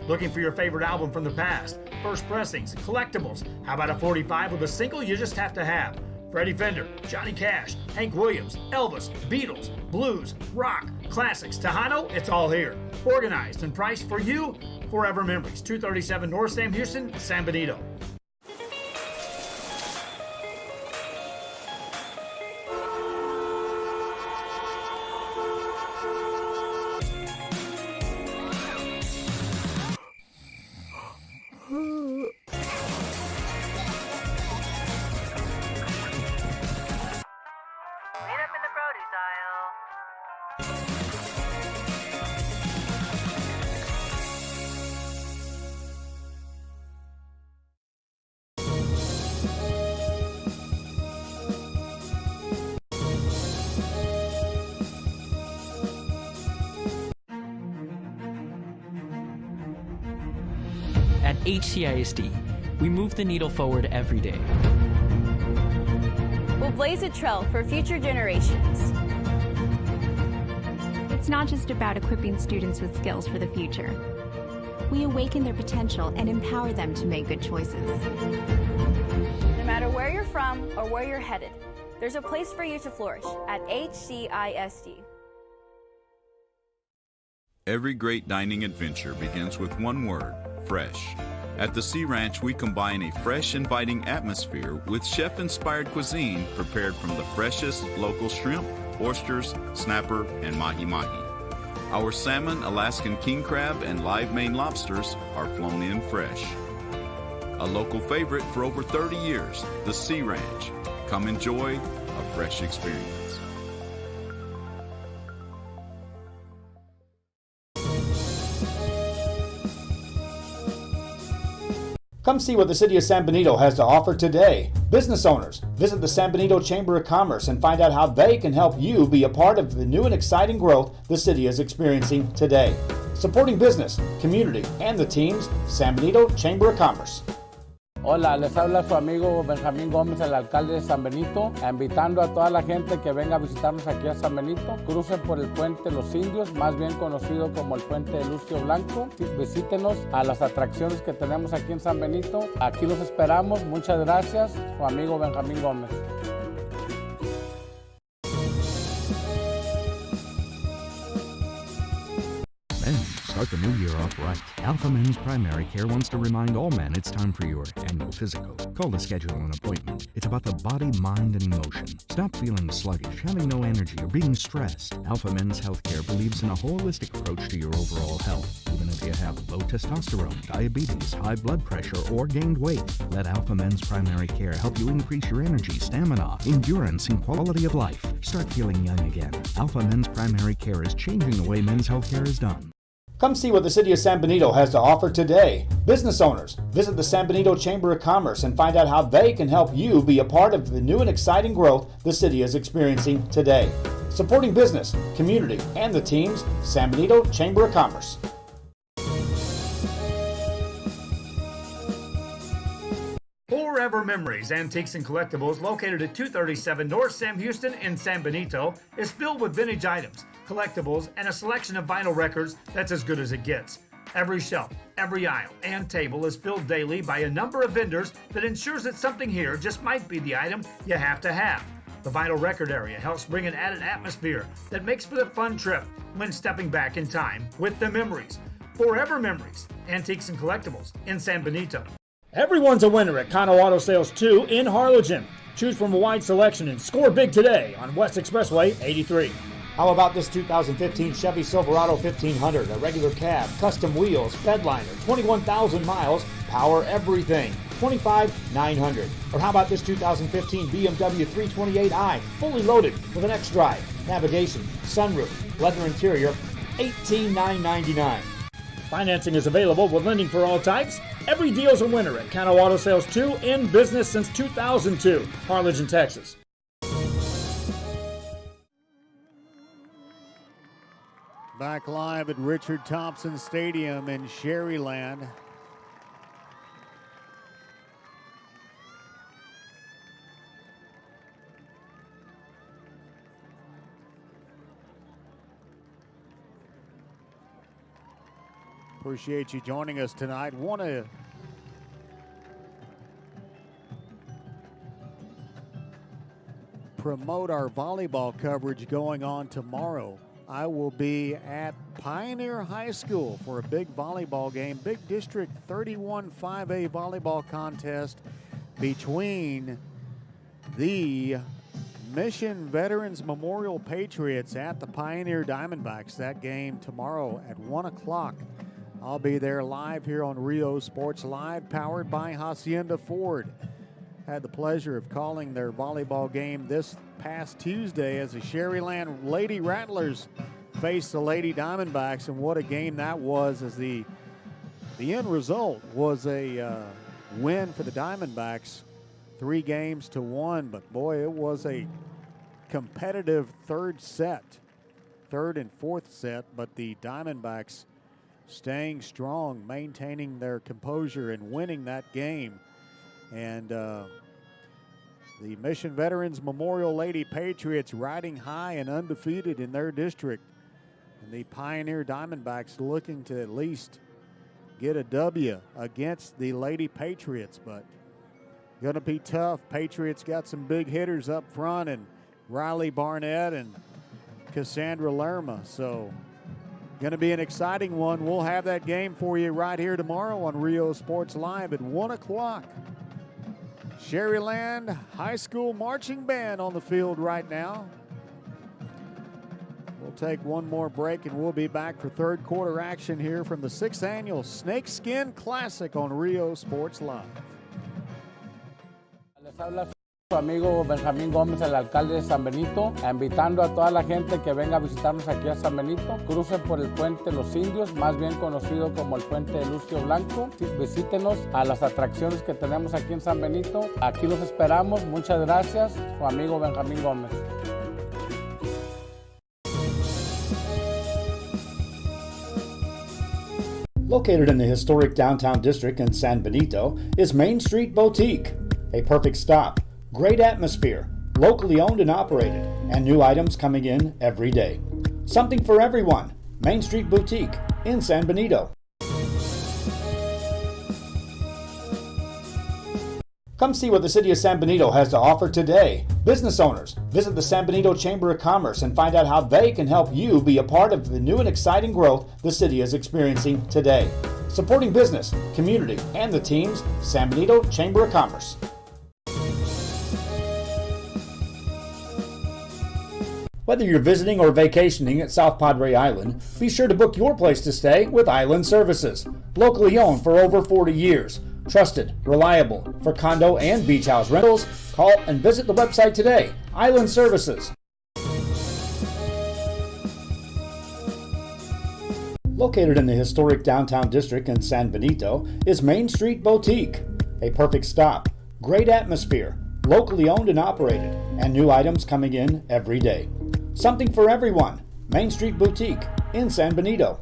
Looking for your favorite album from the past, first pressings, collectibles? How about a 45 with a single you just have to have? Freddie Fender, Johnny Cash, Hank Williams, Elvis, Beatles, blues, rock, classics, Tejano, it's all here. Organized and priced for you. Forever Memories, 237 North Sam Houston, San Benito. At HCISD, we move the needle forward every day. We'll blaze a trail for future generations. It's not just about equipping students with skills for the future. We awaken their potential and empower them to make good choices. No matter where you're from or where you're headed, there's a place for you to flourish at HCISD. Every great dining adventure begins with one word, fresh. At the Sea Ranch, we combine a fresh, inviting atmosphere with chef-inspired cuisine prepared from the freshest local shrimp, oysters, snapper, and mahi-mahi. Our salmon, Alaskan king crab, and live Maine lobsters are flown in fresh. A local favorite for over 30 years, the Sea Ranch. Come enjoy a fresh experience. Come see what the City of San Benito has to offer today. Business owners, visit the San Benito Chamber of Commerce and find out how they can help you be a part of the new and exciting growth the city is experiencing today. Supporting business, community, and the teams, San Benito Chamber of Commerce. Hola, les habla su amigo Benjamín Gómez, el alcalde de San Benito, invitando a toda la gente que venga a visitarnos aquí a San Benito. Crucen por el puente Los Indios, más bien conocido como el puente de Lucio Blanco. Visítenos a las atracciones que tenemos aquí en San Benito. Aquí los esperamos. Muchas gracias. Su amigo Benjamín Gómez. Men, start the new year off right. Alpha Men's Primary Care wants to remind all men it's time for your annual physical. Call to schedule an appointment. It's about the body, mind, and emotion. Stop feeling sluggish, having no energy, or being stressed. Alpha Men's Healthcare believes in a holistic approach to your overall health. Even if you have low testosterone, diabetes, high blood pressure, or gained weight, let Alpha Men's Primary Care help you increase your energy, stamina, endurance, and quality of life. Start feeling young again. Alpha Men's Primary Care is changing the way men's healthcare is done. Come see what the City of San Benito has to offer today. Business owners, visit the San Benito Chamber of Commerce and find out how they can help you be a part of the new and exciting growth the city is experiencing today. Supporting business, community, and the teams, San Benito Chamber of Commerce. Forever Memories, Antiques and Collectibles, located at 237 North Sam Houston in San Benito, is filled with vintage items, collectibles, and a selection of vinyl records that's as good as it gets. Every shelf, every aisle, and table is filled daily by a number of vendors that ensures that something here just might be the item you have to have. The vinyl record area helps bring an added atmosphere that makes for the fun trip when stepping back in time with the memories. Forever Memories, Antiques and Collectibles in San Benito. Everyone's a winner at Kano Auto Sales 2 in Harlingen. Choose from a wide selection and score big today on West Expressway 83. How about this 2015 Chevy Silverado 1500, a regular cab, custom wheels, bedliner, 21,000 miles, power everything, $25,900. Or how about this 2015 BMW 328i, fully loaded with an X-Drive, navigation, sunroof, leather interior, $18,999. Financing is available with lending for all types. Every deal's a winner at Kano Auto Sales 2, in business since 2002, Harlingen, Texas. Back live at Richard Thompson Stadium in Sharyland. Appreciate you joining us tonight. Want to promote our volleyball coverage going on tomorrow. I will be at Pioneer High School for a big volleyball game, big District 31 5A volleyball contest between the Mission Veterans Memorial Patriots at the Pioneer Diamondbacks. That game tomorrow at 1 o'clock. I'll be there live here on Rio Sports Live, powered by Hacienda Ford. Had the pleasure of calling their volleyball game this past Tuesday as the Sharyland Lady Rattlers faced the Lady Diamondbacks, and what a game that was, as the end result was a win for the Diamondbacks, 3-1, but boy, it was a competitive third and fourth set, but the Diamondbacks staying strong, maintaining their composure, and winning that game. And the Mission Veterans Memorial Lady Patriots riding high and undefeated in their district. And the Pioneer Diamondbacks looking to at least get a W against the Lady Patriots, but going to be tough. Patriots got some big hitters up front, and Riley Barnett and Cassandra Lerma. So going to be an exciting one. We'll have that game for you right here tomorrow on Rio Sports Live at 1 o'clock. Sharyland High School Marching Band on the field right now. We'll take one more break and we'll be back for third quarter action here from the 6th Annual Snakeskin Classic on Rio Sports Live. Les habla su amigo Benjamín Gómez, el alcalde de San Benito, invitando a toda la gente que venga a visitarnos aquí a San Benito. Crucen por el puente Los Indios, más bien conocido como el puente de Lucio Blanco. Visítenos a las atracciones que tenemos aquí en San Benito. Aquí los esperamos. Muchas gracias. Su amigo Benjamín Gómez. Located in the historic downtown district in San Benito is Main Street Boutique. A perfect stop, great atmosphere, locally owned and operated, and new items coming in every day. Something for everyone. Main Street Boutique in San Benito. Come see what the City of San Benito has to offer today. Business owners, visit the San Benito Chamber of Commerce and find out how they can help you be a part of the new and exciting growth the city is experiencing today. Supporting business, community, and the teams, San Benito Chamber of Commerce. Whether you're visiting or vacationing at South Padre Island, be sure to book your place to stay with Island Services. Locally owned for over 40 years. Trusted, reliable for condo and beach house rentals. Call and visit the website today. Island Services. Located in the historic downtown district in San Benito is Main Street Boutique. A perfect stop, great atmosphere, locally owned and operated, and new items coming in every day. Something for everyone. Main Street Boutique in San Benito.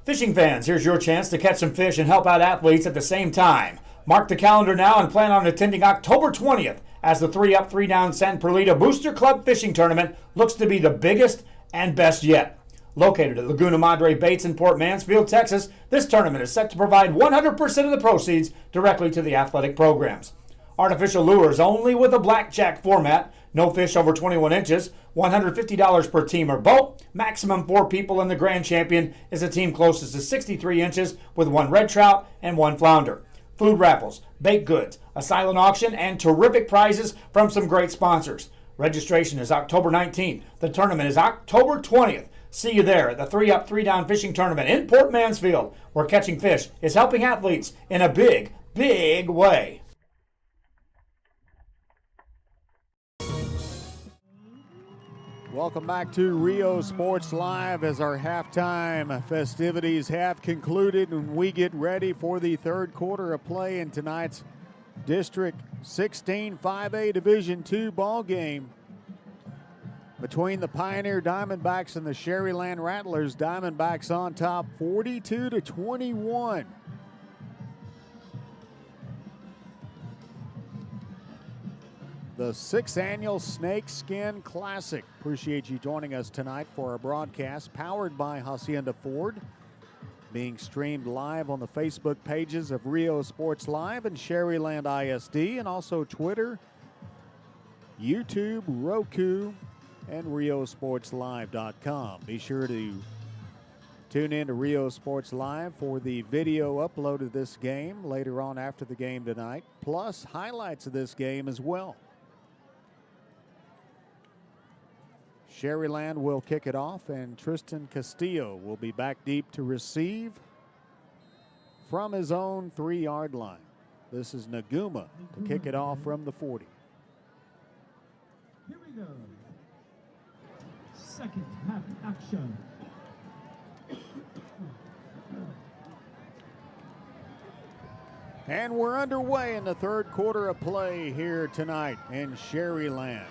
Fishing fans, here's your chance to catch some fish and help out athletes at the same time. Mark the calendar now and plan on attending October 20th as the 3-Up, 3-Down San Perlita Booster Club Fishing Tournament looks to be the biggest and best yet. Located at Laguna Madre Baits in Port Mansfield, Texas, this tournament is set to provide 100% of the proceeds directly to the athletic programs. Artificial lures only with a blackjack format, no fish over 21 inches, $150 per team or boat, maximum 4 people, and the grand champion is a team closest to 63 inches with 1 red trout and 1 flounder. Food raffles, baked goods, a silent auction, and terrific prizes from some great sponsors. Registration is October 19th. The tournament is October 20th. See you there at the 3-Up, 3-Down Fishing Tournament in Port Mansfield, where catching fish is helping athletes in a big, big way. Welcome back to Rio Sports Live as our halftime festivities have concluded and we get ready for the third quarter of play in tonight's District 16 5A Division II ball game between the Pioneer Diamondbacks and the Sharyland Rattlers. Diamondbacks on top 42-21. The 6th Annual Snakeskin Classic. Appreciate you joining us tonight for our broadcast, powered by Hacienda Ford, being streamed live on the Facebook pages of Rio Sports Live and Sharyland ISD, and also Twitter, YouTube, Roku, and RioSportsLive.com. Be sure to tune in to Rio Sports Live for the video upload of this game later on after the game tonight, plus highlights of this game as well. Sharyland will kick it off, and Tristan Castillo will be back deep to receive from his own 3-yard line. This is Naguma to kick it off from the 40. Here we go. Second half action. And we're underway in the third quarter of play here tonight in Sharyland.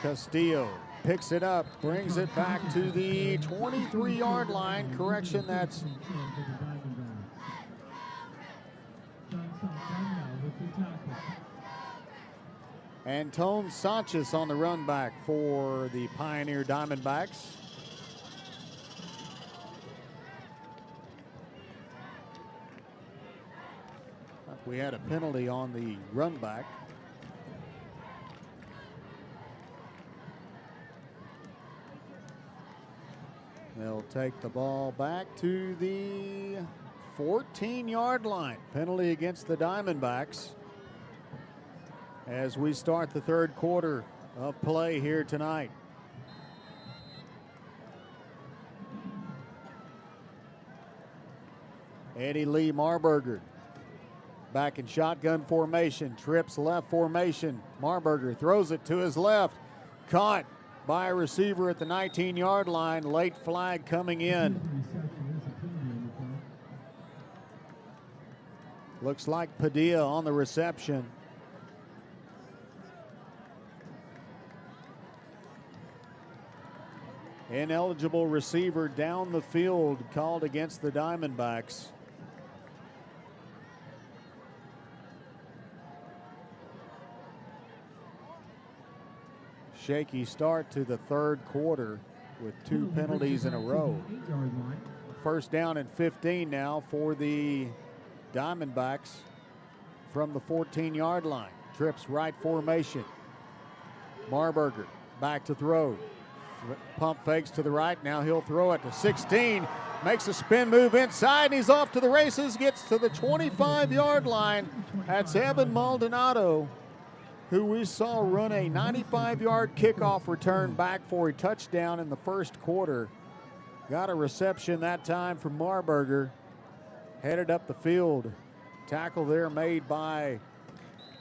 Castillo picks it up, brings it back to the 23-yard line. Correction, that's Antone Sanchez on the run back for the Pioneer Diamondbacks. We had a penalty on the run back. They'll take the ball back to the 14-yard line. Penalty against the Diamondbacks as we start the third quarter of play here tonight. Eddie Lee Marburger back in shotgun formation, trips left formation. Marburger throws it to his left, caught by a receiver at the 19-yard line. Late flag coming in. Looks like Padilla on the reception. Ineligible receiver down the field called against the Diamondbacks. Shaky start to the third quarter with 2 penalties in a row. First down and 15 now for the Diamondbacks from the 14-yard line. Trips right formation. Marburger back to throw. Pump fakes to the right. Now he'll throw it to 16. Makes a spin move inside, and he's off to the races. Gets to the 25-yard line. That's Evan Maldonado, who we saw run a 95-yard kickoff return back for a touchdown in the first quarter. Got a reception that time from Marburger. Headed up the field. Tackle there made by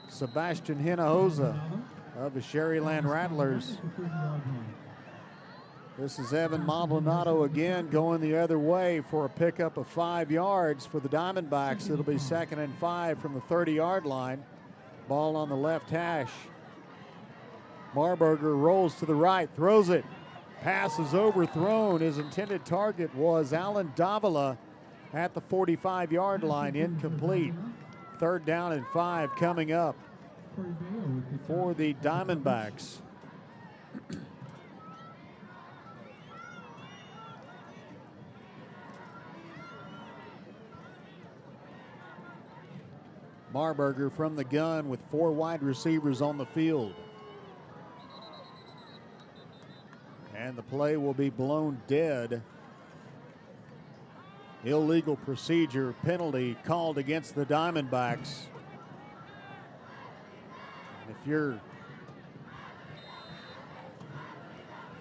Sebastian Hinojosa of the Sharyland Rattlers. This is Evan Maldonado again going the other way for a pickup of 5 yards for the Diamondbacks. It'll be 2nd and 5 from the 30-yard line. Ball on the left hash. Marburger rolls to the right, throws it. Pass is overthrown. His intended target was Alan Davila at the 45-yard line, incomplete. 3rd down and 5 coming up for the Diamondbacks. Marburger from the gun with 4 wide receivers on the field. And the play will be blown dead. Illegal procedure penalty called against the Diamondbacks. And if you're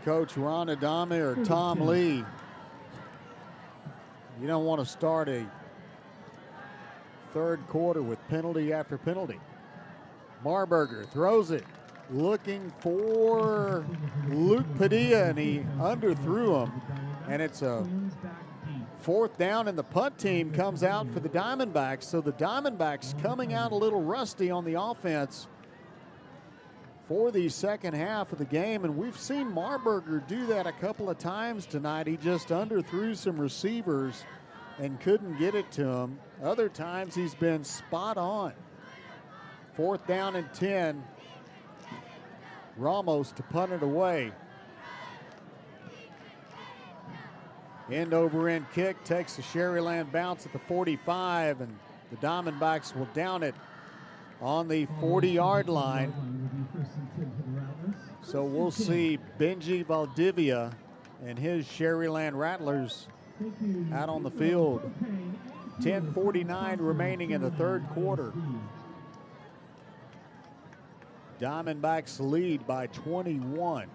Coach Ron Adame or Tom Lee, you don't want to start a third quarter with penalty after penalty. Marburger throws it, looking for Luke Padilla, and he underthrew him. And it's a 4th down, and the punt team comes out for the Diamondbacks. So the Diamondbacks coming out a little rusty on the offense for the second half of the game. And we've seen Marburger do that a couple of times tonight. He just underthrew some receivers and couldn't get it to him. Other times he's been spot on. 4th down and 10. Ramos to punt it away. End over end kick takes the Sharyland bounce at the 45, and the Diamondbacks will down it on the 40-yard line. So we'll see Benji Valdivia and his Sharyland Rattlers out on the field. 10:49 remaining in the third quarter. Diamondbacks lead by 21.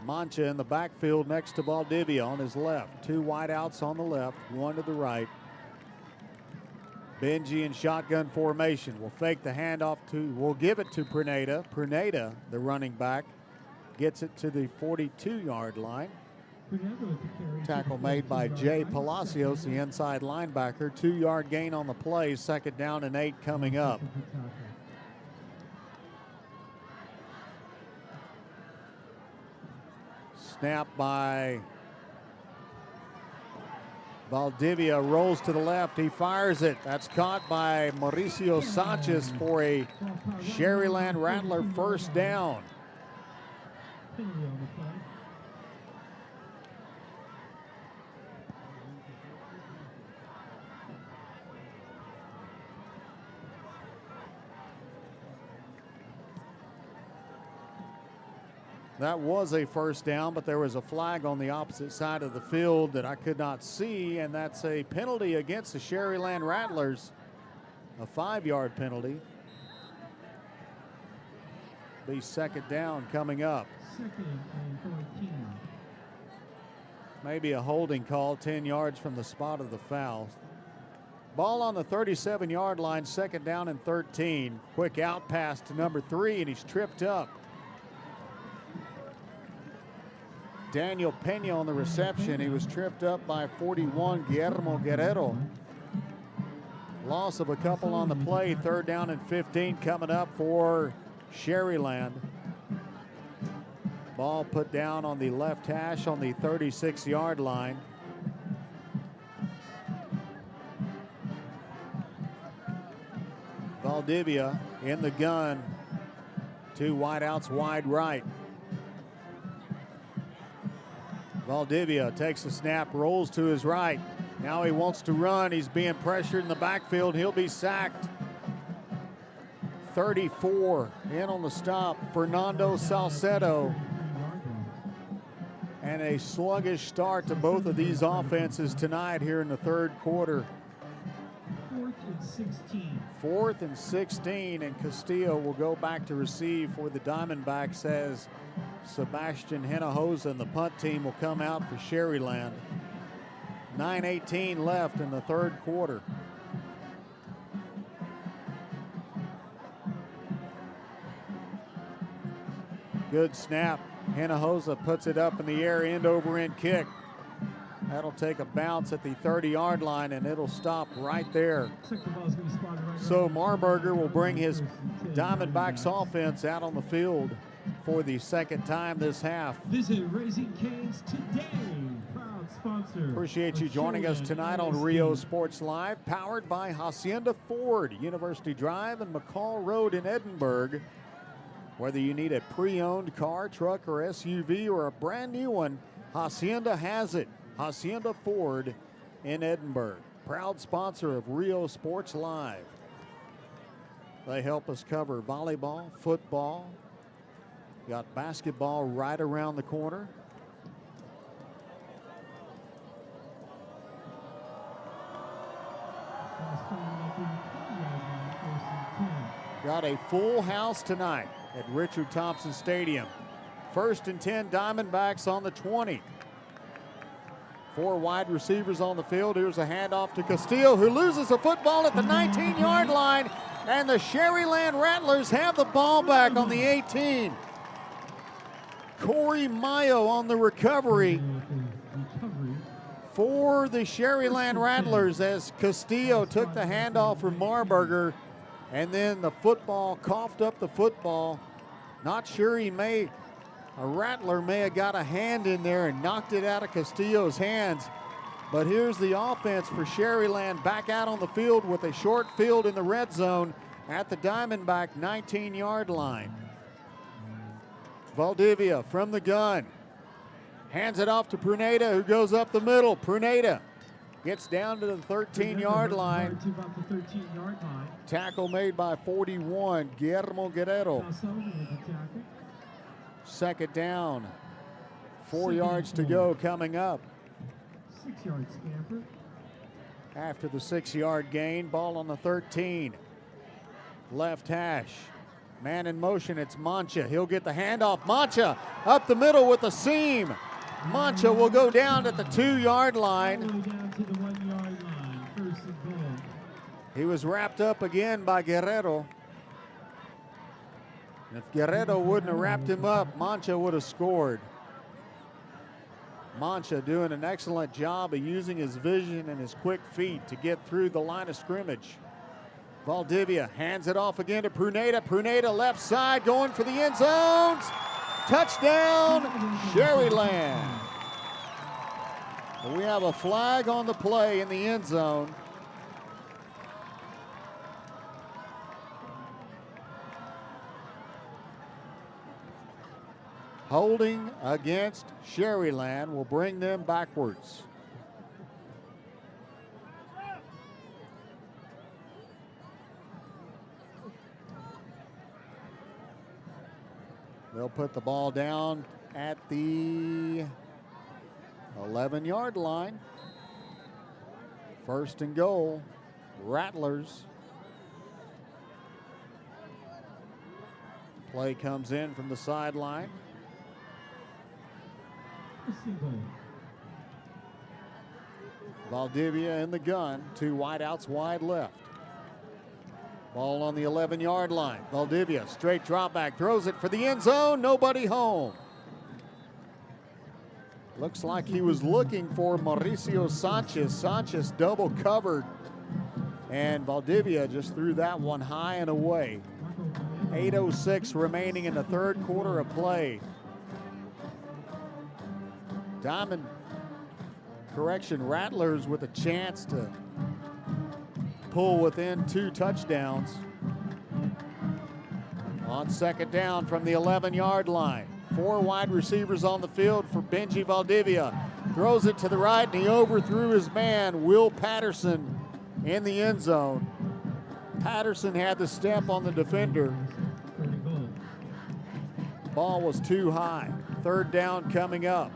Mancha in the backfield next to Valdivia on his left. 2 wideouts on the left, 1 to the right. Benji in shotgun formation. Will fake the handoff will give it to Prenada. Prenada, the running back, gets it to the 42-yard line. Tackle made by Jay Palacios, the inside linebacker. 2-yard gain on the play. 2nd down and 8 coming up. snap by Valdivia, rolls to the left. He fires it. That's caught by Mauricio Sanchez for a Sharyland Rattler first down. That was a first down, but there was a flag on the opposite side of the field that I could not see, and that's a penalty against the Sharyland Rattlers, a 5-yard penalty. Be second down coming up. Second and 14. Maybe a holding call 10 yards from the spot of the foul. Ball on the 37-yard line, second down and 13. Quick out pass to number 3, and he's tripped up. Daniel Pena on the reception. He was tripped up by 41, Guillermo Guerrero. Loss of a couple on the play. Third down and 15 coming up for Sharyland. Ball put down on the left hash on the 36-yard line. Valdivia in the gun. 2 wideouts wide right. Valdivia takes the snap, rolls to his right. Now he wants to run. He's being pressured in the backfield. He'll be sacked. 34 in on the stop, Fernando Salcedo. And a sluggish start to both of these offenses tonight here in the third quarter. 4th and 16. 4th and 16, and Castillo will go back to receive for the Diamondbacks as Sebastian Hinojosa and the punt team will come out for Sharyland. 9:18 left in the third quarter. Good snap. Hinojosa puts it up in the air, end over end kick. That'll take a bounce at the 30-yard line, and it'll stop right there. So Marburger will bring his Diamondbacks offense out on the field for the second time this half. Visit Raising Cane's today. Proud sponsor. Appreciate you joining us tonight on Rio Sports Live, powered by Hacienda Ford, University Drive and McCall Road in Edinburgh. Whether you need a pre-owned car, truck, or SUV, or a brand new one, Hacienda has it. Hacienda Ford in Edinburgh, proud sponsor of Rio Sports Live. They help us cover volleyball, football. Got basketball right around the corner. Got a full house tonight at Richard Thompson Stadium. 1st and 10, Diamondbacks on the 20. 4 wide receivers on the field. Here's a handoff to Castillo, who loses the football at the 19-yard line, and the Sharyland Rattlers have the ball back on the 18. Corey Mayo on the recovery for the Sharyland Rattlers as Castillo took the handoff from Marburger, and then the football coughed up the football. Not sure a Rattler may have got a hand in there and knocked it out of Castillo's hands. But here's the offense for Sharyland back out on the field with a short field in the red zone at the Diamondback 19-yard line. Valdivia from the gun. Hands it off to Pruneda, who goes up the middle. Pruneda gets down to the 13-yard line. Tackle made by 41, Guillermo Guerrero. Second down. 4 yards to go coming up. 6-yard scamper. After the 6-yard gain, ball on the 13. Left hash. Man in motion, it's Mancha. He'll get the handoff. Mancha up the middle with the seam. Mancha will go down at the 2-yard line. Down to the 1-yard line. 1st and goal. He was wrapped up again by Guerrero. And if Guerrero wouldn't have wrapped him up, Mancha would have scored. Mancha doing an excellent job of using his vision and his quick feet to get through the line of scrimmage. Valdivia hands it off again to Pruneda. Pruneda left side going for the end zones. Touchdown, Sharyland. We have a flag on the play in the end zone. Holding against Sharyland will bring them backwards. They'll put the ball down at the 11-yard line. First and goal, Rattlers. Play comes in from the sideline. Valdivia in the gun, 2 wideouts wide left. Ball on the 11-yard line. Valdivia, straight drop back, throws it for the end zone, nobody home. Looks like he was looking for Mauricio Sanchez. Sanchez double covered, and Valdivia just threw that one high and away. 8:06 remaining in the third quarter of play. Rattlers with a chance to pull within 2 touchdowns. On second down from the 11-yard line. 4 wide receivers on the field for Benji Valdivia. Throws it to the right, and he overthrew his man, Will Patterson, in the end zone. Patterson had the step on the defender. Ball was too high. Third down coming up.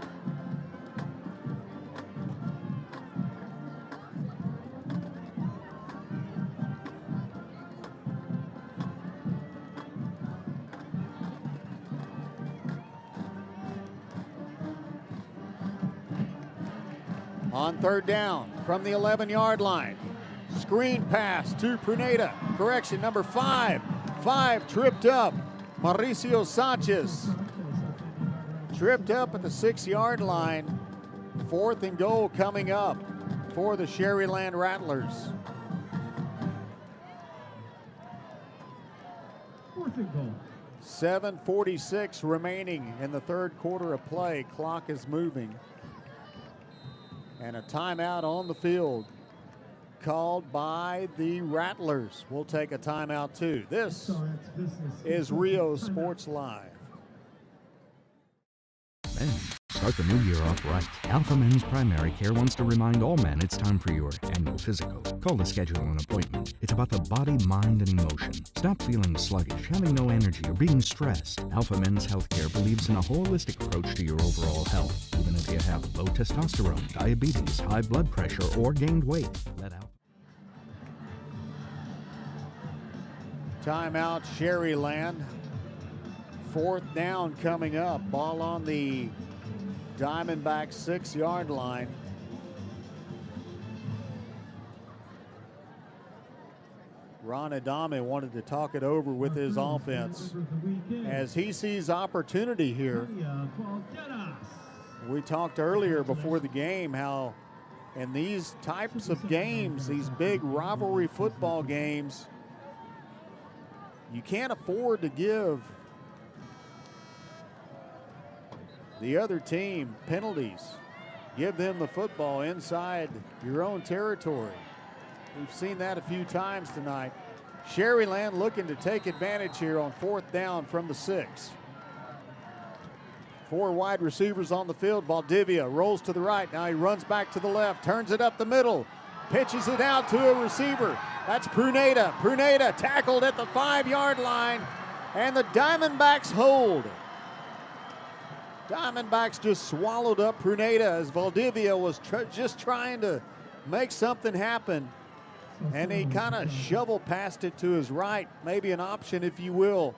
On third down from the 11-yard line. Screen pass to Pruneda. Correction, number 5. 5 tripped up. Mauricio Sanchez tripped up at the 6-yard line. Fourth and goal coming up for the Sharyland Rattlers. Fourth and goal. 7:46 remaining in the third quarter of play. Clock is moving. And a timeout on the field called by the Rattlers. We'll take a timeout too. This is Rio Sports Live. Men, start the new year off right. Alpha Men's Primary Care wants to remind all men it's time for your annual physical. Call to schedule an appointment. It's about the body, mind, and emotion. Stop feeling sluggish, having no energy, or being stressed. Alpha Men's Healthcare believes in a holistic approach to your overall health. Even if you have low testosterone, diabetes, high blood pressure, or gained weight, let Alpha. Timeout, Sharyland. Fourth down coming up. Ball on the Diamondback 6-yard line. Ron Adame wanted to talk it over with his offense as he sees opportunity here. We talked earlier before the game how in these types of games, these big rivalry football games, you can't afford to give the other team penalties. Give them the football inside your own territory. We've seen that a few times tonight. Sharyland looking to take advantage here on fourth down from the 6. 4 wide receivers on the field. Valdivia rolls to the right. Now he runs back to the left, turns it up the middle, pitches it out to a receiver. That's Pruneda. Pruneda tackled at the 5-yard line, and the Diamondbacks hold. Diamondbacks just swallowed up Pruneda as Valdivia was just trying to make something happen. And he kind of shovel passed it to his right, maybe an option, if you will.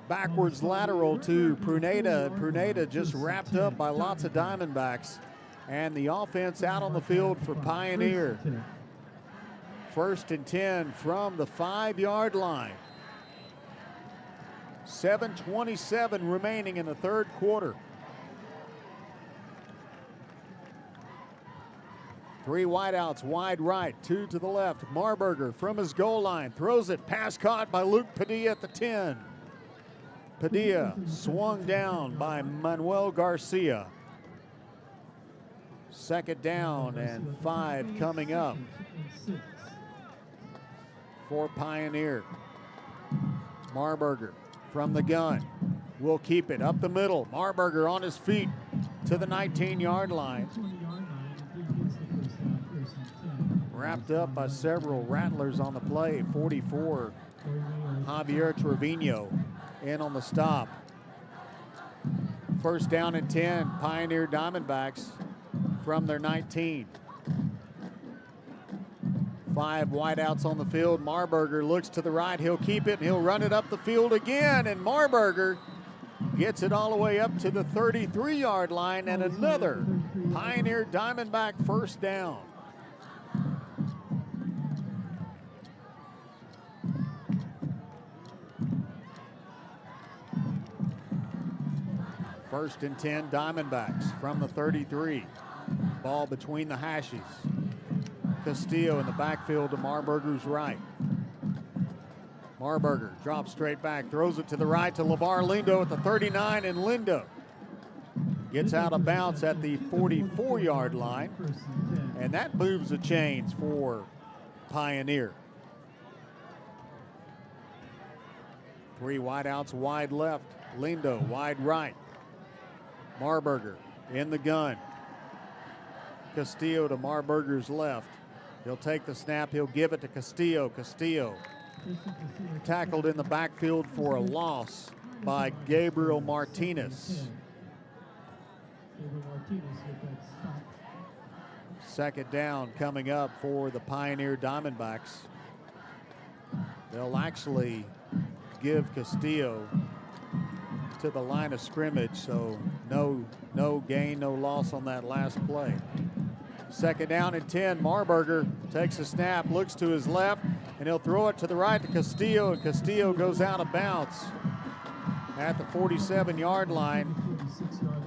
Backwards lateral to Pruneda. Pruneda just wrapped up by lots of Diamondbacks. And the offense out on the field for Pioneer. First and 10 from the 5-yard line. 7:27 remaining in the third quarter. 3 wideouts wide right, 2 to the left. Marburger from his goal line throws it, pass caught by Luke Padilla at the 10. Padilla swung down by Manuel Garcia. 2nd down and 5 coming up for Pioneer. Marburger from the gun will keep it up the middle. Marburger on his feet to the 19-yard line. Wrapped up by several rattlers on the play. 44, Javier Trevino in on the stop. 1st down and 10, Pioneer Diamondbacks from their 19. 5 wideouts on the field. Marburger looks to the right. He'll keep it and he'll run it up the field again. And Marburger gets it all the way up to the 33-yard line, and another Pioneer Diamondback 1st down. First and 10, Diamondbacks from the 33. Ball between the hashes. Castillo in the backfield to Marburger's right. Marburger drops straight back, throws it to the right to LeVar Lindo at the 39, and Lindo gets out of bounds at the 44-yard line, and that moves the chains for Pioneer. 3 wideouts wide left, Lindo wide right. Marburger in the gun. Castillo to Marburger's left. He'll take the snap. He'll give it to Castillo. Castillo tackled in the backfield for a loss by Gabriel Martinez. 2nd down coming up for the Pioneer Diamondbacks. They'll actually give Castillo to the line of scrimmage, so no gain, no loss on that last play. 2nd down and 10. Marburger takes a snap, looks to his left, and he'll throw it to the right to Castillo, and Castillo goes out of bounds at the 47-yard line.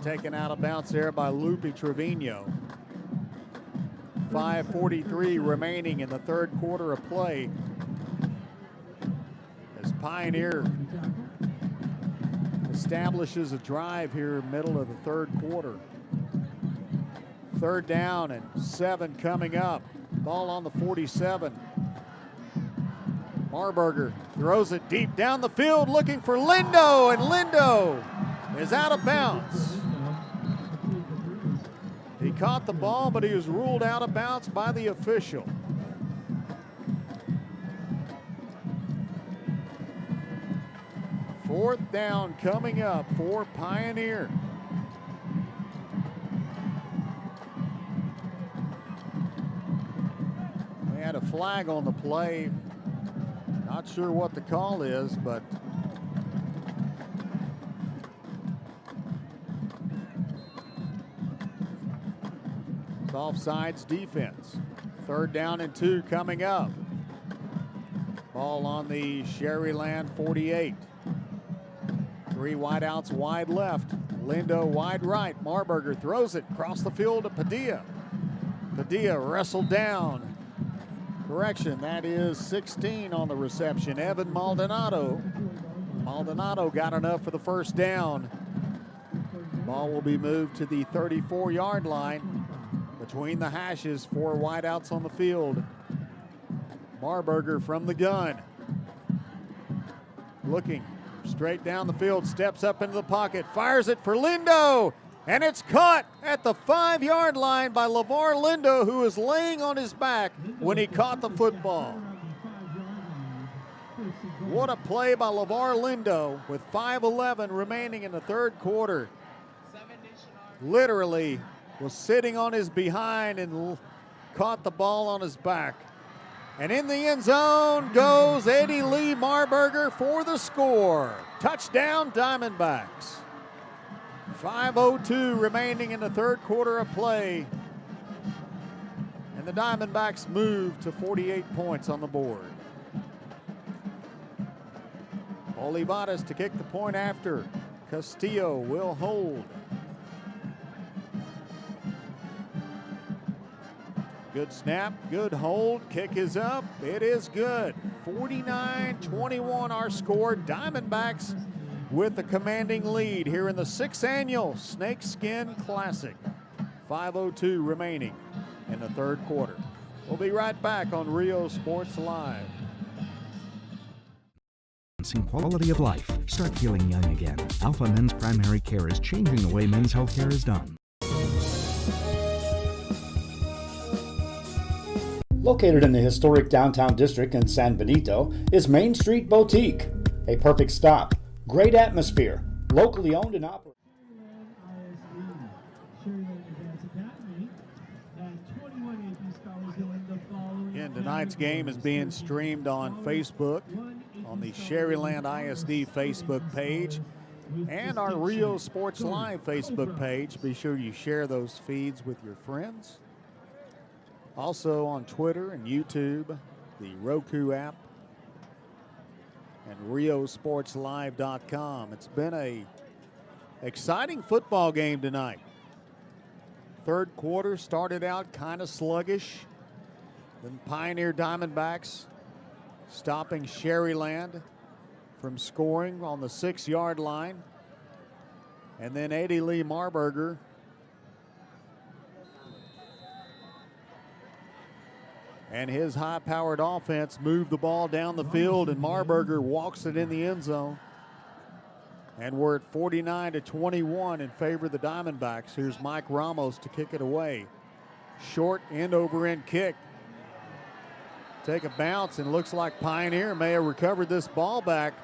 Taken out of bounds there by Lupe Trevino. 5:43 remaining in the 3rd quarter of play as Pioneer establishes a drive here middle of the 3rd quarter. 3rd down and 7 coming up. Ball on the 47. Marburger throws it deep down the field looking for Lindo, and Lindo is out of bounds. He caught the ball, but he was ruled out of bounds by the official. Fourth down coming up for Pioneer. We had a flag on the play. Not sure what the call is, but it's offsides defense. 3rd down and 2 coming up. Ball on the Sharyland 48. 3 wideouts wide left. Lindo wide right. Marburger throws it across the field to Padilla. Padilla wrestled down. Correction, that is 16 on the reception. Evan Maldonado. Maldonado got enough for the 1st down. Ball will be moved to the 34-yard line. Between the hashes, 4 wideouts on the field. Marburger from the gun. Looking straight down the field, steps up into the pocket, fires it for Lindo, and it's caught at the 5-yard line by LeVar Lindo, who was laying on his back when he caught the football. What a play by LeVar Lindo with 5:11 remaining in the 3rd quarter. Literally was sitting on his behind and caught the ball on his back. And in the end zone goes Eddie Lee Marburger for the score. Touchdown Diamondbacks. 5:02 remaining in the 3rd quarter of play. And the Diamondbacks move to 48 points on the board. Olivares to kick the point after. Castillo will hold. Good snap, good hold, kick is up, it is good. 49-21 our score. Diamondbacks with the commanding lead here in the 6th annual Snakeskin Classic. 5:02 remaining in the third quarter. We'll be right back on Rio Sports Live. Quality of life. Start feeling young again. Alpha Men's Primary Care is changing the way men's health care is done. Located in the historic downtown district in San Benito is Main Street Boutique. A perfect stop, great atmosphere, locally owned and operated. Sharyland Advanced Academy has 21 AP scholars in the following. Again, tonight's game is being streamed on Facebook, on the Sharyland ISD Facebook page, and our Rio Sports Live Facebook page. Be sure you share those feeds with your friends. Also on Twitter and YouTube, the Roku app, and RioSportsLive.com. It's been a exciting football game tonight. Third quarter started out kind of sluggish. Then Pioneer Diamondbacks stopping Sharyland from scoring on the 6-yard line. And then Eddie Lee Marburger and his high-powered offense moved the ball down the field, and Marburger walks it in the end zone. And we're at 49-21 in favor of the Diamondbacks. Here's Mike Ramos to kick it away. Short end-over-end kick. Take a bounce, and looks like Pioneer may have recovered this ball back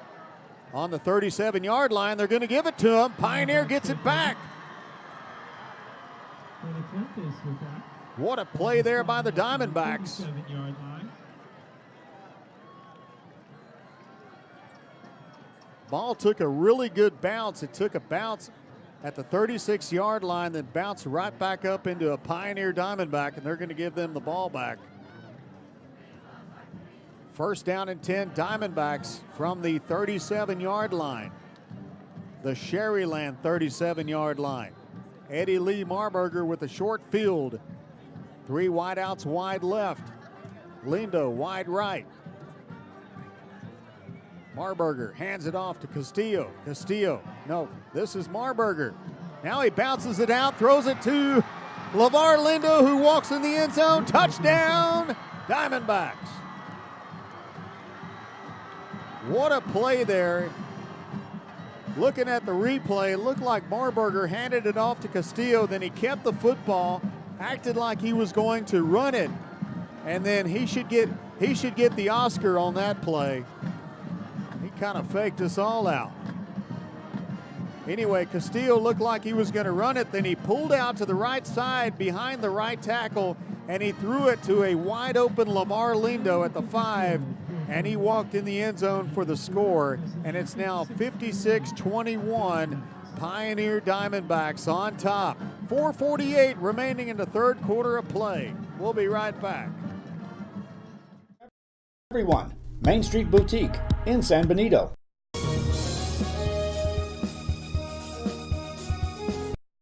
on the 37-yard line. They're going to give it to him. Pioneer gets it back. What a play there by the Diamondbacks. Ball took a really good bounce. It took a bounce at the 36-yard line, then bounced right back up into a Pioneer Diamondback, and they're going to give them the ball back. First down and 10, Diamondbacks from the 37-yard line. The Sharyland 37-yard line. Eddie Lee Marburger with a short field. 3 wideouts wide left. Lindo wide right. Marburger hands it off to Castillo. No, this is Marburger. Now he bounces it out, throws it to LeVar Lindo, who walks in the end zone. Touchdown, Diamondbacks. What a play there. Looking at the replay, it looked like Marburger handed it off to Castillo, then he kept the football, acted like he was going to run it, and then he should get the Oscar on that play. He kind of faked us all out. Anyway, Castillo looked like he was going to run it, then he pulled out to the right side behind the right tackle, and he threw it to a wide open LeVar Lindo at the 5, and he walked in the end zone for the score, and it's now 56-21, Pioneer Diamondbacks on top. 4:48 remaining in the third quarter of play. We'll be right back. Everyone, Main Street Boutique in San Benito.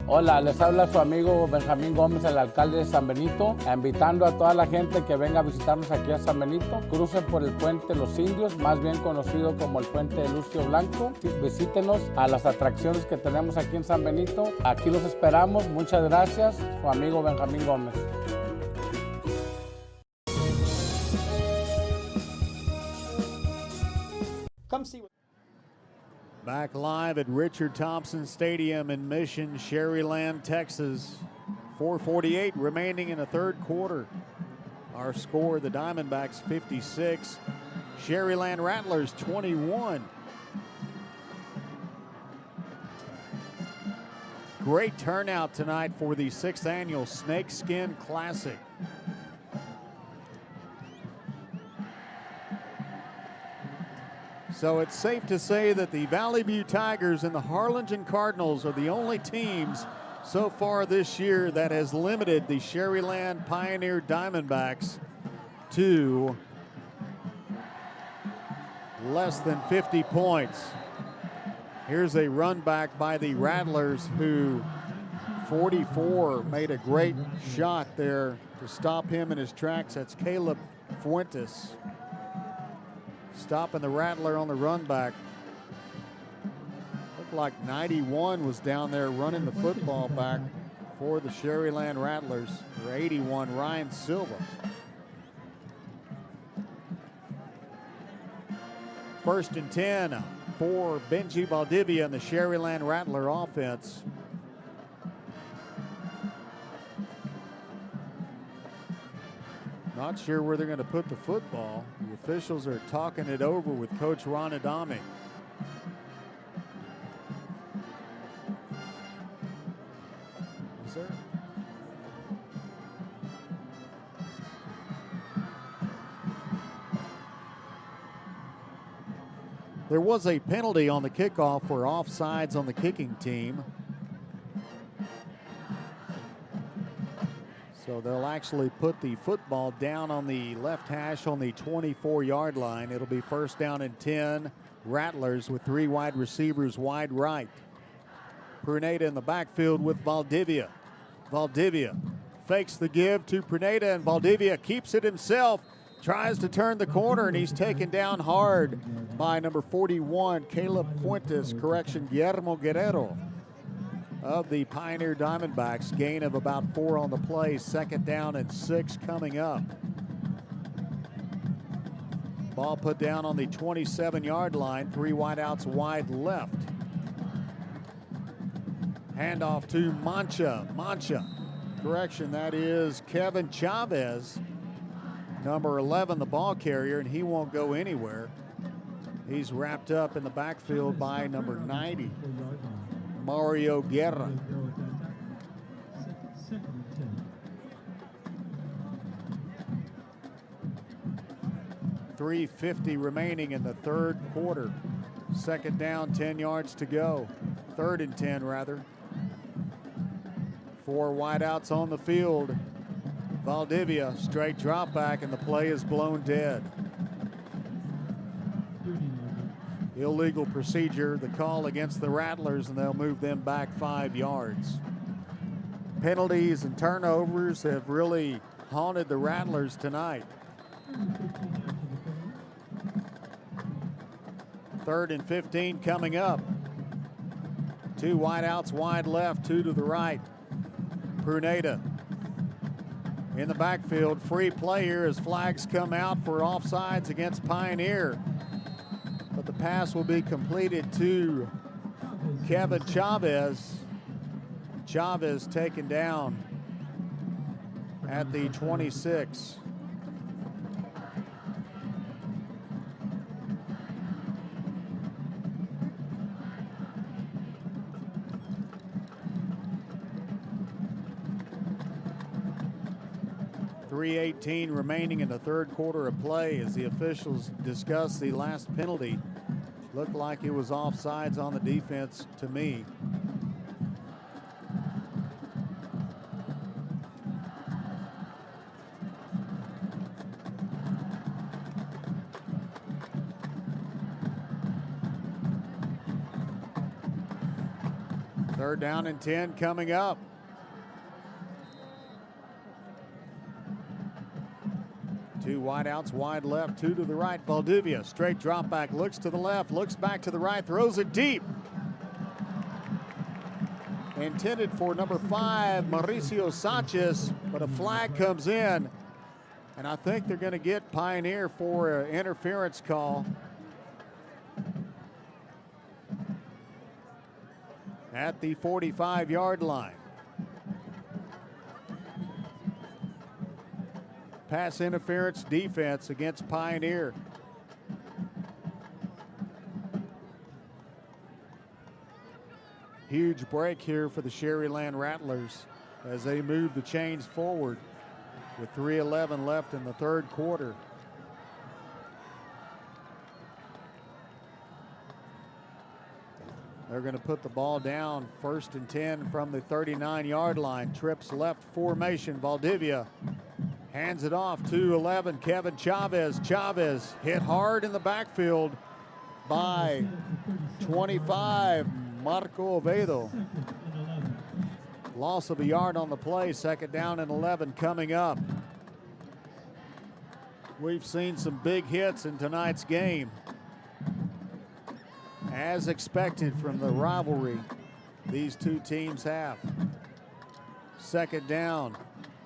Hola, les habla su amigo Benjamín Gómez, el alcalde de San Benito, invitando a toda la gente que venga a visitarnos aquí a San Benito. Crucen por el puente Los Indios, más bien conocido como el puente de Lucio Blanco. Visítenos a las atracciones que tenemos aquí en San Benito. Aquí los esperamos. Muchas gracias. Su amigo Benjamín Gómez. Come see what. Back live at Richard Thompson Stadium in Mission, Sharyland, Texas. 4:48 remaining in the third quarter. Our score, the Diamondbacks 56, Sharyland Rattlers 21. Great turnout tonight for the 6th annual Snakeskin Classic. So it's safe to say that the Valley View Tigers and the Harlingen Cardinals are the only teams so far this year that has limited the Sharyland Pioneer Diamondbacks to less than 50 points. Here's a run back by the Rattlers, who 44 made a great shot there to stop him in his tracks. That's Caleb Fuentes stopping the Rattler on the run back. Looked like 91 was down there running the football back for the Sharyland Rattlers. Or 81, Ryan Silva. First and 10 for Benji Valdivia and the Sharyland Rattler offense. Not sure where they're going to put the football. The officials are talking it over with Coach Ron Adami. Is there? There was a penalty on the kickoff for offsides on the kicking team. So they'll actually put the football down on the left hash on the 24-yard line. It'll be first down and 10. Rattlers with 3 wide receivers wide right. Pruneda in the backfield with Valdivia. Valdivia fakes the give to Pruneda, and Valdivia keeps it himself. Tries to turn the corner, and he's taken down hard by number 41, Caleb Fuentes, Guillermo Guerrero of the Pioneer Diamondbacks. Gain of about 4 on the play. Second down and 6 coming up. Ball put down on the 27-yard line. 3 wideouts wide left. Handoff to Mancha. Correction, that is Kevin Chavez, number 11, the ball carrier, and he won't go anywhere. He's wrapped up in the backfield by number 90, Mario Guerra. .350 remaining in the third quarter. Second down, 10 yards to go. Third and 10, rather. 4 wideouts on the field. Valdivia, straight drop back, and the play is blown dead. Illegal procedure, the call against the Rattlers, and they'll move them back 5 yards. Penalties and turnovers have really haunted the Rattlers tonight. Third and 15 coming up. 2 wideouts wide left, 2 to the right. Pruneda in the backfield, free play here as flags come out for offsides against Pioneer. But the pass will be completed to Kevin Chavez. Chavez taken down at the 26. .318 remaining in the third quarter of play as the officials discuss the last penalty. Looked like it was offsides on the defense to me. Third down and 10 coming up. Two wideouts wide left, 2 to the right. Valdivia, straight drop back, looks to the left, looks back to the right, throws it deep. Intended for number 5, Mauricio Sanchez, but a flag comes in. And I think they're going to get Pioneer for an interference call. At the 45-yard line. Pass interference defense against Pioneer. Huge break here for the Sharyland Rattlers as they move the chains forward with 3:11 left in the third quarter. They're going to put the ball down first and 10 from the 39-yard line. Trips left formation. Valdivia hands it off to 11, Kevin Chavez. Chavez hit hard in the backfield by 25, Marco Ovedo. Loss of a yard on the play. Second down and 11 coming up. We've seen some big hits in tonight's game. as expected from the rivalry these two teams have. Second down,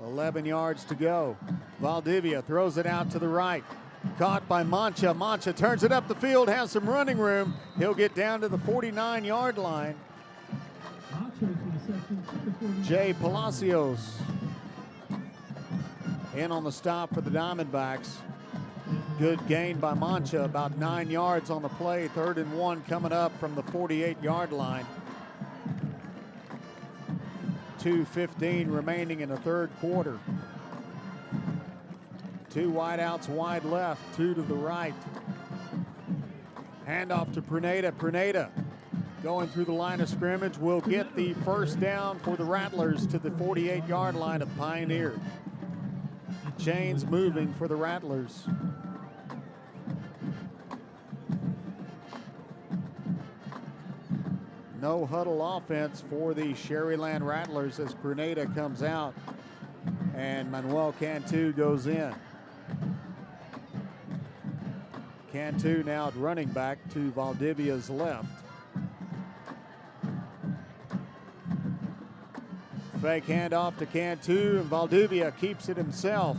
11 yards to go. Valdivia throws it out to the right. Caught by Mancha. Mancha turns it up the field, has some running room. He'll get down to the 49-yard line. Jay Palacios in on the stop for the Diamondbacks. Good gain by Mancha, about 9 yards on the play. 3rd and 1 coming up from the 48-yard line. 2:15 remaining in the third quarter. 2 wideouts wide left, 2 to the right. Handoff to Pruneda. Pruneda going through the line of scrimmage will get the first down for the Rattlers to the 48-yard line of Pioneer. Chains moving for the Rattlers. No huddle offense for the Sharyland Rattlers as Pruneda comes out and Manuel Cantu goes in. Cantu now at running back to Valdivia's left. Fake handoff to Cantu, and Valdivia keeps it himself.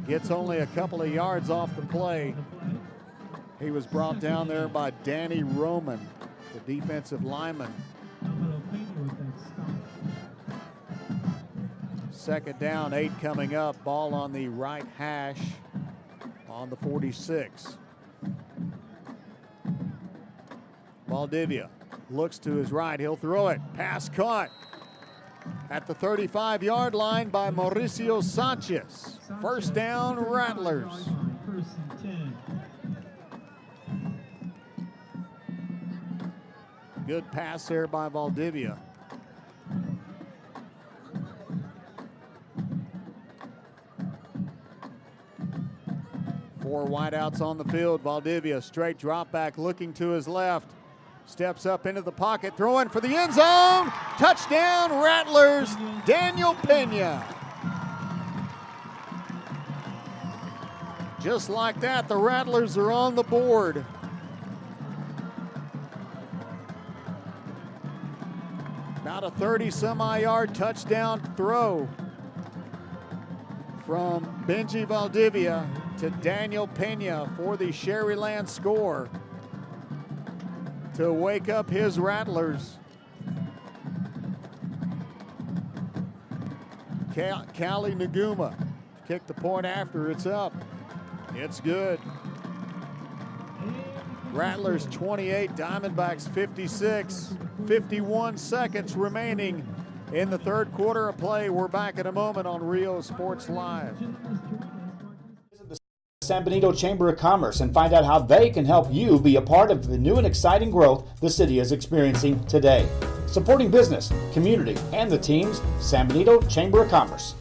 Gets only a couple of yards off the play. He was brought down there by Danny Roman, the defensive lineman. Second down, 8 coming up. Ball on the right hash on the 46. Valdivia looks to his right. He'll throw it. Pass caught at the 35-yard line by Mauricio Sanchez. First down, Rattlers. Good pass there by Valdivia. Four wideouts on the field. Valdivia straight drop back, looking to his left. Steps up into the pocket, throwing for the end zone. Touchdown, Rattlers, Daniel Pena. Just like that, the Rattlers are on the board. About a 30-some-yard touchdown throw from Benji Valdivia to Daniel Pena for the Sharyland score to wake up his Rattlers. Callie Naguma kicked the point after. It's up. It's good. Rattlers 28, Diamondbacks 56. 51 seconds remaining in the third quarter of play. We're back in a moment on Rio Sports Live. Visit the San Benito Chamber of Commerce and find out how they can help you be a part of the new and exciting growth the city is experiencing today. Supporting business, community, and the teams, San Benito Chamber of Commerce.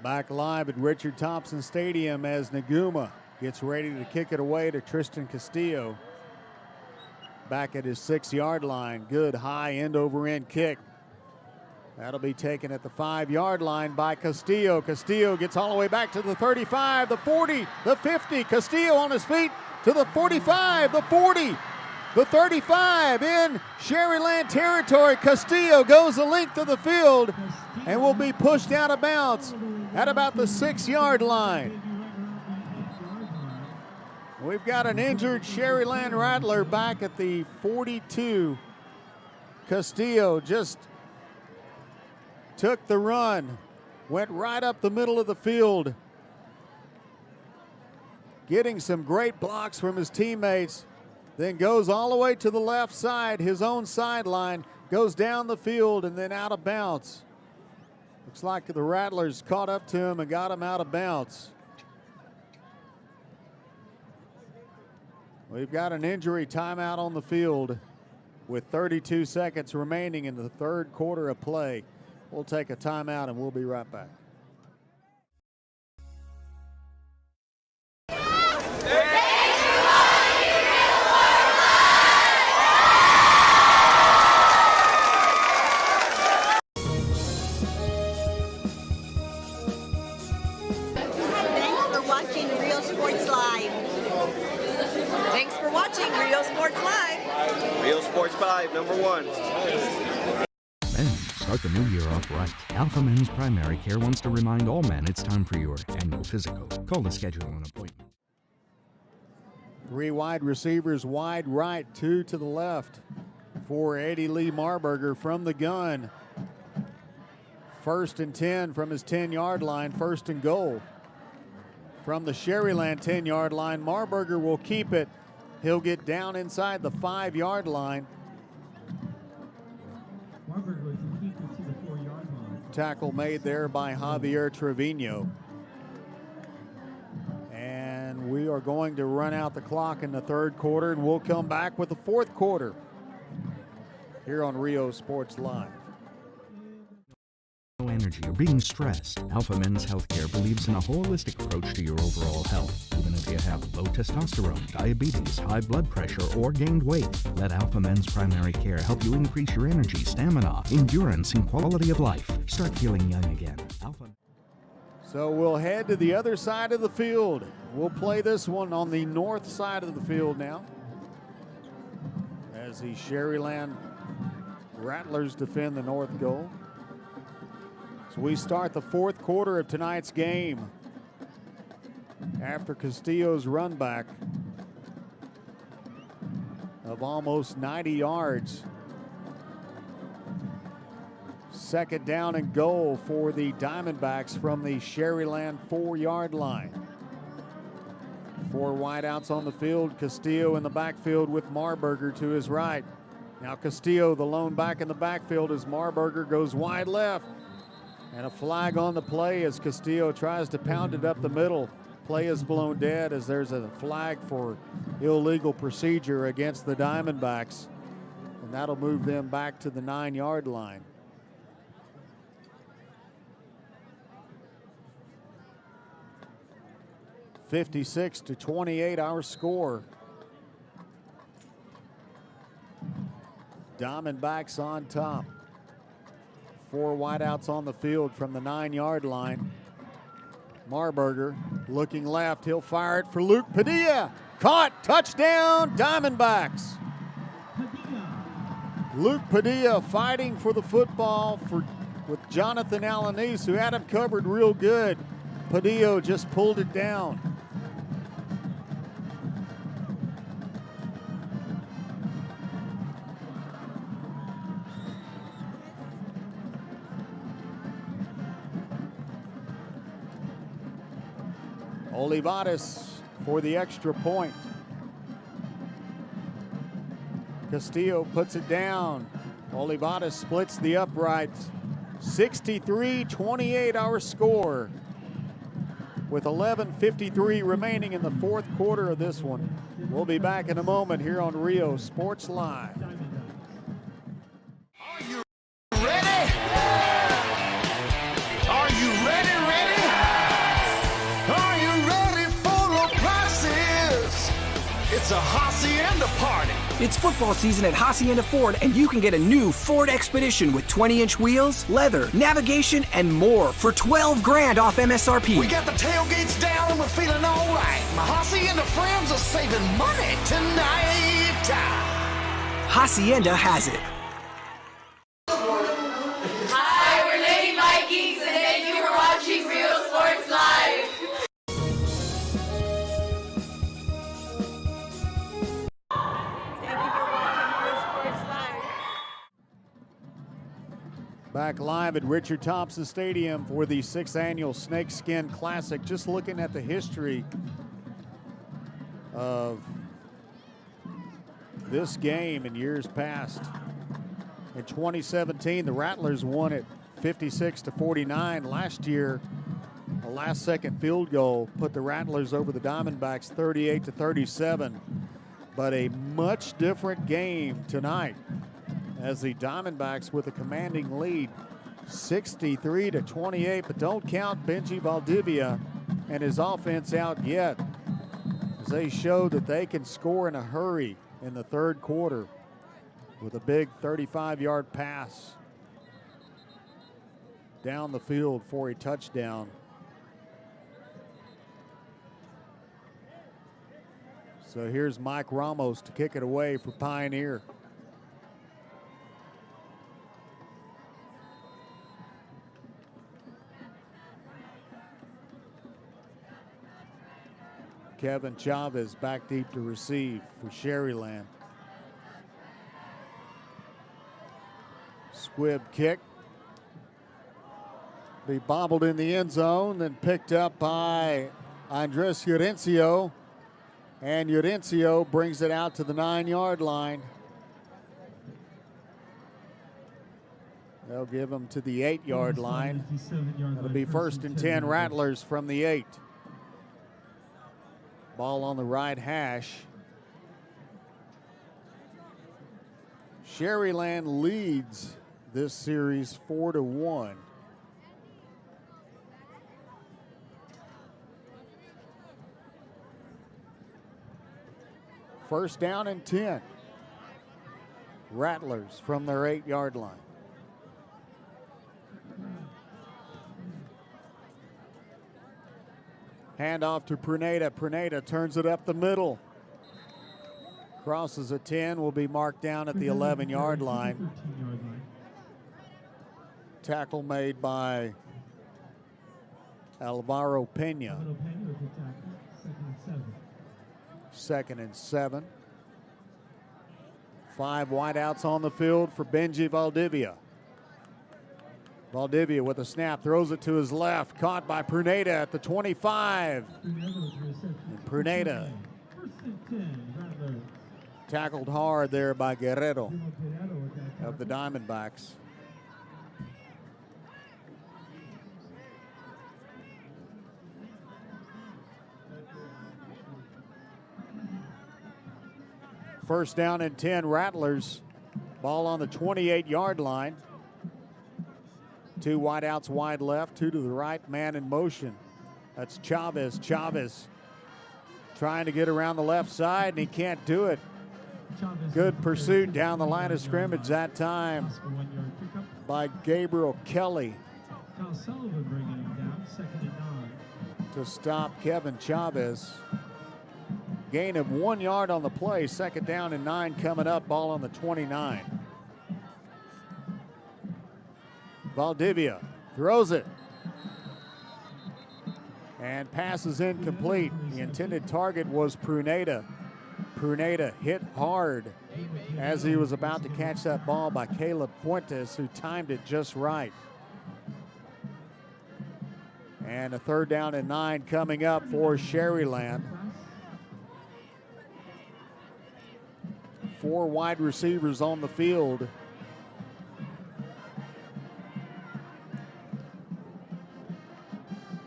Back live at Richard Thompson Stadium as Naguma gets ready to kick it away to Tristan Castillo. Back at his 6-yard line. Good high end-over-end kick. That'll be taken at the 5-yard line by Castillo. Castillo gets all the way back to the 35, the 40, the 50. Castillo on his feet to the 45, the 40, the 35 in Sharyland territory. Castillo goes the length of the field and will be pushed out of bounds at about the 6-yard line. We've got an injured Sharyland Rattler back at the 42. Castillo just took the run, went right up the middle of the field, getting some great blocks from his teammates, then goes all the way to the left side, his own sideline, goes down the field and then out of bounds. Looks like the Rattlers caught up to him and got him out of bounds. We've got an injury timeout on the field with 32 seconds remaining in the third quarter of play. We'll take a timeout and we'll be right back. Thanks for watching Real Sports Live. Thanks for watching Real Sports Live. Real Sports 5, #1. Men, start the new year off right. Alpha Men's Primary Care wants to remind all men it's time for your annual physical. Call to schedule an appointment. 3 wide receivers, wide right, 2 to the left for Eddie Lee Marburger from the gun. 1st and 10 from his 10-yard line, 1st and goal. From the Sharyland 10-yard line, Marburger will keep it. He'll get down inside the 5-yard line. Tackle made there by Javier Trevino. And we are going to run out the clock in the third quarter, and we'll come back with the fourth quarter here on Rio Sports Live. Energy or being stressed, Alpha Men's Healthcare believes in a holistic approach to your overall health. Even if you have low testosterone, diabetes, high blood pressure, or gained weight, let Alpha Men's Primary Care help you increase your energy, stamina, endurance, and quality of life. Start feeling young again. Alpha. So we'll head to the other side of the field. We'll play this one on the north side of the field now, as the Sharyland Rattlers defend the north goal. So we start the fourth quarter of tonight's game after Castillo's run back of almost 90 yards. 2nd down and goal for the Diamondbacks from the Sharyland 4-yard line. 4 wideouts on the field. Castillo in the backfield with Marburger to his right. Now Castillo, the lone back in the backfield, as Marburger goes wide left. And a flag on the play as Castillo tries to pound it up the middle. Play is blown dead as there's a flag for illegal procedure against the Diamondbacks. And that'll move them back to the 9-yard line. (56-28) our score. Diamondbacks on top. 4 wideouts on the field from the 9-yard line. Marburger looking left. He'll fire it for Luke Padilla. Caught. Touchdown, Diamondbacks. Luke Padilla fighting for the football with Jonathan Alanis, who had him covered real good. Padilla just pulled it down. Olivares for the extra point. Castillo puts it down. Olivares splits the uprights. 63-28 our score, with 11:53 remaining in the fourth quarter of this one. We'll be back in a moment here on Rio Sports Live. Are you ready? Are you ready? Are you ready for the prices? It's a hacienda party. It's football season at Hacienda Ford, and you can get a new Ford Expedition with 20-inch wheels, leather, navigation, and more for $12,000 off MSRP. We got the tailgates down and we're feeling all right. My Hacienda friends are saving money tonight. Hacienda has it. Hi, we're Lady Vikings, and thank you for watching Real Sports Live. Back live at Richard Thompson Stadium for the 6th annual Snakeskin Classic. Just looking at the history of this game in years past. In 2017, the Rattlers won it 56-49. Last year, a last-second field goal put the Rattlers over the Diamondbacks 38-37. But a much different game tonight, as the Diamondbacks with a commanding lead, 63-28. But don't count Benji Valdivia and his offense out yet, as they showed that they can score in a hurry in the third quarter with a big 35-yard pass down the field for a touchdown. So here's Mike Ramos to kick it away for Pioneer. Kevin Chavez back deep to receive for Sharyland. Squib kick. Be bobbled in the end zone, then picked up by Andres Urencio. And Urencio brings it out to the 9-yard line. They'll give him to the 8-yard line. It'll be 1st and 10 Rattlers from the 8. Ball on the right hash. Sharyland leads this series 4-1. First down and 10. Rattlers from their 8-yard line. Handoff to Pruneda. Pruneda turns it up the middle. Crosses a 10, will be marked down at the 11-yard line. Tackle made by Alvaro Pena. 2nd and 7. 5 wideouts on the field for Benji Valdivia. Valdivia with a snap, throws it to his left, caught by Pruneda at the 25. And Pruneda tackled hard there by Guerrero of the Diamondbacks. First down and 10 Rattlers. Ball on the 28-yard line. 2 wideouts wide left, 2 to the right, man in motion. That's Chavez. Chavez trying to get around the left side, and he can't do it. Good pursuit down the line of scrimmage that time by Gabriel Kelly to stop Kevin Chavez. Gain of 1 yard on the play. 2nd down and 9 coming up. Ball on the 29. Valdivia throws it. And passes incomplete. The intended target was Pruneda. Pruneda hit hard as he was about to catch that ball by Caleb Fuentes, who timed it just right. And a 3rd down and 9 coming up for Sharyland. 4 wide receivers on the field.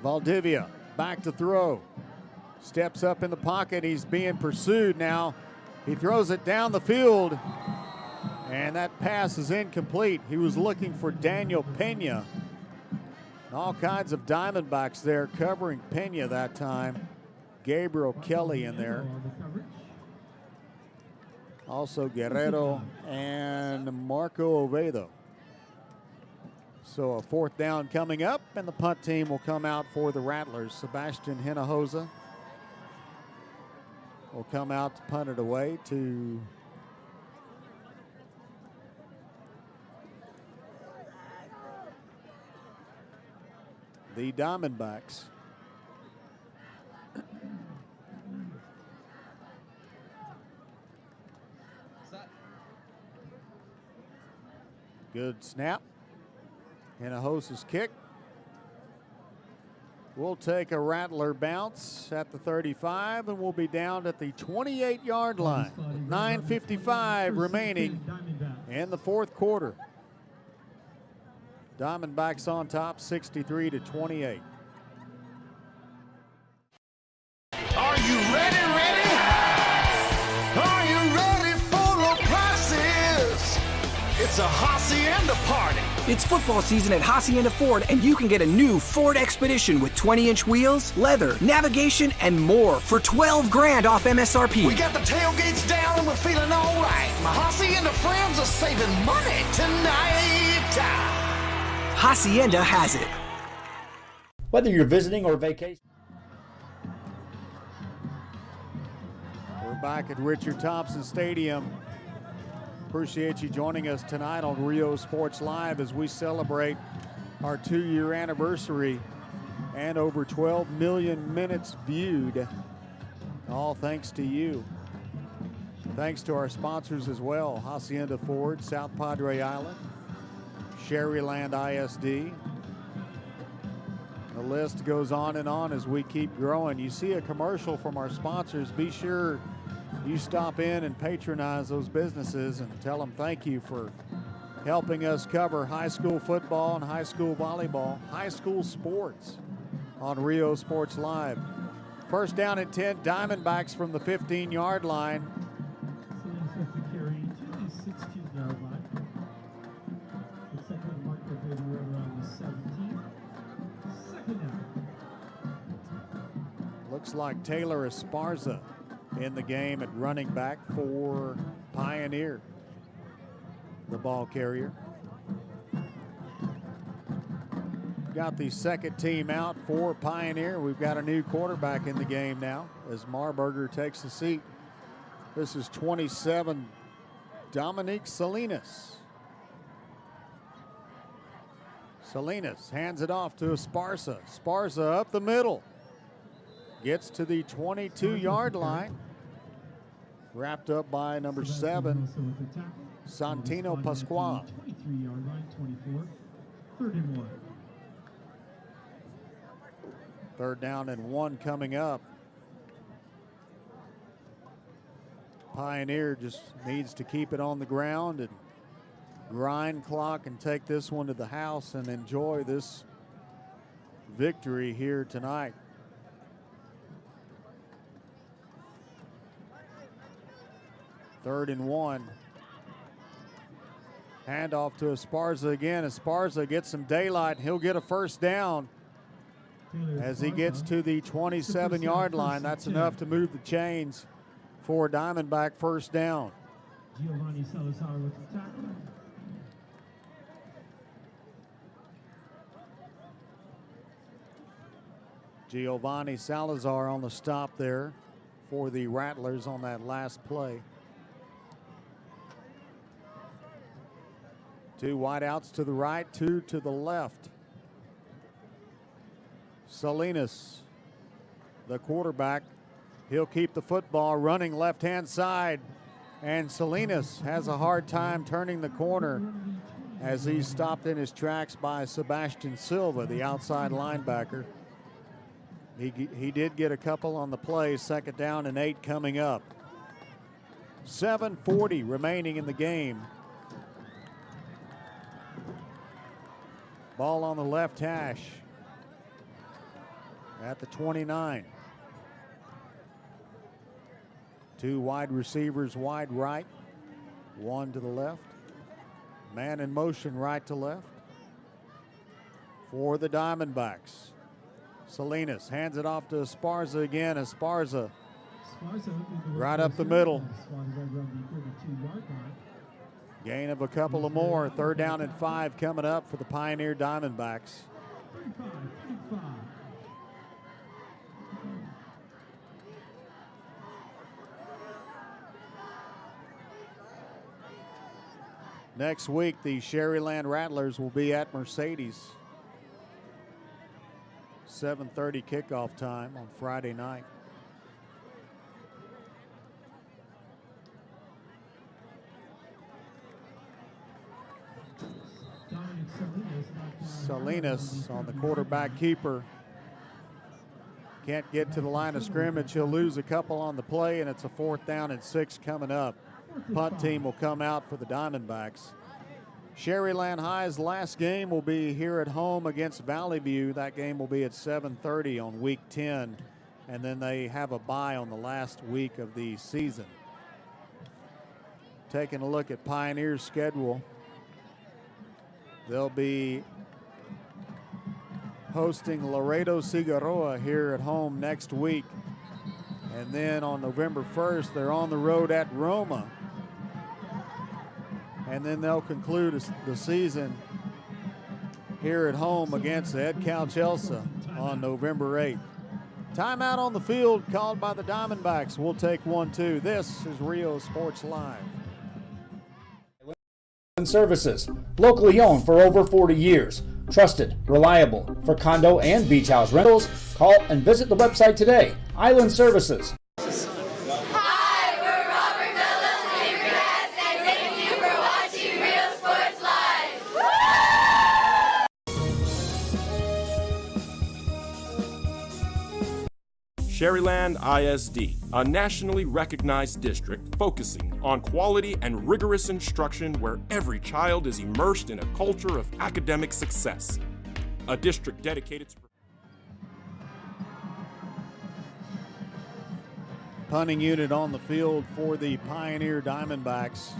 Valdivia back to throw. Steps up in the pocket. He's being pursued now. He throws it down the field. And that pass is incomplete. He was looking for Daniel Pena. All kinds of Diamondbacks there covering Pena that time. Gabriel Kelly in there. Also Guerrero and Marco Oviedo. So a 4th down coming up, and the punt team will come out for the Rattlers. Sebastian Hinojosa will come out to punt it away to the Diamondbacks. Good snap. Hinojosa's kick will take a Rattler bounce at the 35, and we'll be down at the 28-yard line. 9:55 remaining in the fourth quarter. Diamondbacks on top, 63-28. Are you ready? Are you ready for low prices? It's a hacienda party. It's football season at Hacienda Ford, and you can get a new Ford Expedition with 20-inch wheels, leather, navigation, and more for $12 grand off MSRP. We got the tailgates down and we're feeling all right. My hacienda friends are saving money tonight. Hacienda has it. Whether you're visiting or vacationing. We're back at Richard Thompson Stadium. Appreciate you joining us tonight on Rio Sports Live as we celebrate our 2-year anniversary and over 12 million minutes viewed. All thanks to you. Thanks to our sponsors as well: Hacienda Ford, South Padre Island, Sharyland ISD. The list goes on and on as we keep growing. You see a commercial from our sponsors, be sure you stop in and patronize those businesses and tell them thank you for helping us cover high school football and high school volleyball, high school sports on Rio Sports Live. First down and 10, Diamondbacks from the 15-yard line. Salinas has to carry to the 16-yard line. The second marker will be around the 17. Second down. Looks like Taylor Esparza in the game at running back for Pioneer, the ball carrier. Got the second team out for Pioneer. We've got a new quarterback in the game now as Marburger takes the seat. This is 27, Dominique Salinas. Salinas hands it off to Esparza. Esparza up the middle. Gets to the 22-yard line. Wrapped up by number 7, Santino Pasquale. 23-yard line, 24. Third and 1. Third down and 1 coming up. Pioneer just needs to keep it on the ground and grind clock and take this one to the house and enjoy this victory here tonight. Third and 1. Handoff to Esparza again. Esparza gets some daylight. He'll get a first down as he gets to the 27-yard line. That's enough to move the chains for Diamondback first down. Giovanni Salazar with the tackle. Giovanni Salazar on the stop there for the Rattlers on that last play. 2 wideouts to the right, 2 to the left. Salinas, the quarterback, he'll keep the football running left-hand side. And Salinas has a hard time turning the corner as he's stopped in his tracks by Sebastian Silva, the outside linebacker. He did get a couple on the play. Second down and 8 coming up. 7:40 remaining in the game. Ball on the left hash at the 29. 2 wide receivers wide right, 1 to the left. Man in motion right to left for the Diamondbacks. Salinas hands it off to Esparza again. Esparza right up the middle. Gain of a couple of more. Third down and 5 coming up for the Pioneer Diamondbacks. Next week, the Sharyland Rattlers will be at Mercedes. 7:30 kickoff time on Friday night. Dominic Salinas Salinas on the quarterback keeper. Can't get to the line of scrimmage. He'll lose a couple on the play, and it's a 4th down and 6 coming up. Punt team will come out for the Diamondbacks. Sharyland High's last game will be here at home against Valley View. That game will be at 7:30 on week 10, and then they have a bye on the last week of the season. Taking a look at Pioneer's schedule, they'll be hosting Laredo Figueroa here at home next week. And then on November 1st, they're on the road at Roma. And then they'll conclude the season here at home against Ed Cal-Chelsea on November 8th. Timeout on the field called by the Diamondbacks. We'll take 1-2. This is Rio Sports Live. Services, locally owned for over 40 years. Trusted, reliable for condo and beach house rentals. Call and visit the website today. Island Services. Hi, we're Robert Fellows Neighborhoods, and thank you for watching Real Sports Live. Sharyland ISD, a nationally recognized district focusing on quality and rigorous instruction where every child is immersed in a culture of academic success. A district dedicated to Punting unit on the field for the Pioneer Diamondbacks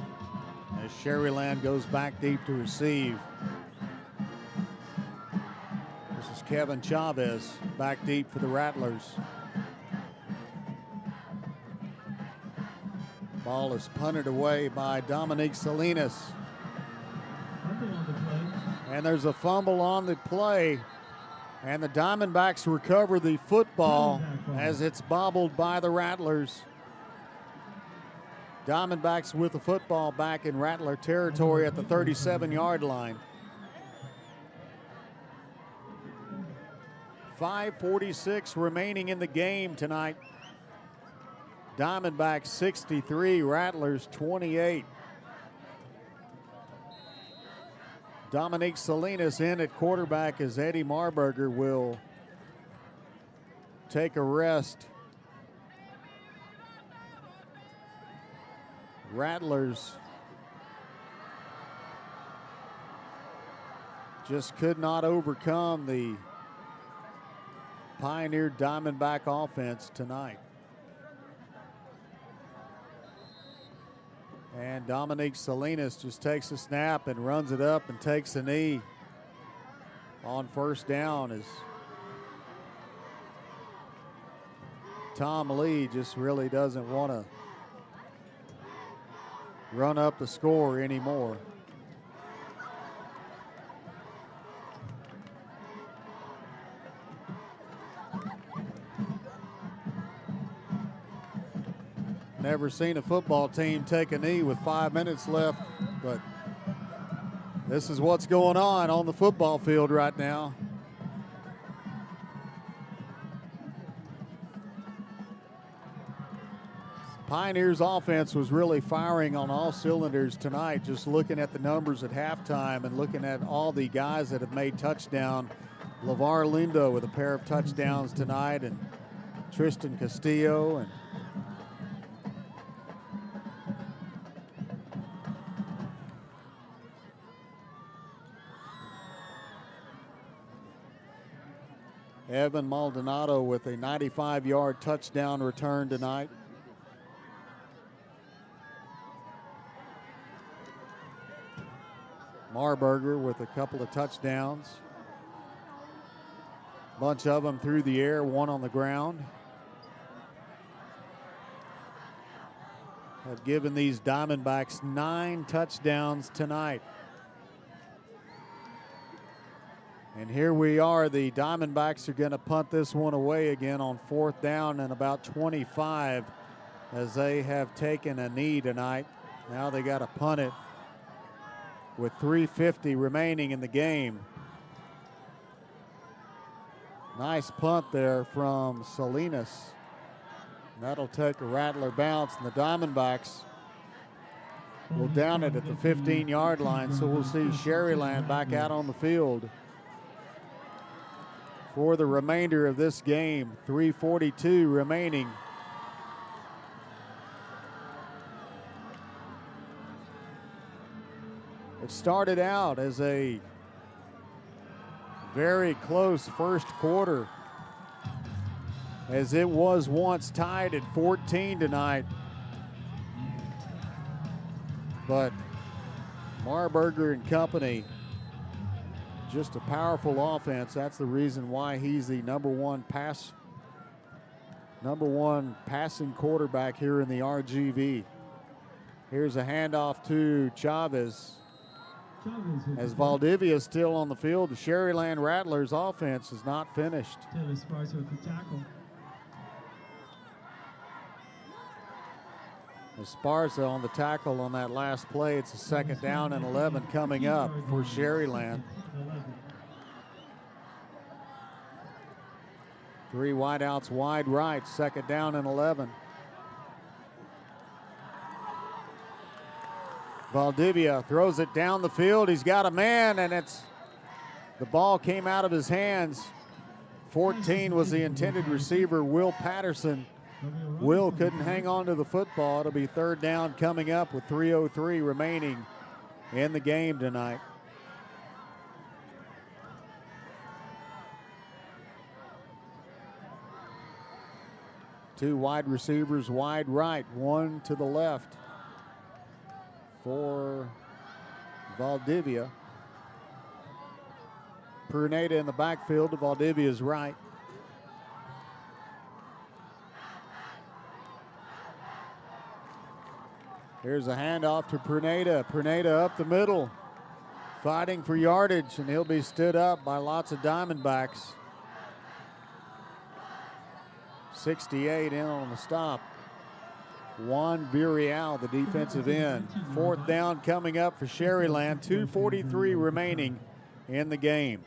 as Sharyland goes back deep to receive. This is Kevin Chavez back deep for the Rattlers. Ball is punted away by Dominique Salinas. And there's a fumble on the play. And the Diamondbacks recover the football as it's bobbled by the Rattlers. Diamondbacks with the football back in Rattler territory at the 37-yard line. 5:46 remaining in the game tonight. Diamondbacks 63, Rattlers 28. Dominique Salinas in at quarterback as Eddie Marburger will take a rest. Rattlers just could not overcome the Pioneer Diamondback offense tonight. And Dominique Salinas just takes a snap and runs it up and takes a knee on first down as Tom Lee just really doesn't want to run up the score anymore. Never seen a football team take a knee with 5 minutes left, but this is what's going on the football field right now. Pioneers offense was really firing on all cylinders tonight, just looking at the numbers at halftime and looking at all the guys that have made touchdown. LeVar Lindo with a pair of touchdowns tonight, and Tristan Castillo, and Evan Maldonado with a 95-yard touchdown return tonight. Marburger with a couple of touchdowns. Bunch of them through the air, one on the ground. Have given these Diamondbacks 9 touchdowns tonight. And here we are, the Diamondbacks are going to punt this one away again on 4th down and about 25 as they have taken a knee tonight. Now they got to punt it with 3:50 remaining in the game. Nice punt there from Salinas. That'll take a Rattler bounce, and the Diamondbacks will down it at the 15-yard line, so we'll see Sharyland back out on the field for the remainder of this game. 3:42 remaining. It started out as a very close first quarter, as it was once tied at 14 tonight. But Marburger and company, just a powerful offense. That's the reason why he's the number one passing quarterback here in the RGV. Here's a handoff to Chavez. As Valdivia is still on the field, the Sharyland Rattlers offense is not finished. Taylor Sparks with the tackle. Esparza on the tackle on that last play. It's a 2nd down and 11 coming up for Sharyland. 3 wideouts wide right, 2nd down and 11. Valdivia throws it down the field. He's got a man, and the ball came out of his hands. 14 was the intended receiver, Will Patterson. Will couldn't hang on to the football. It'll be 3rd down coming up with 3:03 remaining in the game tonight. Two wide receivers wide right, one to the left for Valdivia. Pruneda in the backfield to Valdivia's right. Here's a handoff to Pruneda. Pruneda up the middle, fighting for yardage, and he'll be stood up by lots of Diamondbacks. 68 in on the stop. Juan Virial, the defensive end. 4th down coming up for Sharyland. 2:43 remaining in the game.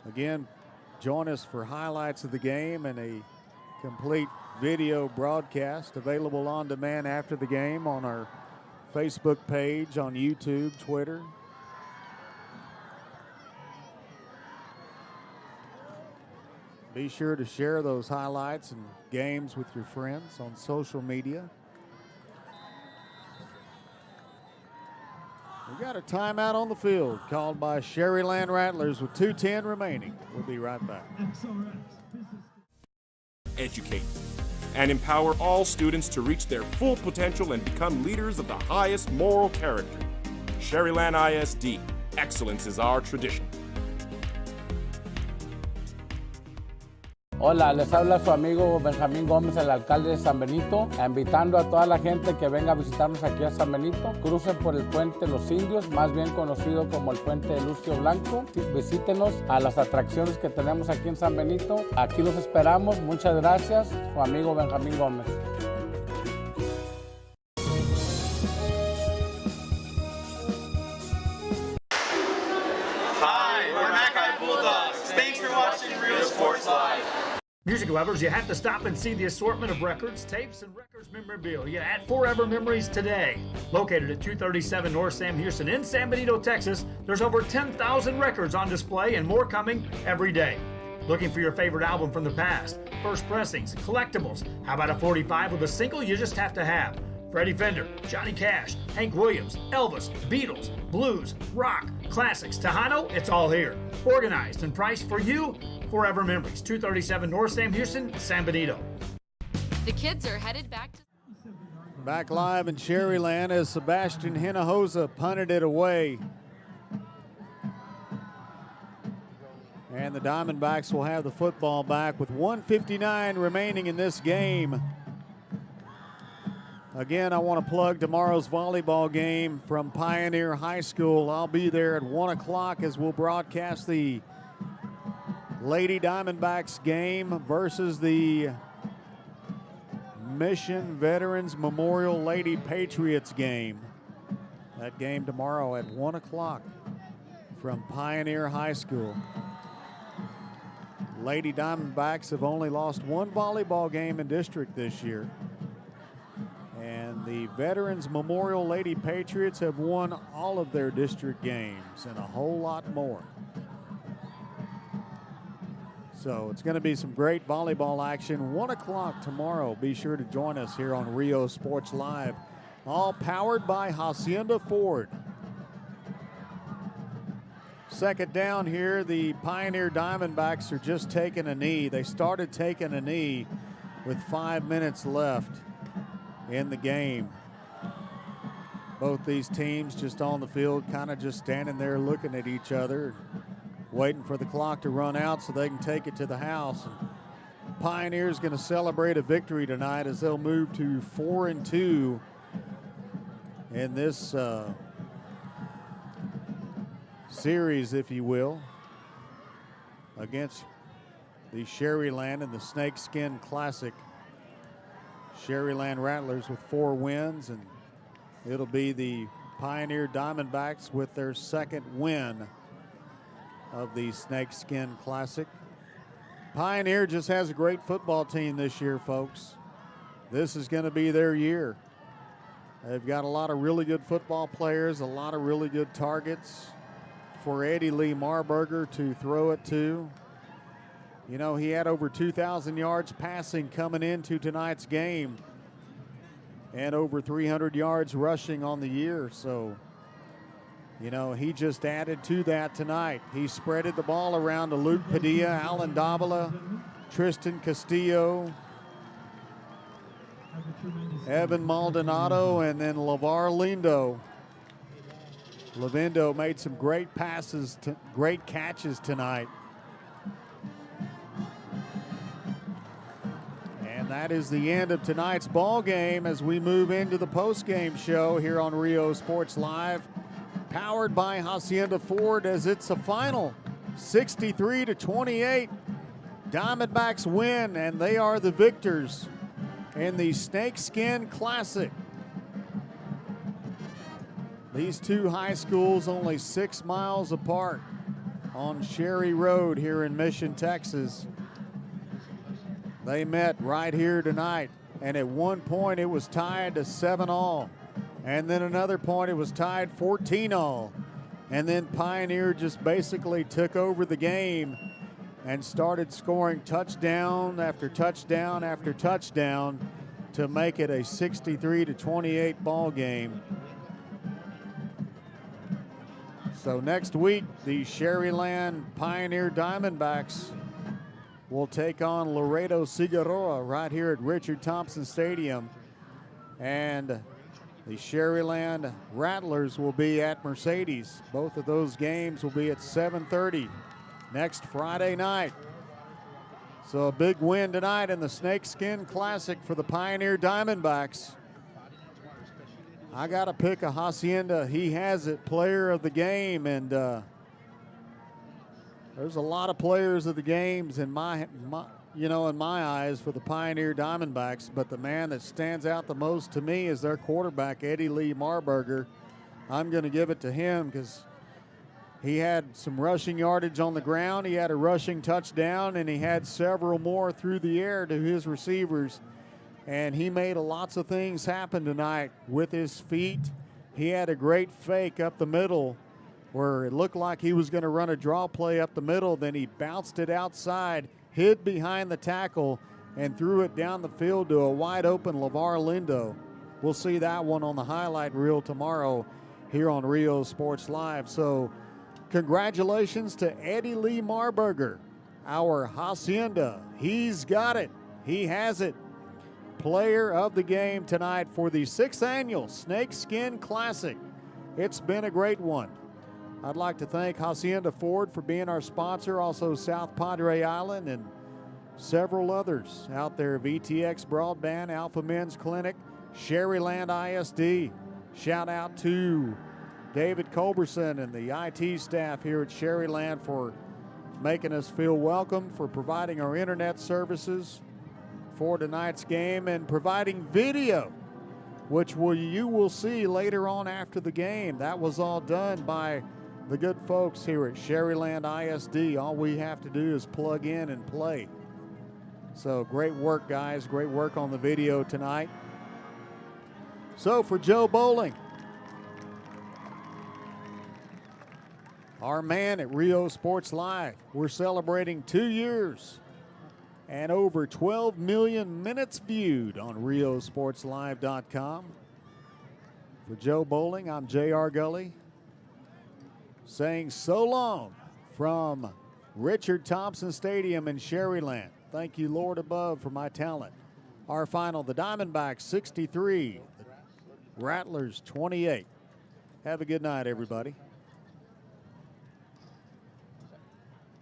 Again, join us for highlights of the game and a complete video broadcast available on demand after the game on our Facebook page, on YouTube, Twitter. Be sure to share those highlights and games with your friends on social media. We got a timeout on the field called by Sharyland Rattlers with 2:10 remaining. We'll be right back. Educate and empower all students to reach their full potential and become leaders of the highest moral character. Sharyland ISD, excellence is our tradition. Hola, les habla su amigo Benjamín Gómez, el alcalde de San Benito, invitando a toda la gente que venga a visitarnos aquí a San Benito. Crucen por el puente Los Indios, más bien conocido como el puente de Lucio Blanco. Visítenos a las atracciones que tenemos aquí en San Benito. Aquí los esperamos. Muchas gracias. Su amigo Benjamín Gómez. Hi, we're Mackay Bulldogs. Thanks for watching Real Sports Live. Music lovers, you have to stop and see the assortment of records, tapes, and records memorabilia at Forever Memories today. Located at 237 North Sam Houston in San Benito, Texas, there's over 10,000 records on display and more coming every day. Looking for your favorite album from the past, first pressings, collectibles? How about a 45 with a single you just have to have? Freddie Fender, Johnny Cash, Hank Williams, Elvis, Beatles, blues, rock, classics, Tejano, it's all here. Organized and priced for you. Forever Memories, 237 North Sam Houston, San Benito. The kids are headed back to... Back live in Sharyland as Sebastian Hinojosa punted it away. And the Diamondbacks will have the football back with 1:59 remaining in this game. Again, I want to plug tomorrow's volleyball game from Pioneer High School. I'll be there at 1 o'clock as we'll broadcast the Lady Diamondbacks game versus the Mission Veterans Memorial Lady Patriots game. That game tomorrow at 1 o'clock from Pioneer High School. Lady Diamondbacks have only lost one volleyball game in district this year. And the Veterans Memorial Lady Patriots have won all of their district games and a whole lot more. So it's going to be some great volleyball action. 1 o'clock tomorrow. Be sure to join us here on Rio Sports Live. All powered by Hacienda Ford. Second down here, the Pioneer Diamondbacks are just taking a knee. They started taking a knee with 5 minutes left in the game. Both these teams just on the field, kind of just standing there looking at each other, waiting for the clock to run out so they can take it to the house. And Pioneer's going to celebrate a victory tonight as they'll move to 4-2 in this series, if you will, against the Sharyland in the Snakeskin Classic. Sharyland Rattlers with 4 wins, and it'll be the Pioneer Diamondbacks with their second win of the Snakeskin Classic. Pioneer just has a great football team this year, folks. This is going to be their year. They've got a lot of really good football players, a lot of really good targets for Eddie Lee Marburger to throw it to. You know, he had over 2,000 yards passing coming into tonight's game and over 300 yards rushing on the year. So, you know, he just added to that tonight. He spreaded the ball around to Luke Padilla, Alan Davila, Tristan Castillo, Evan Maldonado, and then LeVar Lindo. Lavindo made some great passes, great catches tonight. And that is the end of tonight's ball game as we move into the postgame show here on Rio Sports Live, powered by Hacienda Ford, as it's a final 63-28. Diamondbacks win, and they are the victors in the Snakeskin Classic. These two high schools only 6 miles apart on Sherry Road here in Mission, Texas. They met right here tonight, and at one point it was tied to 7-all. And then another point it was tied 14-all. And then Pioneer just basically took over the game and started scoring touchdown after touchdown after touchdown to make it a 63-28 ball game. So next week, the Sharyland Pioneer Diamondbacks will take on Laredo Figueroa right here at Richard Thompson Stadium. And the Sharyland Rattlers will be at Mercedes. Both of those games will be at 7:30 next Friday night. So a big win tonight in the Snakeskin Classic for the Pioneer Diamondbacks. I got to pick a Hacienda He Has It player of the game, and there's a lot of players of the games in my eyes for the Pioneer Diamondbacks, but the man that stands out the most to me is their quarterback, Eddie Lee Marburger. I'm going to give it to him because he had some rushing yardage on the ground, he had a rushing touchdown, and he had several more through the air to his receivers. And he made lots of things happen tonight with his feet. He had a great fake up the middle where it looked like he was going to run a draw play up the middle. Then he bounced it outside, hid behind the tackle, and threw it down the field to a wide open LeVar Lindo. We'll see that one on the highlight reel tomorrow here on Rio Sports Live. So congratulations to Eddie Lee Marburger, our Hacienda He's Got It, He Has It player of the game tonight for the 6th annual Snakeskin Classic. It's been a great one. I'd like to thank Hacienda Ford for being our sponsor, also South Padre Island and several others out there, VTX Broadband, Alpha Men's Clinic, Sharyland ISD. Shout out to David Culberson and the IT staff here at Sharyland for making us feel welcome, for providing our internet services for tonight's game, and providing video, which you will see later on after the game. That was all done by the good folks here at Sharyland ISD. All we have to do is plug in and play. So great work, guys. Great work on the video tonight. So for Joe Bowling, our man at Rio Sports Live, we're celebrating 2 years and over 12 million minutes viewed on riosportslive.com. For Joe Bowling, I'm J.R. Gully, saying so long from Richard Thompson Stadium in Sharyland. Thank you, Lord above, for my talent. Our final, the Diamondbacks 63, the Rattlers 28. Have a good night, everybody.